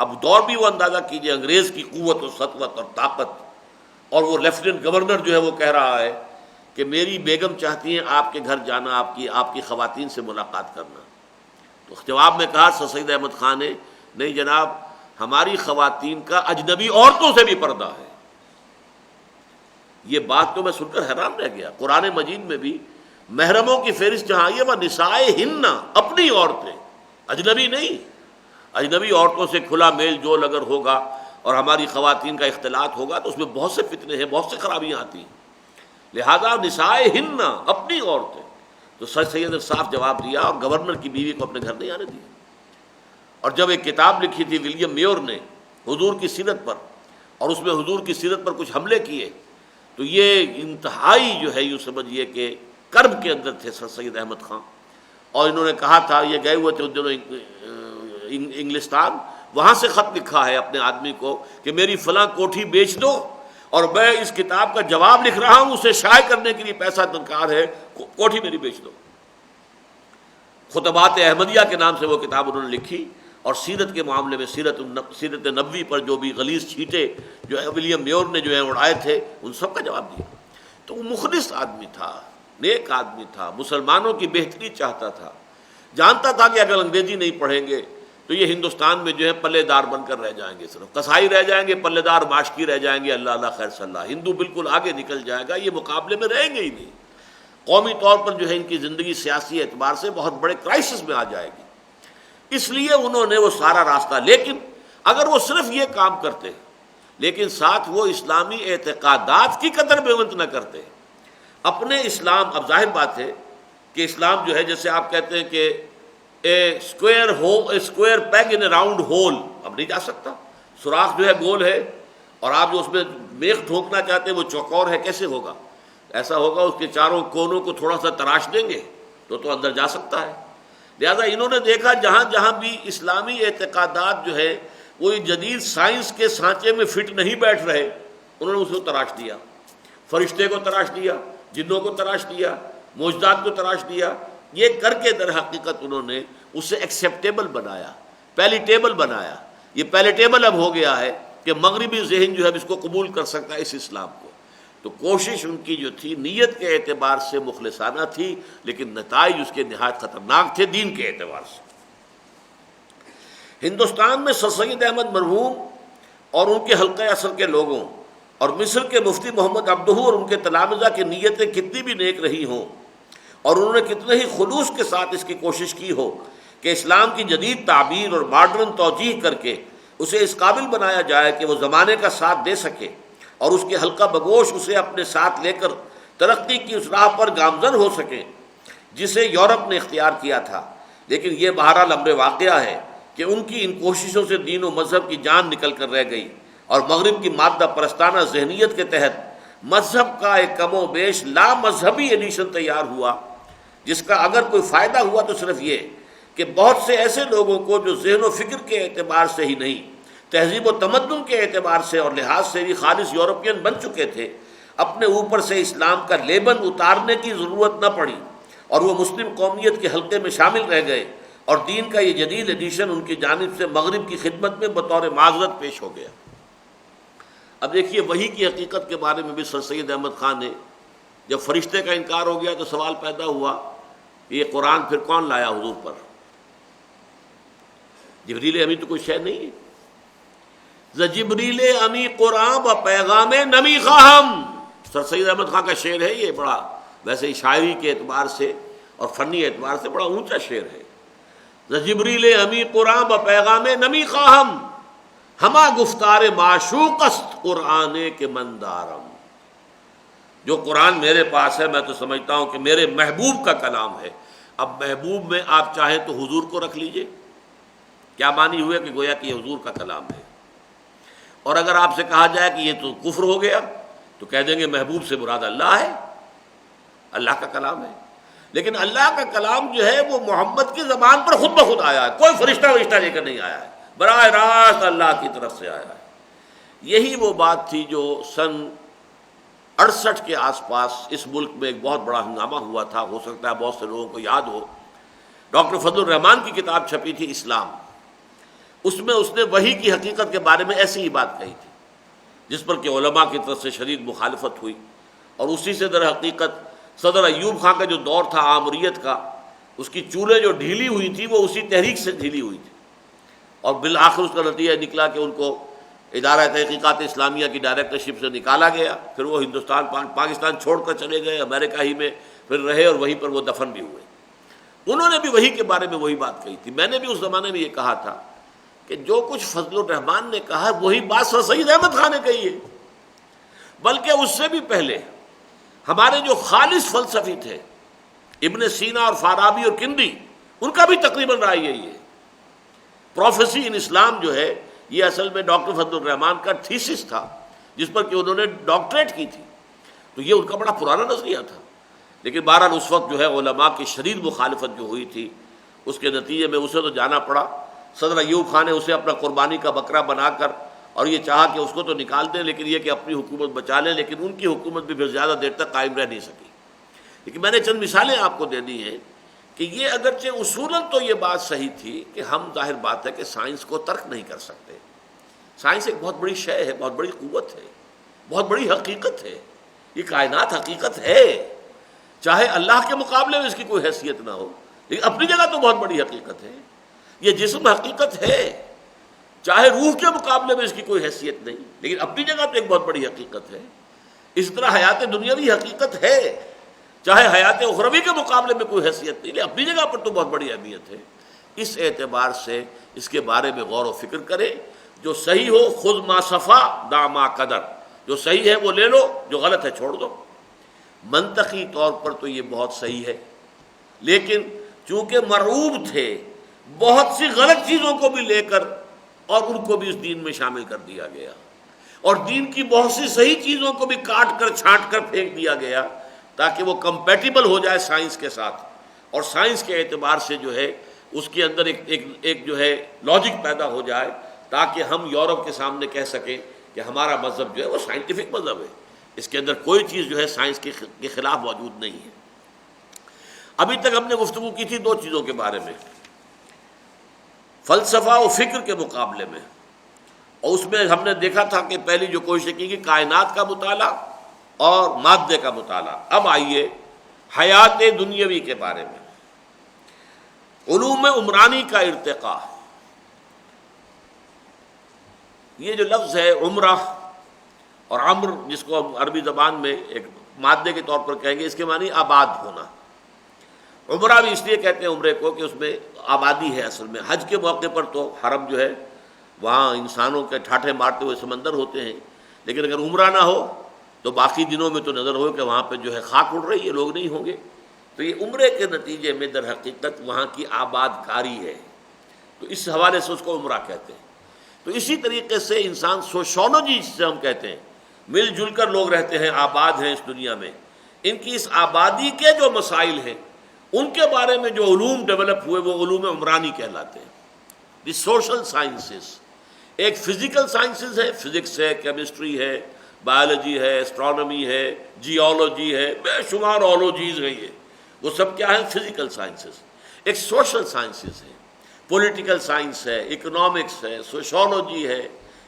اب دور بھی وہ اندازہ کیجئے انگریز کی قوت و سطوت اور طاقت، اور وہ لیفٹیننٹ گورنر جو ہے وہ کہہ رہا ہے کہ میری بیگم چاہتی ہیں آپ کے گھر جانا، آپ کی خواتین سے ملاقات کرنا۔ تو جواب میں کہا سر سید احمد خان نے، نہیں جناب، ہماری خواتین کا اجنبی عورتوں سے بھی پردہ ہے۔ یہ بات تو میں سن کر حیران رہ گیا۔ قرآن مجید میں بھی محرموں کی فہرست جہاں آئی ہے وہ نسائے ہن، اپنی عورتیں، اجنبی نہیں۔ اجنبی عورتوں سے کھلا میل جول اگر ہوگا اور ہماری خواتین کا اختلاط ہوگا تو اس میں بہت سے فتنے ہیں، بہت سے خرابیاں آتی ہیں۔ لہذا نسائے ہن، اپنی عورتیں۔ تو سر سید نے صاف جواب دیا اور گورنر کی بیوی کو اپنے گھر نہیں آنے دیا۔ اور جب ایک کتاب لکھی تھی ولیم میور نے حضور کی سیرت پر، اور اس میں حضور کی سیرت پر کچھ حملے کیے، تو یہ انتہائی جو ہے یوں سمجھیے کہ کرب کے اندر تھے سر سید احمد خان۔ اور انہوں نے کہا تھا، یہ گئے ہوئے تھے ان دنوں انگلستان، وہاں سے خط لکھا ہے اپنے آدمی کو کہ میری فلاں کوٹھی بیچ دو اور میں اس کتاب کا جواب لکھ رہا ہوں، اسے شائع کرنے کے لیے پیسہ درکار ہے، کوٹھی میری بیچ دو۔ خطبات احمدیہ کے نام سے وہ کتاب انہوں نے لکھی، اور سیرت کے معاملے میں سیرت نبوی پر جو بھی غلیظ چھینٹے جو ہے ولیم میور نے جو ہے اڑائے تھے، ان سب کا جواب دیا۔ تو وہ مخلص آدمی تھا، نیک آدمی تھا، مسلمانوں کی بہتری چاہتا تھا، جانتا تھا کہ اگر انگریزی نہیں پڑھیں گے تو یہ ہندوستان میں جو ہے پلے دار بن کر رہ جائیں گے، صرف قصائی رہ جائیں گے، پلے دار ماشکی رہ جائیں گے، اللہ اللہ خیر صلی اللہ، ہندو بالکل آگے نکل جائے گا، یہ مقابلے میں رہیں گے ہی نہیں۔ قومی طور پر جو ہے ان کی زندگی سیاسی اعتبار سے بہت بڑے کرائسس میں آ جائے گی۔ اس لیے انہوں نے وہ سارا راستہ، لیکن اگر وہ صرف یہ کام کرتے لیکن ساتھ وہ اسلامی اعتقادات کی قدر بےونت نہ کرتے اپنے اسلام، اب ظاہر بات ہے کہ اسلام جو ہے جیسے آپ کہتے ہیں کہ square peg in a round hole, اب نہیں جا سکتا، سوراخ جو ہے گول ہے اور آپ جو اس میں میخ ٹھونکنا چاہتے ہیں وہ چوکور ہے، کیسے ہوگا؟ ایسا ہوگا اس کے چاروں کونوں کو تھوڑا سا تراش دیں گے تو اندر جا سکتا ہے۔ لہذا انہوں نے دیکھا جہاں جہاں بھی اسلامی اعتقادات جو ہے وہ جدید سائنس کے سانچے میں فٹ نہیں بیٹھ رہے، انہوں نے اس کو تراش دیا، فرشتے کو تراش دیا، جنوں کو تراش دیا، معجزات کو تراش دیا۔ یہ کر کے در حقیقت انہوں نے اسے ایکسیپٹیبل بنایا، پیلیٹیبل بنایا۔ یہ پیلیٹیبل اب ہو گیا ہے کہ مغربی ذہن جو ہے اس کو قبول کر سکتا ہے، اس اسلام کو۔ تو کوشش ان کی جو تھی نیت کے اعتبار سے مخلصانہ تھی، لیکن نتائج اس کے نہایت خطرناک تھے دین کے اعتبار سے۔ ہندوستان میں سر سید احمد مرحوم اور ان کے حلقہ اثر کے لوگوں اور مصر کے مفتی محمد عبدہ اور ان کے تلامذہ کی نیتیں کتنی بھی نیک رہی ہوں اور انہوں نے کتنے ہی خلوص کے ساتھ اس کی کوشش کی ہو کہ اسلام کی جدید تعبیر اور ماڈرن توجیہ کر کے اسے اس قابل بنایا جائے کہ وہ زمانے کا ساتھ دے سکے اور اس کے حلقہ بگوش اسے اپنے ساتھ لے کر ترقی کی اس راہ پر گامزن ہو سکے جسے یورپ نے اختیار کیا تھا، لیکن یہ بہرحال امر واقعہ ہے کہ ان کی ان کوششوں سے دین و مذہب کی جان نکل کر رہ گئی اور مغرب کی مادہ پرستانہ ذہنیت کے تحت مذہب کا ایک کم و بیش لا مذہبی ایڈیشن تیار ہوا، جس کا اگر کوئی فائدہ ہوا تو صرف یہ کہ بہت سے ایسے لوگوں کو جو ذہن و فکر کے اعتبار سے ہی نہیں، تہذیب و تمدن کے اعتبار سے اور لحاظ سے بھی خالص یورپین بن چکے تھے، اپنے اوپر سے اسلام کا لیبل اتارنے کی ضرورت نہ پڑی اور وہ مسلم قومیت کے حلقے میں شامل رہ گئے، اور دین کا یہ جدید ایڈیشن ان کی جانب سے مغرب کی خدمت میں بطور معذرت پیش ہو گیا۔ اب دیکھیے وحی کی حقیقت کے بارے میں بھی سر سید احمد خان نے جب فرشتے کا انکار ہو گیا تو سوال پیدا ہوا کہ یہ قرآن پھر کون لایا حضور پر؟ جبریل امی تو کوئی شے نہیں ہے۔ جبریل امی قرآن و پیغام نمی خواہم، سر سید احمد خان کا شعر ہے، یہ بڑا ویسے شاعری کے اعتبار سے اور فنی اعتبار سے بڑا اونچا شعر ہے۔ جبریل امی قرآن و پیغام نمی خواہم، ہما گفتار معشوق است قرآن کے مندارم۔ جو قرآن میرے پاس ہے میں تو سمجھتا ہوں کہ میرے محبوب کا کلام ہے۔ اب محبوب میں آپ چاہیں تو حضور کو رکھ لیجئے، کیا معنی ہوئے کہ گویا کہ یہ حضور کا کلام ہے، اور اگر آپ سے کہا جائے کہ یہ تو کفر ہو گیا تو کہہ دیں گے محبوب سے مراد اللہ ہے، اللہ کا کلام ہے۔ لیکن اللہ کا کلام جو ہے وہ محمد کی زبان پر خود بخود آیا ہے، کوئی فرشتہ لے کر نہیں آیا ہے، براہ راست اللہ کی طرف سے آیا ہے۔ یہی وہ بات تھی جو سن 68 کے آس پاس اس ملک میں ایک بہت بڑا ہنگامہ ہوا تھا، ہو سکتا ہے بہت سے لوگوں کو یاد ہو۔ ڈاکٹر فضل الرحمان کی کتاب چھپی تھی اسلام، اس میں اس نے وحی کی حقیقت کے بارے میں ایسی ہی بات کہی تھی جس پر کہ علماء کی طرف سے شدید مخالفت ہوئی، اور اسی سے در حقیقت صدر ایوب خان کا جو دور تھا آمریت کا، اس کی چولیں جو ڈھیلی ہوئی تھی وہ اسی تحریک سے ڈھیلی ہوئی تھی، اور بالآخر اس کا نتیجہ نکلا کہ ان کو ادارہ تحقیقات اسلامیہ کی ڈائریکٹرشپ سے نکالا گیا، پھر وہ ہندوستان پاکستان چھوڑ کر چلے گئے، امریکہ ہی میں پھر رہے اور وہیں پر وہ دفن بھی ہوئے۔ انہوں نے بھی وہی کے بارے میں وہی بات کہی تھی۔ میں نے بھی اس زمانے میں یہ کہا تھا کہ جو کچھ فضل الرحمان نے کہا ہے وہی بات سر سید احمد خان نے کہی ہے، بلکہ اس سے بھی پہلے ہمارے جو خالص فلسفی تھے ابن سینا اور فارابی اور کندی، ان کا بھی تقریباً رائے یہی ہے۔ پروفیسی ان اسلام جو ہے یہ اصل میں ڈاکٹر فضل الرحمان کا تھیسس تھا جس پر کہ انہوں نے ڈاکٹریٹ کی تھی، تو یہ ان کا بڑا پرانا نظریہ تھا۔ لیکن بہرحال اس وقت جو ہے علماء کی شدید مخالفت جو ہوئی تھی، اس کے نتیجے میں اسے تو جانا پڑا۔ صدر ایوب خان نے اسے اپنا قربانی کا بکرا بنا کر اور یہ چاہا کہ اس کو تو نکال دیں لیکن یہ کہ اپنی حکومت بچا لیں، لیکن ان کی حکومت بھی پھر زیادہ دیر تک قائم رہ نہیں سکی۔ لیکن میں نے چند مثالیں آپ کو دے دی ہیں کہ یہ اگرچہ اصولاً تو یہ بات صحیح تھی کہ ہم ظاہر بات ہے کہ سائنس کو ترک نہیں کر سکتے۔ سائنس ایک بہت بڑی شے ہے، بہت بڑی قوت ہے، بہت بڑی حقیقت ہے، یہ کائنات حقیقت ہے، چاہے اللہ کے مقابلے میں اس کی کوئی حیثیت نہ ہو، لیکن اپنی جگہ تو بہت بڑی حقیقت ہے۔ یہ جسم حقیقت ہے، چاہے روح کے مقابلے میں اس کی کوئی حیثیت نہیں، لیکن اپنی جگہ تو ایک بہت بڑی حقیقت ہے۔ اس طرح حیات دنیاوی حقیقت ہے، چاہے حیات اخروی کے مقابلے میں کوئی حیثیت نہیں، لیکن اپنی جگہ پر تو بہت بڑی اہمیت ہے۔ اس اعتبار سے اس کے بارے میں غور و فکر کرے، جو صحیح ہو خذ ما صفا دع ما قدر، جو صحیح ہے وہ لے لو، جو غلط ہے چھوڑ دو۔ منطقی طور پر تو یہ بہت صحیح ہے، لیکن چونکہ مرعوب تھے بہت سی غلط چیزوں کو بھی لے کر اور ان کو بھی اس دین میں شامل کر دیا گیا، اور دین کی بہت سی صحیح چیزوں کو بھی کاٹ کر چھانٹ کر پھینک دیا گیا تاکہ وہ کمپیٹیبل ہو جائے سائنس کے ساتھ، اور سائنس کے اعتبار سے جو ہے اس کے اندر ایک جو ہے لاجک پیدا ہو جائے، تاکہ ہم یورپ کے سامنے کہہ سکیں کہ ہمارا مذہب جو ہے وہ سائنٹیفک مذہب ہے، اس کے اندر کوئی چیز جو ہے سائنس کے خلاف موجود نہیں ہے۔ ابھی تک ہم نے گفتگو کی تھی دو چیزوں کے بارے میں، فلسفہ و فکر کے مقابلے میں، اور اس میں ہم نے دیکھا تھا کہ پہلی جو کوشش کی کہ کائنات کا مطالعہ اور مادے کا مطالعہ۔ اب آئیے حیات دنیاوی کے بارے میں، علوم عمرانی کا ارتقاء۔ یہ جو لفظ ہے عمرہ اور عمر، جس کو ہم عربی زبان میں ایک مادے کے طور پر کہیں گے، اس کے معنی آباد ہونا۔ عمرہ بھی اس لیے کہتے ہیں عمرے کو کہ اس میں آبادی ہے۔ اصل میں حج کے موقع پر تو حرم جو ہے وہاں انسانوں کے ٹھاٹھے مارتے ہوئے سمندر ہوتے ہیں، لیکن اگر عمرہ نہ ہو تو باقی دنوں میں تو نظر ہو کہ وہاں پہ جو ہے خاک اڑ رہی ہے، لوگ نہیں ہوں گے۔ تو یہ عمرے کے نتیجے میں در حقیقت وہاں کی آباد کاری ہے، تو اس حوالے سے اس کو عمرہ کہتے ہیں۔ تو اسی طریقے سے انسان سوشولوجی سے ہم کہتے ہیں، مل جل کر لوگ رہتے ہیں، آباد ہیں اس دنیا میں، ان کی اس آبادی کے جو مسائل ہیں ان کے بارے میں جو علوم ڈیولپ ہوئے وہ علوم عمرانی کہلاتے ہیں۔ دی سوشل سائنسز، ایک فزیکل سائنسز ہے، فزکس ہے، کیمسٹری ہے، بایولوجی ہے، اسٹرانومی ہے، جیولوجی ہے، بے شمار آلوجیز ہیں، یہ وہ سب کیا ہیں؟ Physical sciences. ایک سوشل سائنسز ہے، پولیٹیکل سائنس ہے، اکنامکس ہے، سوشولوجی ہے،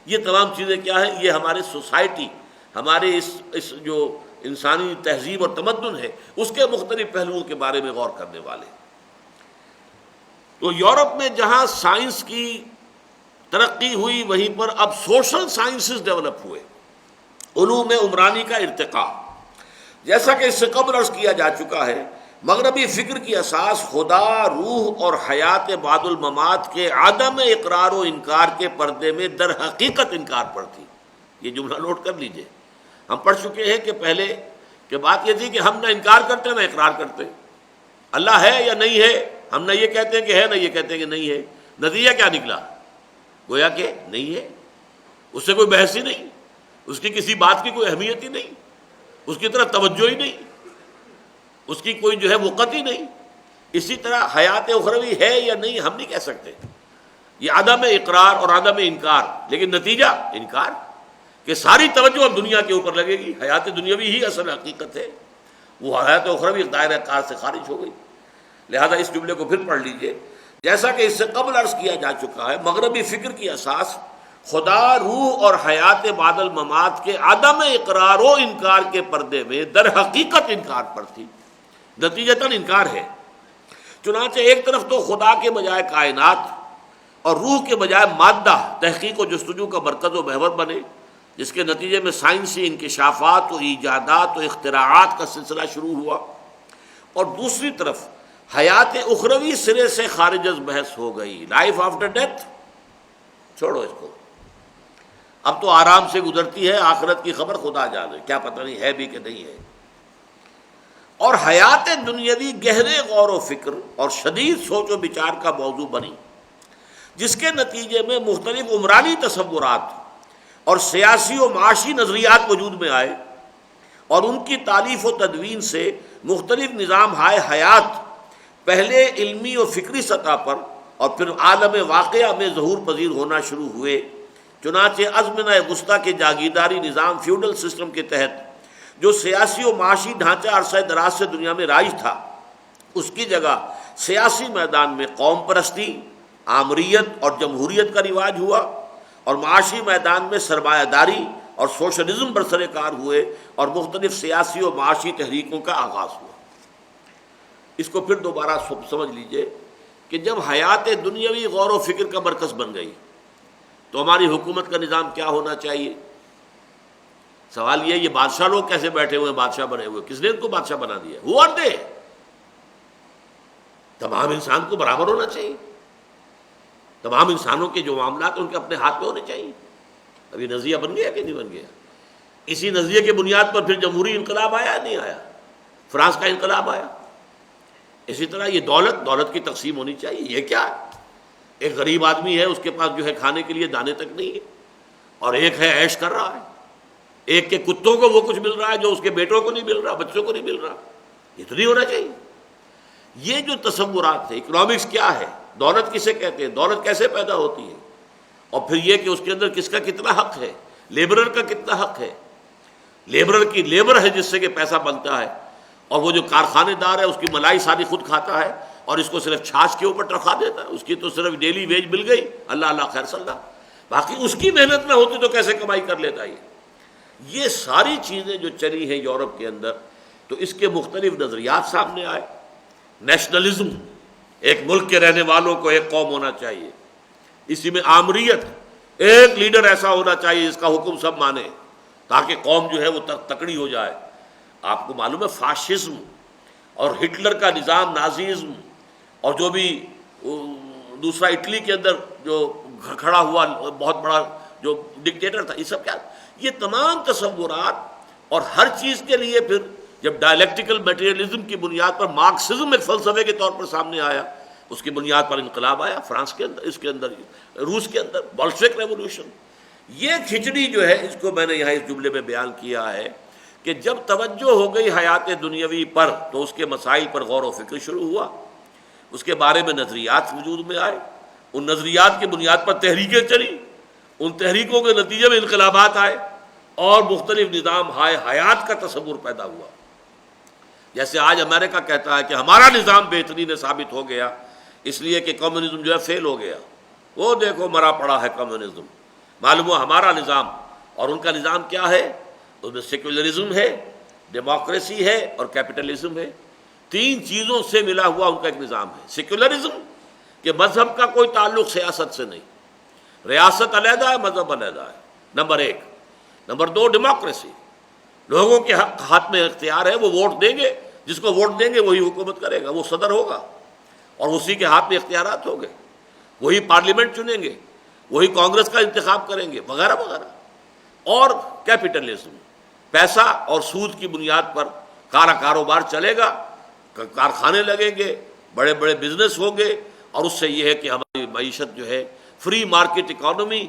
یہ تمام چیزیں کیا ہیں؟ یہ ہمارے سوسائٹی، ہمارے اس جو انسانی تہذیب اور تمدن ہے اس کے مختلف پہلوؤں کے بارے میں غور کرنے والے۔ تو یورپ میں جہاں سائنس کی ترقی ہوئی وہیں پر اب سوشل سائنسز ڈیولپ ہوئے، علوم عمرانی کا ارتقاء۔ جیسا کہ اس سے قبل عرض کیا جا چکا ہے، مغربی فکر کی اساس خدا، روح اور حیات بعد الممات کے عدم اقرار و انکار کے پردے میں در حقیقت انکار پر تھی۔ یہ جملہ نوٹ کر لیجئے، ہم پڑھ چکے ہیں کہ پہلے کہ بات یہ تھی کہ ہم نہ انکار کرتے نہ اقرار کرتے، اللہ ہے یا نہیں ہے، ہم نہ یہ کہتے ہیں کہ ہے نہ یہ کہتے ہیں کہ نہیں ہے۔ نتیجہ کیا نکلا؟ گویا کہ نہیں ہے، اس سے کوئی بحث ہی نہیں، اس کی کسی بات کی کوئی اہمیت ہی نہیں، اس کی طرف توجہ ہی نہیں، اس کی کوئی جو ہے وقت ہی نہیں۔ اسی طرح حیات اخروی ہے یا نہیں ہم نہیں کہہ سکتے، یہ عدم اقرار اور عدم انکار، لیکن نتیجہ انکار، کہ ساری توجہ اب دنیا کے اوپر لگے گی، حیات دنیاوی ہی اصل حقیقت ہے، وہ حیات اخروی دائرہ کار سے خارج ہو گئی۔ لہذا اس جملے کو پھر پڑھ لیجئے، جیسا کہ اس سے قبل عرض کیا جا چکا ہے، مغربی فکر کی اساس خدا، روح اور حیات بعد الممات کے عدم اقرار و انکار کے پردے میں در حقیقت انکار پر تھی، نتیجتاً انکار ہے۔ چنانچہ ایک طرف تو خدا کے بجائے کائنات اور روح کے بجائے مادہ تحقیق و جستجو کا مرکز و محور بنے، جس کے نتیجے میں سائنسی انکشافات و ایجادات و اختراعات کا سلسلہ شروع ہوا۔ اور دوسری طرف حیات اخروی سرے سے خارج از بحث ہو گئی. لائف آفٹر ڈیتھ چھوڑو اس کو، اب تو آرام سے گزرتی ہے، آخرت کی خبر خدا جانے، کیا پتہ نہیں ہے بھی کہ نہیں ہے. اور حیات دنیاوی گہرے غور و فکر اور شدید سوچ و بچار کا موضوع بنی، جس کے نتیجے میں مختلف عمرانی تصورات اور سیاسی و معاشی نظریات وجود میں آئے، اور ان کی تالیف و تدوین سے مختلف نظام ہائے حیات پہلے علمی و فکری سطح پر اور پھر عالم واقعہ میں ظہور پذیر ہونا شروع ہوئے. چنانچہ ازمنہ وسطیٰ کے جاگیرداری نظام فیوڈل سسٹم کے تحت جو سیاسی و معاشی ڈھانچہ عرصہ دراز سے دنیا میں رائج تھا، اس کی جگہ سیاسی میدان میں قوم پرستی، آمریت اور جمہوریت کا رواج ہوا، اور معاشی میدان میں سرمایہ داری اور سوشلزم برسر کار ہوئے، اور مختلف سیاسی و معاشی تحریکوں کا آغاز ہوا. اس کو پھر دوبارہ سمجھ لیجئے کہ جب حیات دنیاوی غور و فکر کا مرکز بن گئی تو ہماری حکومت کا نظام کیا ہونا چاہیے؟ سوال یہ بادشاہ لوگ کیسے بیٹھے ہوئے، بادشاہ بنے ہوئے، کس نے ان کو بادشاہ بنا دیا؟ Who are they؟ تمام انسان کو برابر ہونا چاہیے، تمام انسانوں کے جو معاملات ان کے اپنے ہاتھ میں ہونے چاہیے. ابھی نظریہ بن گیا کہ نہیں بن گیا؟ اسی نظریے کی بنیاد پر پھر جمہوری انقلاب آیا نہیں آیا؟ فرانس کا انقلاب آیا. اسی طرح یہ دولت کی تقسیم ہونی چاہیے. یہ کیا ہے؟ ایک غریب آدمی ہے، اس کے پاس جو ہے کھانے کے لیے دانے تک نہیں ہے، اور ایک ہے عیش کر رہا ہے. ایک کے کتوں کو وہ کچھ مل رہا ہے جو اس کے بیٹوں کو نہیں مل رہا، بچوں کو نہیں مل رہا. یہ تو نہیں ہونا چاہیے. یہ جو تصورات ہیں، اکنامکس کیا ہے، دولت کسے کہتے ہیں، دولت کیسے پیدا ہوتی ہے، اور پھر یہ کہ اس کے اندر کس کا کتنا حق ہے، لیبرر کا کتنا حق ہے. لیبرر کی لیبر ہے جس سے کہ پیسہ بنتا ہے، اور وہ جو کارخانے دار ہے اس کی ملائی ساری خود کھاتا ہے، اور اس کو صرف چھاچ کے اوپر رکھا دیتا ہے. اس کی تو صرف ڈیلی ویج مل گئی، اللہ اللہ خیر صلی اللہ، باقی اس کی محنت نہ ہوتی تو کیسے کمائی کر لیتا. یہ ساری چیزیں جو چلی ہیں یورپ کے اندر، تو اس کے مختلف نظریات سامنے آئے. نیشنلزم، ایک ملک کے رہنے والوں کو ایک قوم ہونا چاہیے. اسی میں آمریت، ایک لیڈر ایسا ہونا چاہیے جس کا حکم سب مانے تاکہ قوم جو ہے وہ تکڑی ہو جائے. آپ کو معلوم ہے فاشزم اور ہٹلر کا نظام، نازیزم، اور جو بھی دوسرا اٹلی کے اندر جو کھڑا ہوا بہت بڑا جو ڈکٹیٹر تھا، یہ سب کیا، یہ تمام تصورات. اور ہر چیز کے لیے پھر جب ڈائلیکٹیکل میٹیریلزم کی بنیاد پر مارکسزم ایک فلسفے کے طور پر سامنے آیا، اس کی بنیاد پر انقلاب آیا فرانس کے اندر، اس کے اندر روس کے اندر بولشوک ریولوشن. یہ کھچڑی جو ہے، اس کو میں نے یہاں اس جملے میں بیان کیا ہے کہ جب توجہ ہو گئی حیات دنیاوی پر تو اس کے مسائل پر غور و فکر شروع ہوا، اس کے بارے میں نظریات وجود میں آئے، ان نظریات کی بنیاد پر تحریکیں چلی، ان تحریکوں کے نتیجے میں انقلابات آئے، اور مختلف نظام ہائے حیات کا تصور پیدا ہوا. جیسے آج امریکہ کہتا ہے کہ ہمارا نظام بہترین ثابت ہو گیا اس لیے کہ کمیونزم جو ہے فیل ہو گیا. وہ دیکھو مرا پڑا ہے کمیونزم. معلوم ہوا ہمارا نظام اور ان کا نظام کیا ہے، اس میں سیکولرزم ہے، ڈیموکریسی ہے اور کیپٹلزم ہے. تین چیزوں سے ملا ہوا ان کا ایک نظام ہے. سیکولرزم کہ مذہب کا کوئی تعلق سیاست سے نہیں، ریاست علیحدہ ہے، مذہب علیحدہ ہے، نمبر ایک. نمبر دو ڈیموکریسی، لوگوں کے ہاتھ میں اختیار ہے، وہ ووٹ دیں گے، جس کو ووٹ دیں گے وہی حکومت کرے گا، وہ صدر ہوگا، اور اسی کے ہاتھ میں اختیارات ہوں گے، وہی پارلیمنٹ چنیں گے، وہی کانگریس کا انتخاب کریں گے، وغیرہ وغیرہ. اور کیپٹلزم، پیسہ اور سود کی بنیاد پر کاروبار چلے گا، کارخانے لگیں گے، بڑے بڑے بزنس ہوں گے، اور اس سے یہ ہے کہ ہماری معیشت جو ہے فری مارکیٹ اکانومی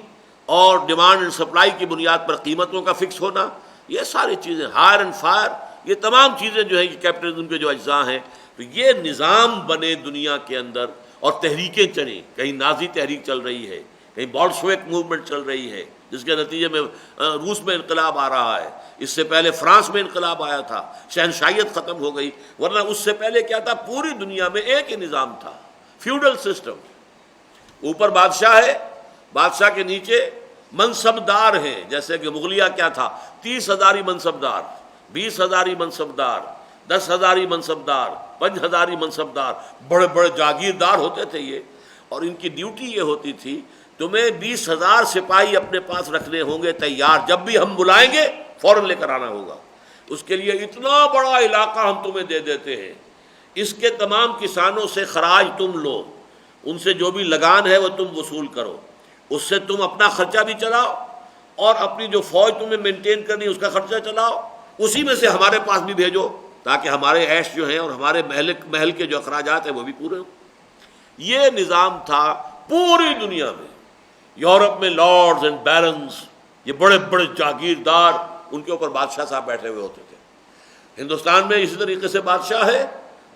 اور ڈیمانڈ اینڈ سپلائی کی بنیاد پر قیمتوں کا فکس ہونا. یہ ساری چیزیں ہائر اینڈ فائر، یہ تمام چیزیں جو ہیں یہ کیپٹلزم کے جو اجزاء ہیں. تو یہ نظام بنے دنیا کے اندر، اور تحریکیں چلیں، کہیں نازی تحریک چل رہی ہے، کہیں بولشوک موومنٹ چل رہی ہے، جس کے نتیجے میں روس میں انقلاب آ رہا ہے. اس سے پہلے فرانس میں انقلاب آیا تھا، شہنشاہیت ختم ہو گئی، ورنہ اس سے پہلے کیا تھا، پوری دنیا میں ایک ہی نظام تھا، فیوڈل سسٹم. اوپر بادشاہ ہے، بادشاہ کے نیچے منصبدار ہیں. جیسے کہ مغلیہ کیا تھا، 30,000 منصبدار، 20,000 منصبدار، 10,000 منصبدار، 5,000 منصبدار، بڑے بڑے جاگیردار ہوتے تھے یہ. اور ان کی ڈیوٹی یہ ہوتی تھی، تمہیں 20,000 سپاہی اپنے پاس رکھنے ہوں گے تیار، جب بھی ہم بلائیں گے فوراً لے کر آنا ہوگا. اس کے لیے اتنا بڑا علاقہ ہم تمہیں دے دیتے ہیں، اس کے تمام کسانوں سے خراج تم لو، ان سے جو بھی لگان ہے وہ تم وصول کرو، اس سے تم اپنا خرچہ بھی چلاؤ اور اپنی جو فوج تمہیں مینٹین کرنی اس کا خرچہ چلاؤ، اسی میں سے ہمارے پاس بھی بھیجو تاکہ ہمارے عیش جو ہیں اور ہمارے محل کے جو اخراجات ہیں وہ بھی پورے ہوں۔ یہ نظام تھا پوری دنیا میں۔ یورپ میں لارڈز اینڈ بیرنز، یہ بڑے بڑے جاگیردار، ان کے اوپر بادشاہ صاحب بیٹھے ہوئے ہوتے تھے۔ ہندوستان میں اسی طریقے سے بادشاہ ہے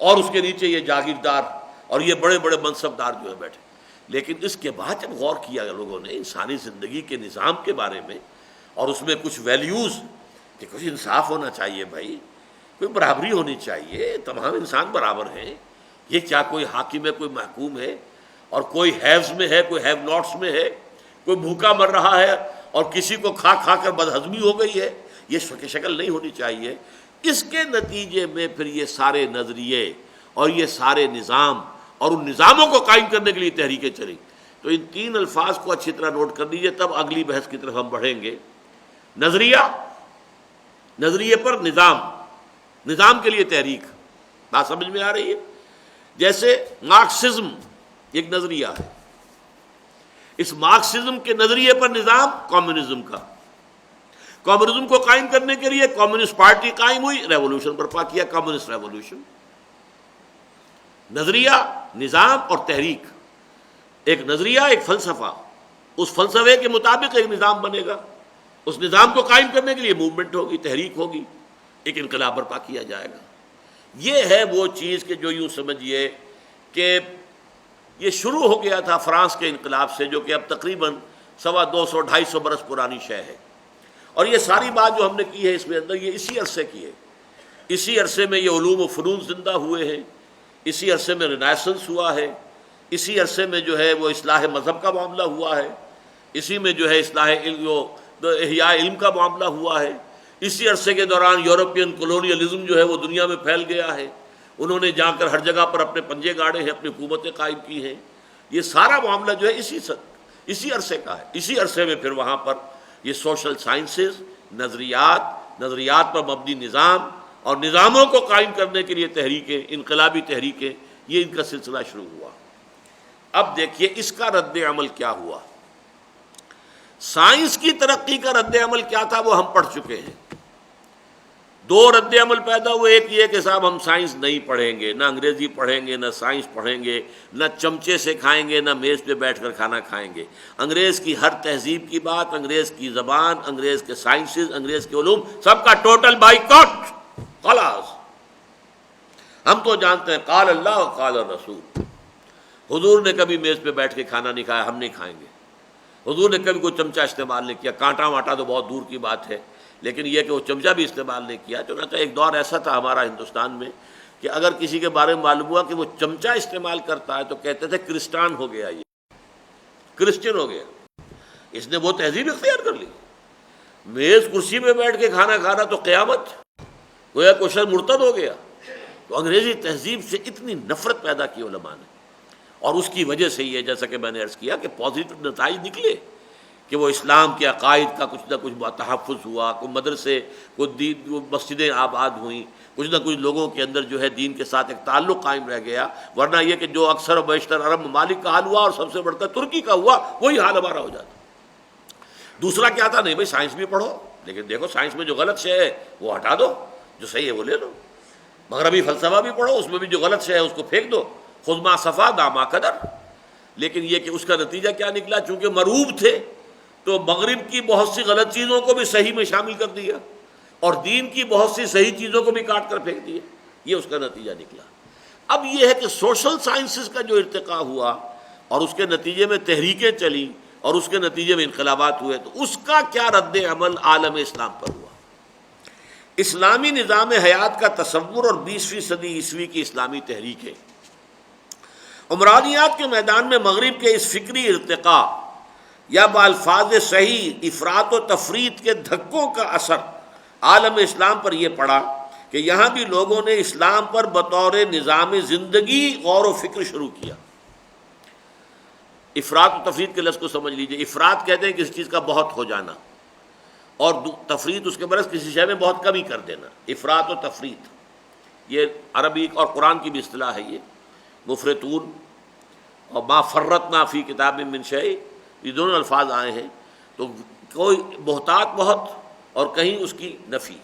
اور اس کے نیچے یہ جاگیردار اور یہ بڑے بڑے منصبدار جو ہیں بیٹھے۔ لیکن اس کے بعد جب غور کیا لوگوں نے انسانی زندگی کے نظام کے بارے میں اور اس میں کچھ ویلیوز کہ کچھ انصاف ہونا چاہیے بھائی، کوئی برابری ہونی چاہیے، تمام انسان برابر ہیں، یہ کیا کوئی حاکم ہے کوئی محکوم ہے اور کوئی ہیوز میں ہے کوئی ہیو ناٹس میں ہے، کوئی بھوکا مر رہا ہے اور کسی کو کھا کھا کر بدہضمی ہو گئی ہے، یہ شکل نہیں ہونی چاہیے۔ اس کے نتیجے میں پھر یہ سارے نظریے اور یہ سارے نظام اور ان نظاموں کو قائم کرنے کے لیے تحریکیں چلی۔ تو ان تین الفاظ کو اچھی طرح نوٹ کر لیجیے، تب اگلی بحث کی طرف ہم بڑھیں گے۔ نظریہ، نظریے پر نظام، نظام کے لیے تحریک، بات سمجھ میں آ رہی ہے؟ جیسے مارکسزم ایک نظریہ ہے، اس مارکسزم کے نظریے پر نظام کمیونزم کا، کمیونزم کو قائم کرنے کے لیے کمیونسٹ پارٹی قائم ہوئی، ریولوشن برپا کیا، کمیونسٹ ریولوشن۔ نظریہ، نظام اور تحریک، ایک نظریہ ایک فلسفہ، اس فلسفے کے مطابق ایک نظام بنے گا، اس نظام کو قائم کرنے کے لیے موومنٹ ہوگی، تحریک ہوگی، ایک انقلاب برپا کیا جائے گا۔ یہ ہے وہ چیز کہ جو یوں سمجھیے کہ یہ شروع ہو گیا تھا فرانس کے انقلاب سے، جو کہ اب تقریباً 250-250 برس پرانی شے ہے، اور یہ ساری بات جو ہم نے کی ہے اس میں اندر یہ اسی عرصے کی ہے۔ اسی عرصے میں یہ علوم و فنون زندہ ہوئے ہیں، اسی عرصے میں رینیسنس ہوا ہے، اسی عرصے میں جو ہے وہ اصلاح مذہب کا معاملہ ہوا ہے، اسی میں جو ہے اصلاح احیاء علم کا معاملہ ہوا ہے، اسی عرصے کے دوران یورپین کولونیلزم جو ہے وہ دنیا میں پھیل گیا ہے، انہوں نے جا کر ہر جگہ پر اپنے پنجے گاڑے ہیں، اپنی حکومتیں قائم کی ہیں۔ یہ سارا معاملہ جو ہے اسی عرصے کا ہے۔ اسی عرصے میں پھر وہاں پر یہ سوشل سائنسز، نظریات پر مبنی نظام اور نظاموں کو قائم کرنے کے لیے تحریکیں، انقلابی تحریکیں، یہ ان کا سلسلہ شروع ہوا۔ اب دیکھیے اس کا رد عمل کیا ہوا۔ سائنس کی ترقی کا رد عمل کیا تھا وہ ہم پڑھ چکے ہیں۔ دو رد عمل پیدا ہوئے، ایک یہ کہ صاحب ہم سائنس نہیں پڑھیں گے، نہ انگریزی پڑھیں گے، نہ سائنس پڑھیں گے، نہ چمچے سے کھائیں گے، نہ میز پہ بیٹھ کر کھانا کھائیں گے۔ انگریز کی ہر تہذیب کی بات، انگریز کی زبان، انگریز کے سائنسز، انگریز کے علوم، سب کا ٹوٹل بائیکاٹ، خلاص۔ ہم تو جانتے ہیں قال اللہ و قال الرسول۔ حضور نے کبھی میز پہ بیٹھ کے کھانا نہیں کھایا، ہم نہیں کھائیں گے۔ حضور نے کبھی کوئی چمچہ استعمال نہیں کیا، کانٹا واٹا تو بہت دور کی بات ہے، لیکن یہ کہ وہ چمچہ بھی استعمال نہیں کیا۔ چنانچہ ایک دور ایسا تھا ہمارا ہندوستان میں کہ اگر کسی کے بارے میں معلوم ہوا کہ وہ چمچہ استعمال کرتا ہے تو کہتے تھے کرسٹان ہو گیا، یہ کرسچن ہو گیا، اس نے وہ تہذیب اختیار کر لی۔ میز کرسی میں بیٹھ کے کھانا کھانا تو قیامت، گویا کوئی شخص مرتد ہو گیا۔ تو انگریزی تہذیب سے اتنی نفرت پیدا کی علماء نے، اور اس کی وجہ سے یہ جیسا کہ میں نے عرض کیا کہ پازیٹو نتائج نکلے کہ وہ اسلام کے عقائد کا کچھ نہ کچھ تحفظ ہوا، کوئی مدرسے، کوئی مسجدیں آباد ہوئیں، کچھ نہ کچھ لوگوں کے اندر جو ہے دین کے ساتھ ایک تعلق قائم رہ گیا۔ ورنہ یہ کہ جو اکثر و بیشتر عرب ممالک کا حال ہوا اور سب سے بڑھ کر ترکی کا ہوا، وہی حال ہمارا ہو جاتا۔ دوسرا کیا تھا؟ نہیں بھائی سائنس بھی پڑھو، لیکن دیکھو سائنس میں جو غلط شے ہے وہ ہٹا دو، جو صحیح ہے وہ لے لو۔ مغربی فلسفہ بھی پڑھو، اس میں بھی جو غلط شے ہے اس کو پھینک دو، خذ ما صفا داما قدر۔ لیکن یہ کہ اس کا نتیجہ کیا نکلا؟ چونکہ مرعوب تھے تو مغرب کی بہت سی غلط چیزوں کو بھی صحیح میں شامل کر دیا اور دین کی بہت سی صحیح چیزوں کو بھی کاٹ کر پھینک دیا۔ یہ اس کا نتیجہ نکلا۔ اب یہ ہے کہ سوشل سائنسز کا جو ارتقاء ہوا اور اس کے نتیجے میں تحریکیں چلیں اور اس کے نتیجے میں انقلابات ہوئے، تو اس کا کیا رد عمل عالم اسلام پر ہوا۔ اسلامی نظام حیات کا تصور اور 20ویں صدی عیسوی کی اسلامی تحریکیں، عمرانیات کے میدان میں مغرب کے اس فکری ارتقاء یا بالفاظ صحیح افراط و تفریط کے دھکوں کا اثر عالم اسلام پر یہ پڑا کہ یہاں بھی لوگوں نے اسلام پر بطور نظام زندگی غور و فکر شروع کیا۔ افراط و تفریط کے لفظ کو سمجھ لیجئے۔ افراط کہتے ہیں کسی چیز کا بہت ہو جانا، اور تفریط اس کے برعکس کسی شے میں بہت کمی کر دینا۔ افراط و تفریط یہ عربی اور قرآن کی بھی اصطلاح ہے، یہ مفرطون اور ما فرطنا فی کتاب من شیء، یہ دونوں الفاظ آئے ہیں، تو کوئی بہتات بہت اور کہیں اس کی نفی۔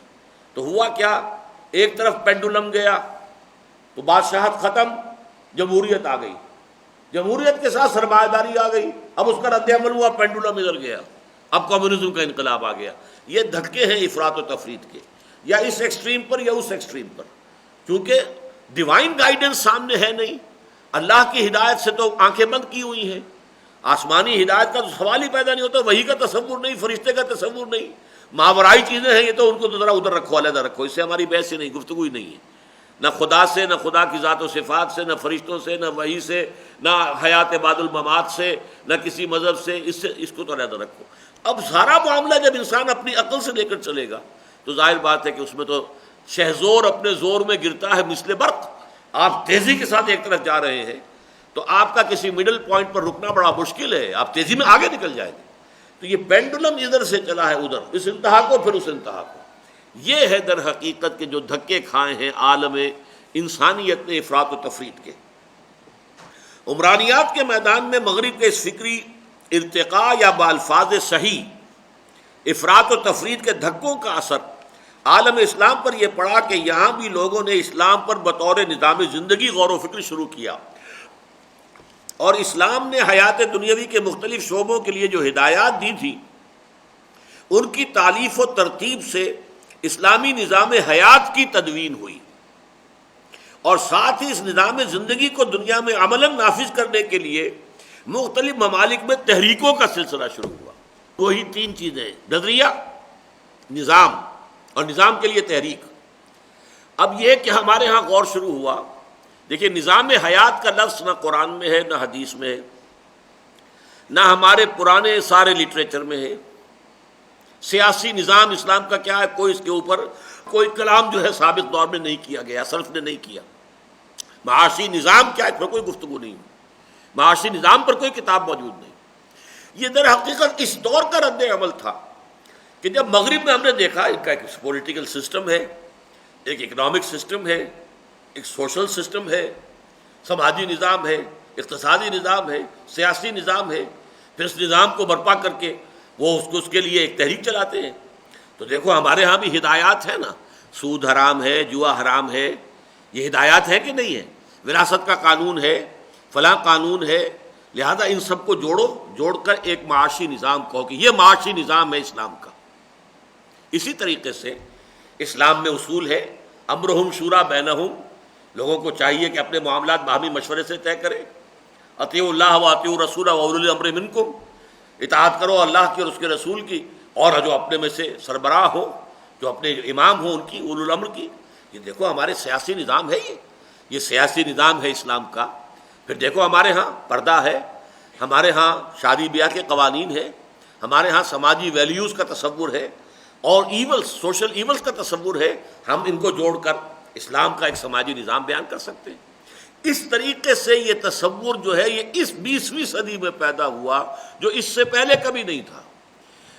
تو ہوا کیا، ایک طرف پینڈولم گیا تو بادشاہت ختم، جمہوریت آ گئی، جمہوریت کے ساتھ سرمایہ داری آ گئی، اب اس کا رد عمل ہوا، پینڈولم ادھر گیا، اب کمیونزم کا انقلاب آ گیا۔ یہ دھکے ہیں افراط و تفریط کے، یا اس ایکسٹریم پر یا اس ایکسٹریم پر، کیونکہ ڈیوائن گائیڈنس سامنے ہے نہیں، اللہ کی ہدایت سے تو آنکھیں بند کی ہوئی ہیں، آسمانی ہدایت کا تو سوال ہی پیدا نہیں ہوتا، وہی کا تصور نہیں، فرشتے کا تصور نہیں، ماورائی چیزیں ہیں، یہ تو ان کو تو ذرا ادھر رکھو، علیحدہ رکھو، اس سے ہماری بحث ہی نہیں، گفتگو ہی نہیں ہے، نہ خدا سے، نہ خدا کی ذات و صفات سے، نہ فرشتوں سے، نہ وحی سے، نہ حیات بعد الممات سے، نہ کسی مذہب سے، اس کو تو علیحدہ رکھو۔ اب سارا معاملہ جب انسان اپنی عقل سے لے کر چلے گا تو ظاہر بات ہے کہ اس میں تو شہزور اپنے زور میں گرتا ہے مثل برق، آپ تیزی کے ساتھ ایک طرف جا رہے ہیں تو آپ کا کسی مڈل پوائنٹ پر رکنا بڑا مشکل ہے، آپ تیزی میں آگے نکل جائیں گے۔ تو یہ پینڈولم ادھر سے چلا ہے ادھر، اس انتہا کو پھر اس انتہا کو، یہ ہے در حقیقت کے جو دھکے کھائے ہیں عالم انسانیت نے افراط و تفریط کے۔ عمرانیات کے میدان میں مغرب کے اس فکری ارتقاء یا بالفاظ صحیح افراط و تفریط کے دھکوں کا اثر عالم اسلام پر یہ پڑا کہ یہاں بھی لوگوں نے اسلام پر بطور نظام زندگی غور و فکر شروع کیا، اور اسلام نے حیات دنیاوی کے مختلف شعبوں کے لیے جو ہدایات دی تھی ان کی تالیف و ترتیب سے اسلامی نظام حیات کی تدوین ہوئی، اور ساتھ ہی اس نظام زندگی کو دنیا میں عملاً نافذ کرنے کے لیے مختلف ممالک میں تحریکوں کا سلسلہ شروع ہوا۔ وہی تین چیزیں، نظریہ، نظام، اور نظام کے لیے تحریک۔ اب یہ کہ ہمارے ہاں غور شروع ہوا، دیکھیے نظام حیات کا لفظ نہ قرآن میں ہے، نہ حدیث میں ہے، نہ ہمارے پرانے سارے لٹریچر میں ہے۔ سیاسی نظام اسلام کا کیا ہے، کوئی اس کے اوپر کوئی کلام جو ہے سابق دور میں نہیں کیا گیا، سلف نے نہیں کیا۔ معاشی نظام کیا ہے، اس پر کوئی گفتگو نہیں، معاشی نظام پر کوئی کتاب موجود نہیں۔ یہ در حقیقت اس دور کا رد عمل تھا کہ جب مغرب میں ہم نے دیکھا ان کا ایک پولیٹیکل سسٹم ہے، ایک اکنامک سسٹم ہے، ایک سوشل سسٹم ہے، سماجی نظام ہے، اقتصادی نظام ہے، سیاسی نظام ہے، پھر اس نظام کو برپا کر کے وہ اس کے لیے ایک تحریک چلاتے ہیں۔ تو دیکھو ہمارے ہاں بھی ہدایات ہیں نا، سود حرام ہے، جوا حرام ہے، یہ ہدایات ہیں کہ نہیں ہے، وراثت کا قانون ہے، فلاں قانون ہے، لہذا ان سب کو جوڑ کر ایک معاشی نظام کہو کہ یہ معاشی نظام ہے اسلام کا۔ اسی طریقے سے اسلام میں اصول ہے، امرہم شورا بینہم، لوگوں کو چاہیے کہ اپنے معاملات باہمی مشورے سے طے کریں، اطیعوا اللہ و اطیعوا الرسول واولی الامر منکم، اطاعت کرو اللہ کی اور اس کے رسول کی، اور جو اپنے میں سے سربراہ ہو، جو اپنے امام ہو ان کی، اولو الامر کی۔ یہ دیکھو ہمارے سیاسی نظام ہے، یہ سیاسی نظام ہے اسلام کا۔ پھر دیکھو ہمارے ہاں پردہ ہے، ہمارے ہاں شادی بیاہ کے قوانین ہیں، ہمارے ہاں سماجی ویلیوز کا تصور ہے، اور ایولز، سوشل ایولز کا تصور ہے، ہم ان کو جوڑ کر اسلام کا ایک سماجی نظام بیان کر سکتے ہیں۔ اس طریقے سے یہ تصور جو ہے یہ اس 20ویں صدی میں پیدا ہوا، جو اس سے پہلے کبھی نہیں تھا۔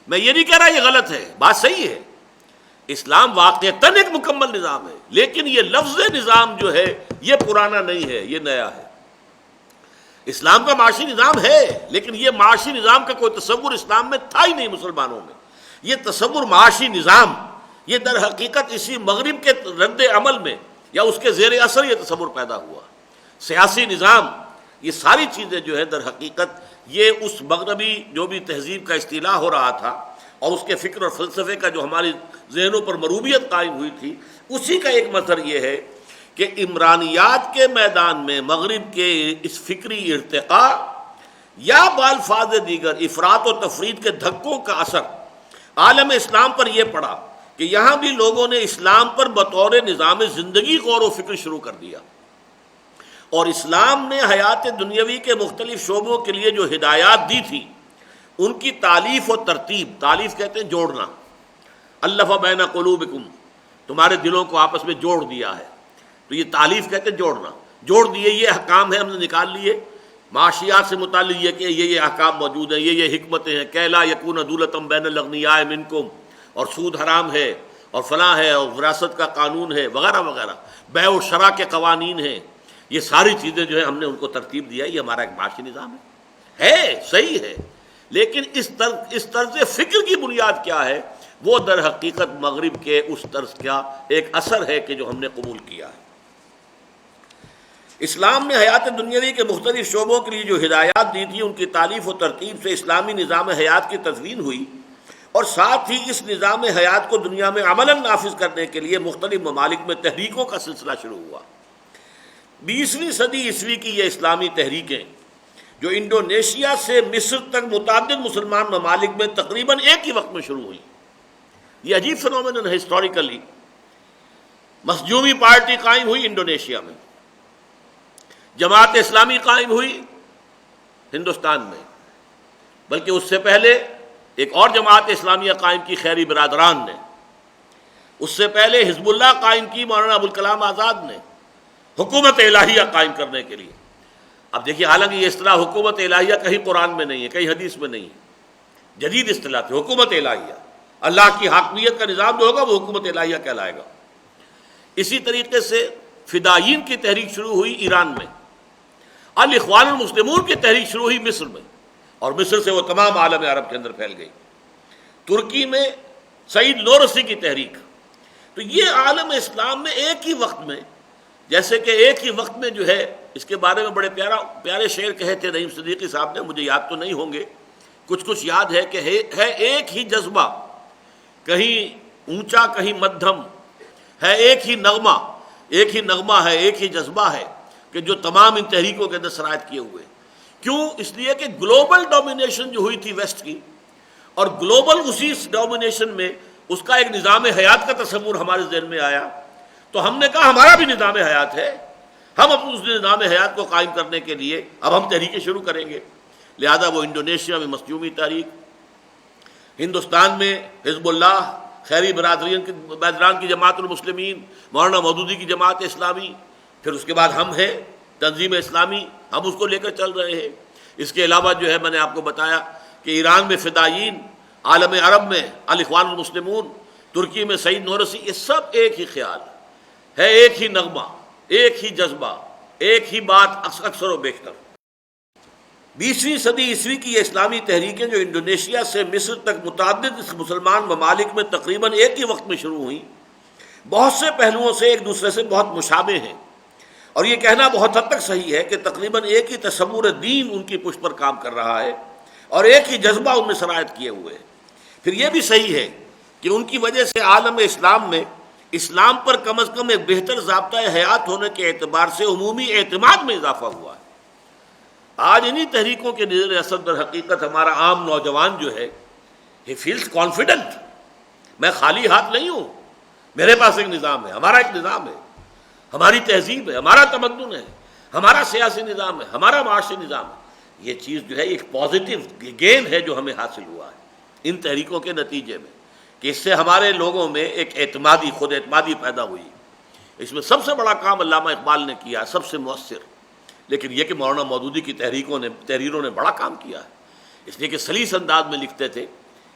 میں یہ نہیں کہہ رہا یہ غلط ہے، بات صحیح ہے، اسلام واقعتاً ایک مکمل نظام ہے، لیکن یہ لفظ نظام جو ہے یہ پرانا نہیں ہے، یہ نیا ہے۔ اسلام کا معاشی نظام ہے، لیکن یہ معاشی نظام کا کوئی تصور اسلام میں تھا ہی نہیں، مسلمانوں میں یہ تصور معاشی نظام یہ در حقیقت اسی مغرب کے رد عمل میں یا اس کے زیر اثر یہ تصور پیدا ہوا۔ سیاسی نظام، یہ ساری چیزیں جو ہے در حقیقت یہ اس مغربی جو بھی تہذیب کا استیلاء ہو رہا تھا اور اس کے فکر اور فلسفے کا جو ہماری ذہنوں پر مروبیت قائم ہوئی تھی، اسی کا ایک مظہر یہ ہے کہ عمرانیات کے میدان میں مغرب کے اس فکری ارتقاء یا بالفاظ دیگر افراط و تفریط کے دھکوں کا اثر عالم اسلام پر یہ پڑا کہ یہاں بھی لوگوں نے اسلام پر بطور نظام زندگی غور و فکر شروع کر دیا، اور اسلام نے حیات دنیاوی کے مختلف شعبوں کے لیے جو ہدایات دی تھی ان کی تالیف و ترتیب، تالیف کہتے ہیں جوڑنا، الف بین قلوبکم، تمہارے دلوں کو آپس میں جوڑ دیا ہے، تو یہ تالیف کہتے ہیں جوڑنا، جوڑ دیے، یہ احکام ہیں ہم نے نکال لیے معاشیات سے متعلق، یہ کہ یہ احکام موجود ہیں، یہ حکمتیں ہیں، کہ لا یکون دولتم بین الاغنیاء منکم، اور سود حرام ہے، اور فلاں ہے اور وراثت کا قانون ہے وغیرہ وغیرہ، بیع و شرع کے قوانین ہیں، یہ ساری چیزیں جو ہے ہم نے ان کو ترتیب دیا، یہ ہمارا ایک معاشی نظام ہے صحیح ہے، لیکن اس طرز فکر کی بنیاد کیا ہے؟ وہ در حقیقت مغرب کے اس طرز کا ایک اثر ہے کہ جو ہم نے قبول کیا ہے۔ اسلام نے حیات دنیاوی کے مختلف شعبوں کے لیے جو ہدایات دی تھی، ان کی تالیف و ترتیب سے اسلامی نظام حیات کی تدوین ہوئی، اور ساتھ ہی اس نظام حیات کو دنیا میں عملاً نافذ کرنے کے لیے مختلف ممالک میں تحریکوں کا سلسلہ شروع ہوا۔ 20ویں صدی عیسوی کی یہ اسلامی تحریکیں جو انڈونیشیا سے مصر تک متعدد مسلمان ممالک میں تقریباً ایک ہی وقت میں شروع ہوئی، یہ عجیب فنومینن ہے ہسٹوریکلی۔ مسجومی پارٹی قائم ہوئی انڈونیشیا میں، جماعت اسلامی قائم ہوئی ہندوستان میں، بلکہ اس سے پہلے ایک اور جماعت اسلامیہ قائم کی خیری برادران نے، اس سے پہلے حزب اللہ قائم کی مولانا ابوالکلام آزاد نے حکومت الہیہ قائم کرنے کے لیے۔ اب دیکھیے، حالانکہ یہ اصطلاح حکومت الہیہ کہیں قرآن میں نہیں ہے، کہیں حدیث میں نہیں ہے، جدید اصطلاح تھی حکومت الہیہ، اللہ کی حاکمیت کا نظام جو ہوگا وہ حکومت الہیہ کہلائے گا۔ اسی طریقے سے فدائیین کی تحریک شروع ہوئی ایران میں، الاخوان المسلمون کی تحریک شروع ہوئی مصر میں، اور مصر سے وہ تمام عالم عرب کے اندر پھیل گئی۔ ترکی میں سعید نورسی کی تحریک۔ تو یہ عالم اسلام میں ایک ہی وقت میں، جیسے کہ ایک ہی وقت میں جو ہے، اس کے بارے میں بڑے پیارے شعر کہے تھے نعیم صدیقی صاحب نے، مجھے یاد تو نہیں ہوں گے، کچھ یاد ہے کہ ہے ایک ہی جذبہ، کہیں اونچا کہیں مدھم، ہے ایک ہی نغمہ ہے، ایک ہی جذبہ ہے کہ جو تمام ان تحریکوں کے اندر سرایت کیے ہوئے۔ کیوں؟ اس لیے کہ گلوبل ڈومینیشن جو ہوئی تھی ویسٹ کی، اور گلوبل اسی ڈومینیشن میں اس کا ایک نظام حیات کا تصور ہمارے ذہن میں آیا، تو ہم نے کہا ہمارا بھی نظام حیات ہے، ہم اپنے اس نظام حیات کو قائم کرنے کے لیے اب ہم تحریکیں شروع کریں گے۔ لہذا وہ انڈونیشیا میں مسجومی تحریک، ہندوستان میں حزب اللہ، خیری برادران کی جماعت المسلمین، مولانا مودودی کی جماعت اسلامی، پھر اس کے بعد ہم ہیں تنظیم اسلامی، ہم اس کو لے کر چل رہے ہیں۔ اس کے علاوہ جو ہے میں نے آپ کو بتایا کہ ایران میں فدائیین، عالم عرب میں الاخوان المسلمون، ترکی میں سعید نورسی، یہ سب ایک ہی خیال ہے، ایک ہی نغمہ، ایک ہی جذبہ، ایک ہی بات اکثر و بیشتر۔ 20ویں صدی عیسوی کی یہ اسلامی تحریکیں جو انڈونیشیا سے مصر تک متعدد مسلمان ممالک میں تقریباً ایک ہی وقت میں شروع ہوئیں، بہت سے پہلوؤں سے ایک دوسرے سے بہت مشابہ ہیں، اور یہ کہنا بہت حد تک صحیح ہے کہ تقریباً ایک ہی تصور دین ان کی پشت پر کام کر رہا ہے، اور ایک ہی جذبہ ان میں سرایت کیے ہوئے ہے۔ پھر یہ بھی صحیح ہے کہ ان کی وجہ سے عالم اسلام میں اسلام پر کم از کم ایک بہتر ضابطۂ حیات ہونے کے اعتبار سے عمومی اعتماد میں اضافہ ہوا ہے۔ آج انہی تحریکوں کے نظر اثر در حقیقت ہمارا عام نوجوان جو ہے ہی فیلز کانفیڈنٹ، میں خالی ہاتھ نہیں ہوں، میرے پاس ایک نظام ہے، ہمارا ایک نظام ہے، ہماری تہذیب ہے، ہمارا تمدن ہے، ہمارا سیاسی نظام ہے، ہمارا معاشی نظام ہے۔ یہ چیز جو ہے ایک پازیٹیو گین ہے جو ہمیں حاصل ہوا ہے ان تحریکوں کے نتیجے میں، کہ اس سے ہمارے لوگوں میں ایک خود اعتمادی پیدا ہوئی۔ اس میں سب سے بڑا کام علامہ اقبال نے کیا، سب سے مؤثر، لیکن یہ کہ مولانا مودودی کی تحریروں نے بڑا کام کیا ہے، اس لیے کہ سلیس انداز میں لکھتے تھے،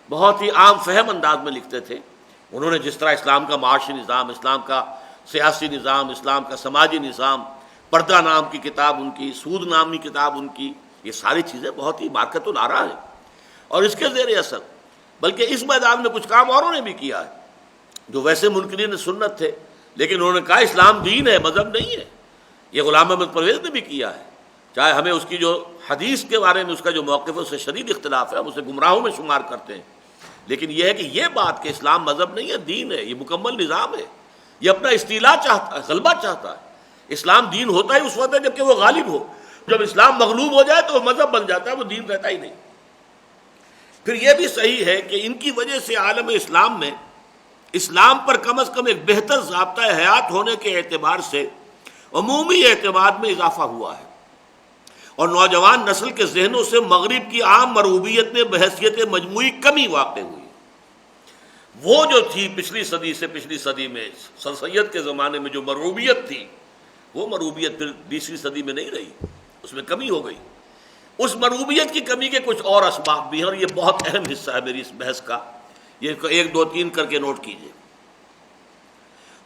بہت ہی عام فہم انداز میں لکھتے تھے۔ انہوں نے جس طرح اسلام کا معاشی نظام، اسلام کا سیاسی نظام، اسلام کا سماجی نظام، پردہ نام کی کتاب ان کی، سود نامی کتاب ان کی، یہ ساری چیزیں بہت ہی مارکت الآراء ہیں، اور اس کے زیر اثر بلکہ اس میدان میں کچھ کام اوروں نے بھی کیا ہے جو ویسے منکرین سنت تھے، لیکن انہوں نے کہا اسلام دین ہے، مذہب نہیں ہے۔ یہ غلام احمد پرویز نے بھی کیا ہے، چاہے ہمیں اس کی جو حدیث کے بارے میں اس کا جو موقف ہے اس سے شدید اختلاف ہے، ہم اسے گمراہوں میں شمار کرتے ہیں، لیکن یہ ہے کہ یہ بات کہ اسلام مذہب نہیں ہے، دین ہے، یہ مکمل نظام ہے، یہ اپنا استیلا چاہتا ہے، غلبہ چاہتا ہے۔ اسلام دین ہوتا ہی اس وقت ہے جب کہ وہ غالب ہو، جب اسلام مغلوب ہو جائے تو وہ مذہب بن جاتا ہے، وہ دین رہتا ہی نہیں۔ پھر یہ بھی صحیح ہے کہ ان کی وجہ سے عالم اسلام میں اسلام پر کم از کم ایک بہتر ضابطۂ حیات ہونے کے اعتبار سے عمومی اعتماد میں اضافہ ہوا ہے، اور نوجوان نسل کے ذہنوں سے مغرب کی عام مرغوبیت میں بحیثیت مجموعی کمی واقع ہوئی۔ وہ جو تھی پچھلی صدی میں سر سید کے زمانے میں جو مرغوبیت تھی، وہ مرغوبیت پھر 20ویں صدی میں نہیں رہی، اس میں کمی ہو گئی۔ اس مرغوبیت کی کمی کے کچھ اور اسباب بھی ہیں، اور یہ بہت اہم حصہ ہے میری اس بحث کا، یہ 1 2 3 کر کے نوٹ کیجئے۔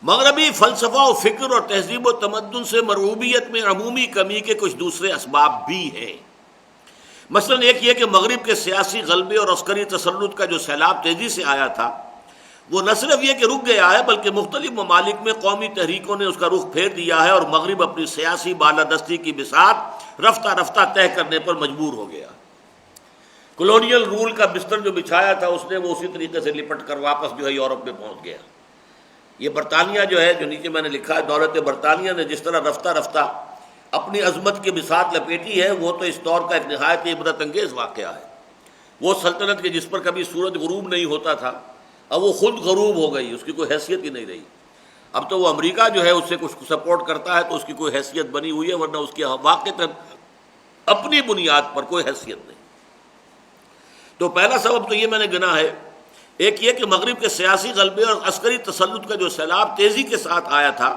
مغربی فلسفہ و فکر اور تہذیب و تمدن سے مرغوبیت میں عمومی کمی کے کچھ دوسرے اسباب بھی ہیں۔ مثلا ایک یہ کہ مغرب کے سیاسی غلبے اور عسکری تسلط کا جو سیلاب تیزی سے آیا تھا وہ نہ صرف یہ کہ رک گیا ہے بلکہ مختلف ممالک میں قومی تحریکوں نے اس کا رخ پھیر دیا ہے اور مغرب اپنی سیاسی بالادستی کی بساط رفتہ رفتہ طے کرنے پر مجبور ہو گیا۔ کولونیل رول کا بستر جو بچھایا تھا اس نے وہ اسی طریقے سے لپٹ کر واپس جو ہے یورپ میں پہنچ گیا۔ یہ برطانیہ جو ہے، جو نیچے میں نے لکھا ہے، دولت برطانیہ نے جس طرح رفتہ رفتہ اپنی عظمت کی بساط لپیٹی ہے وہ تو اس دور کا ایک نہایت عبرت انگیز واقعہ ہے۔ وہ سلطنت کے جس پر کبھی سورج غروب نہیں ہوتا تھا اب وہ خود غروب ہو گئی، اس کی کوئی حیثیت ہی نہیں رہی۔ اب تو وہ امریکہ جو ہے اس سے کچھ سپورٹ کرتا ہے تو اس کی کوئی حیثیت بنی ہوئی ہے، ورنہ اس کی واقعتاً اپنی بنیاد پر کوئی حیثیت نہیں۔ تو پہلا سبب تو یہ میں نے گنا ہے، ایک یہ کہ مغرب کے سیاسی غلبے اور عسکری تسلط کا جو سیلاب تیزی کے ساتھ آیا تھا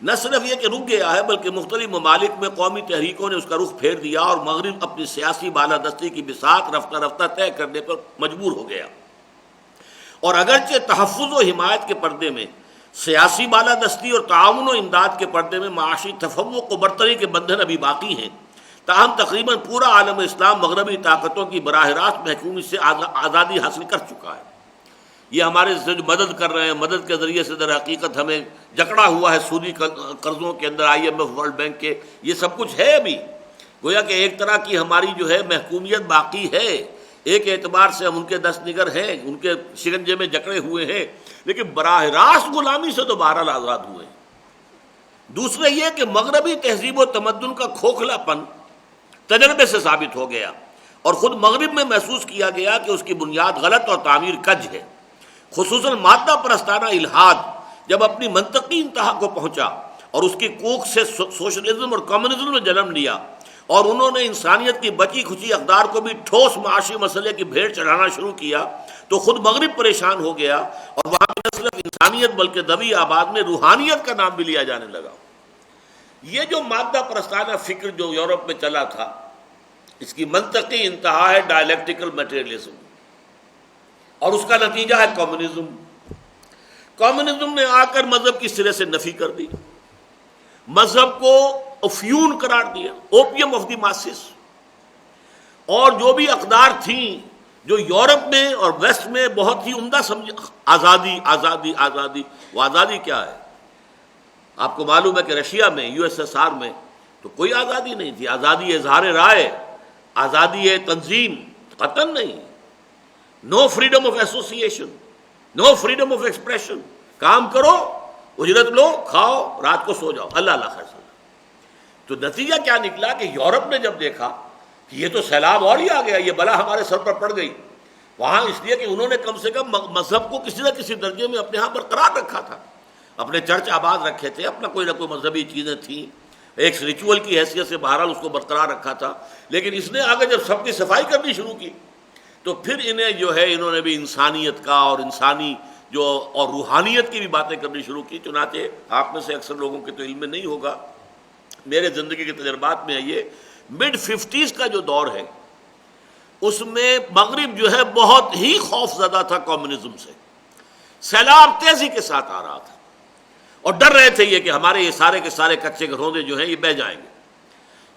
نہ صرف یہ کہ رک گیا ہے بلکہ مختلف ممالک میں قومی تحریکوں نے اس کا رخ پھیر دیا اور مغرب اپنی سیاسی بالادستی کی بساط رفتہ رفتہ طے کرنے پر مجبور ہو گیا۔ اور اگرچہ تحفظ و حمایت کے پردے میں، سیاسی بالادستی اور تعاون و امداد کے پردے میں معاشی تفوق و برتری کے بندھن ابھی باقی ہیں، تاہم تقریباً پورا عالم اسلام مغربی طاقتوں کی براہ راست محکومی سے آزادی حاصل کر چکا ہے۔ یہ ہمارے سے جو مدد کر رہے ہیں، مدد کے ذریعے سے در حقیقت ہمیں جکڑا ہوا ہے سودی قرضوں کے اندر، IMF، ورلڈ بینک کے، یہ سب کچھ ہے ابھی۔ گویا کہ ایک طرح کی ہماری جو ہے محکومیت باقی ہے، ایک اعتبار سے ہم ان کے دست نگر ہیں، ان کے شکنجے میں جکڑے ہوئے ہیں، لیکن براہ راست غلامی سے تو بہرحال آزاد ہوئے ہیں۔ دوسرا یہ کہ مغربی تہذیب و تمدن کا کھوکھلا پن تجربے سے ثابت ہو گیا اور خود مغرب میں محسوس کیا گیا کہ اس کی بنیاد غلط اور تعمیر کج ہے۔ خصوصاً مادہ پرستانہ الحاد جب اپنی منطقی انتہا کو پہنچا اور اس کی کوکھ سے سوشلزم اور کمیونزم نے جنم لیا اور انہوں نے انسانیت کی بچی کھچی اقدار کو بھی ٹھوس معاشی مسئلے کی بھیڑ چڑھانا شروع کیا تو خود مغرب پریشان ہو گیا اور وہاں نہ صرف انسانیت بلکہ دوی آباد میں روحانیت کا نام بھی لیا جانے لگا۔ یہ جو مادہ پرستانہ فکر جو یورپ میں چلا تھا اس کی منطقی انتہا ہے ڈائلیکٹیکل میٹیریلزم اور اس کا نتیجہ ہے کمیونزم۔ کمیونزم نے آ کر مذہب کی سرے سے نفی کر دی، مذہب کو افیون قرار دیا، اوپیم آف دی ماسز، اور جو بھی اقدار تھیں جو یورپ میں اور ویسٹ میں بہت ہی عمدہ سمجھ، آزادی آزادی آزادی، وہ آزادی کیا ہے؟ آپ کو معلوم ہے کہ رشیا میں، USSR میں تو کوئی آزادی نہیں تھی۔ آزادی اظہار رائے، آزادی تنظیم، قطعاً نہیں۔ No freedom of association, no freedom of expression, کام کرو، اجرت لو، کھاؤ، رات کو سو جاؤ، اللہ اللہ خیر۔ تو نتیجہ کیا نکلا کہ یورپ نے جب دیکھا کہ یہ تو سیلاب اور ہی آ گیا، یہ بلا ہمارے سر پر پڑ گئی، وہاں اس لیے کہ انہوں نے کم سے کم مذہب کو کسی نہ کسی درجے میں اپنے ہاں برقرار رکھا تھا، اپنے چرچ آباد رکھے تھے، اپنا کوئی نہ کوئی مذہبی چیزیں تھیں، ایک ریچول کی حیثیت سے بہرحال اس کو برقرار رکھا تھا۔ لیکن اس نے آگے جب سب کی صفائی کرنی شروع کی تو پھر انہیں جو ہے انہوں نے بھی انسانیت کا اور انسانی جو اور روحانیت کی بھی باتیں کرنی شروع کی۔ چنانچہ آپ میں سے اکثر لوگوں کے تو علم میں نہیں ہوگا، میرے زندگی کے تجربات میں ہے، یہ mid 50s کا جو دور ہے اس میں مغرب جو ہے بہت ہی خوف زدہ تھا کمیونزم سے، سیلاب تیزی کے ساتھ آ رہا تھا اور ڈر رہے تھے یہ کہ ہمارے یہ سارے کے سارے کچے گھروندے جو ہیں یہ بہہ جائیں گے۔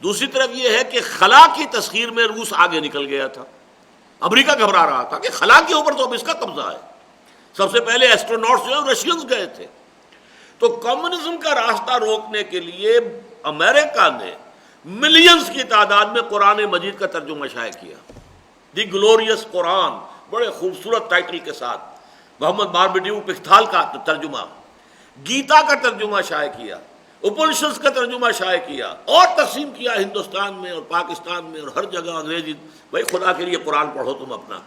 دوسری طرف یہ ہے کہ خلا کی تسخیر میں روس آگے نکل گیا تھا، امریکہ گھبرا رہا تھا کہ خلا کے اوپر تو اب اس کا قبضہ ہے، سب سے پہلے ایسٹروناٹس جو ہیں رشینز گئے تھے۔ تو کمیونزم کا راستہ روکنے کے لیے امریکہ نے ملینز کی تعداد میں قرآن مجید کا ترجمہ شائع کیا، دی گلوریس قرآن، بڑے خوبصورت ٹائٹل کے ساتھ، محمد باربیڈیو پکتھال کا ترجمہ، گیتا کا ترجمہ شائع کیا، اپنشدز کا ترجمہ شائع کیا اور تقسیم کیا ہندوستان میں اور پاکستان میں اور ہر جگہ انگریزی۔ بھائی خدا کے لیے قرآن پڑھو تم اپنا،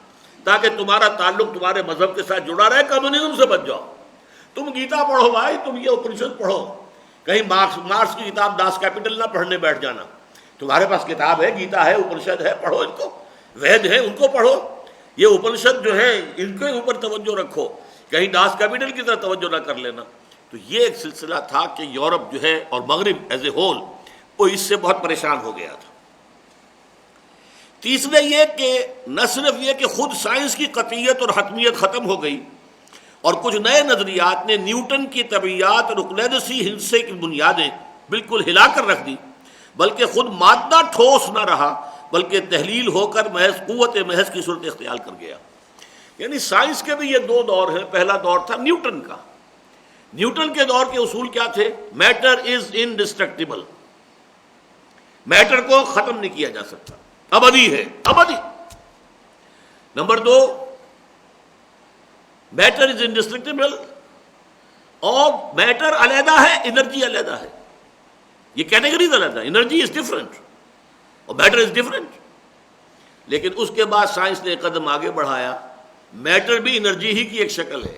تاکہ تمہارا تعلق تمہارے مذہب کے ساتھ جڑا رہے، کمیونزم سے بچ جاؤ۔ تم گیتا پڑھو بھائی، تم یہ اپنشد پڑھو، کہیں مارکس کی کتاب داس کیپٹل نہ پڑھنے بیٹھ جانا۔ تمہارے پاس کتاب ہے، گیتا ہے، اپنشد ہے، پڑھو ان کو، وید ہیں ان کو پڑھو، یہ اپنشد جو ہیں ان کے اوپر توجہ رکھو، کہیں داس کیپٹل کی طرف توجہ نہ کر لینا۔ تو یہ ایک سلسلہ تھا کہ یورپ جو ہے اور مغرب ایز اے ہول وہ اس سے بہت پریشان ہو گیا تھا۔ تیسرے یہ کہ نہ صرف یہ کہ خود سائنس کی قطعیت اور حتمیت ختم ہو گئی اور کچھ نئے نظریات نے نیوٹن کی طبیعیات اور اقلیدسی ہندسے کی بنیادیں بالکل ہلا کر رکھ دی، بلکہ خود مادہ ٹھوس نہ رہا بلکہ تحلیل ہو کر محض قوت محض کی صورت اختیار کر گیا۔ یعنی سائنس کے بھی یہ دو دور ہیں۔ پہلا دور تھا نیوٹن کا۔ نیوٹن کے دور کے اصول کیا تھے؟ میٹر از انڈسٹرکٹیبل، میٹر کو ختم نہیں کیا جا سکتا، ابدی ہے، ابدی۔ نمبر دو، میٹر از انڈسٹرکٹیبل اور میٹر علیحدہ ہے، انرجی علیحدہ ہے، یہ کیٹیگریز علیحدہ ہے، انرجی از ڈفرنٹ اور میٹر از ڈفرنٹ۔ لیکن اس کے بعد سائنس نے ایک قدم آگے بڑھایا، میٹر بھی انرجی ہی کی ایک شکل ہے،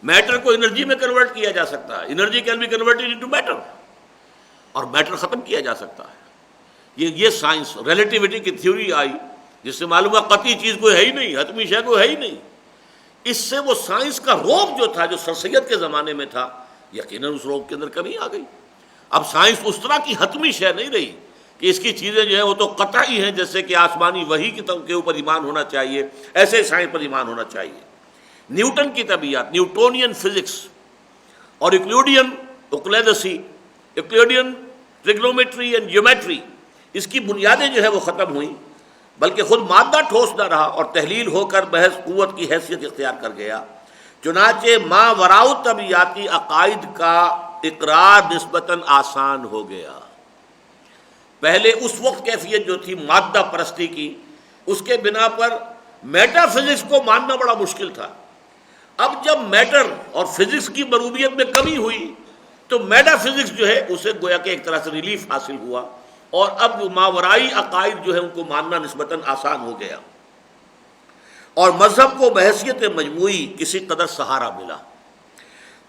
میٹر کو انرجی میں کنورٹ کیا جا سکتا ہے، energy can be converted into matter, اور میٹر ختم کیا جا سکتا ہے۔ یہ سائنس ریلیٹیوٹی کی تھیوری آئی، جس سے معلوم ہوا قطعی چیز کوئی ہے ہی نہیں، حتمی شے کوئی ہے ہی نہیں۔ اس سے وہ سائنس کا رعب جو تھا، جو سر سید کے زمانے میں تھا، یقیناً اس رعب کے اندر کمی آ گئی۔ اب سائنس اس طرح کی حتمی شے نہیں رہی کہ اس کی چیزیں جو ہیں وہ تو قطعی ہیں، جیسے کہ آسمانی وحی کے اوپر ایمان ہونا چاہیے، ایسے سائنس پر ایمان ہونا چاہیے۔ نیوٹن کی طبیعت، نیوٹونین فزکس اور یوکلیڈین اقلیدسی، یوکلیڈین ٹریگنومیٹری اینڈ جیومیٹری، اس کی بنیادیں جو ہے وہ ختم ہوئیں، بلکہ خود مادہ ٹھوس نہ رہا اور تحلیل ہو کر محض قوت کی حیثیت اختیار کر گیا۔ چنانچہ ما وراء طبیعاتی عقائد کا اقرار نسبتاً آسان ہو گیا۔ پہلے اس وقت کیفیت جو تھی مادہ پرستی کی، اس کے بنا پر میٹا فزکس کو ماننا بڑا مشکل تھا۔ اب جب میٹر اور فزکس کی مروبیت میں کمی ہوئی تو میٹا فزکس جو ہے اسے گویا کہ ایک طرح سے ریلیف حاصل ہوا، اور اب ماورائی عقائد جو ہے ان کو ماننا نسبتاً آسان ہو گیا، اور مذہب کو بحیثیت مجموعی کسی قدر سہارا ملا۔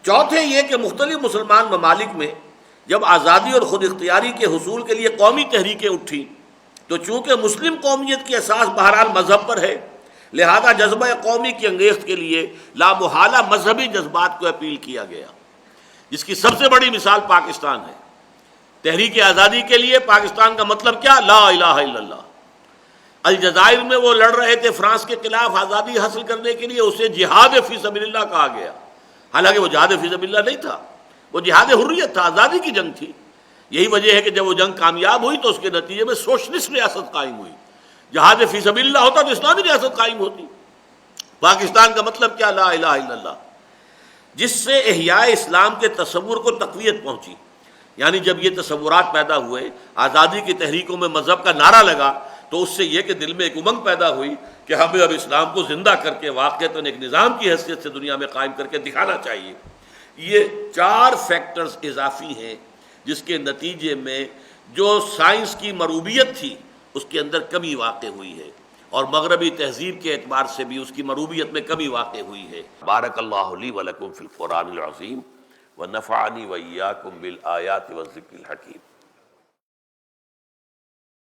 چوتھے یہ کہ مختلف مسلمان ممالک میں جب آزادی اور خود اختیاری کے حصول کے لیے قومی تحریکیں اٹھی تو چونکہ مسلم قومیت کی اساس بہرحال مذہب پر ہے، لہذا جذبہ قومی کی انگیخت کے لیے لامحالہ مذہبی جذبات کو اپیل کیا گیا، جس کی سب سے بڑی مثال پاکستان ہے۔ تحریک آزادی کے لیے پاکستان کا مطلب کیا؟ لا الہ الا اللہ۔ الجزائر میں وہ لڑ رہے تھے فرانس کے خلاف آزادی حاصل کرنے کے لیے، اسے جہاد فی سبیل اللہ کہا گیا، حالانکہ وہ جہاد فی سبیل اللہ نہیں تھا، وہ جہاد حریت تھا، آزادی کی جنگ تھی۔ یہی وجہ ہے کہ جب وہ جنگ کامیاب ہوئی تو اس کے نتیجے میں سوشلسٹ ریاست قائم ہوئی۔ جہاد فی سبیل اللہ ہوتا تو اسلامی ریاست قائم ہوتی۔ پاکستان کا مطلب کیا؟ لا الہ الا اللہ، جس سے احیاء اسلام کے تصور کو تقویت پہنچی۔ یعنی جب یہ تصورات پیدا ہوئے، آزادی کی تحریکوں میں مذہب کا نعرہ لگا، تو اس سے یہ کہ دل میں ایک امنگ پیدا ہوئی کہ ہمیں اب اسلام کو زندہ کر کے واقعتاً ایک نظام کی حیثیت سے دنیا میں قائم کر کے دکھانا چاہیے۔ یہ 4 فیکٹرز اضافی ہیں جس کے نتیجے میں جو سائنس کی مروبیت تھی اس کے اندر کمی واقع ہوئی ہے، اور مغربی تہذیب کے اعتبار سے بھی اس کی مروبیت میں کمی واقع ہوئی ہے۔ بارک اللہ لی و لکم فی القرآن العظیم ونفعنی وإیاکم بالآیات والذکر الحکیم۔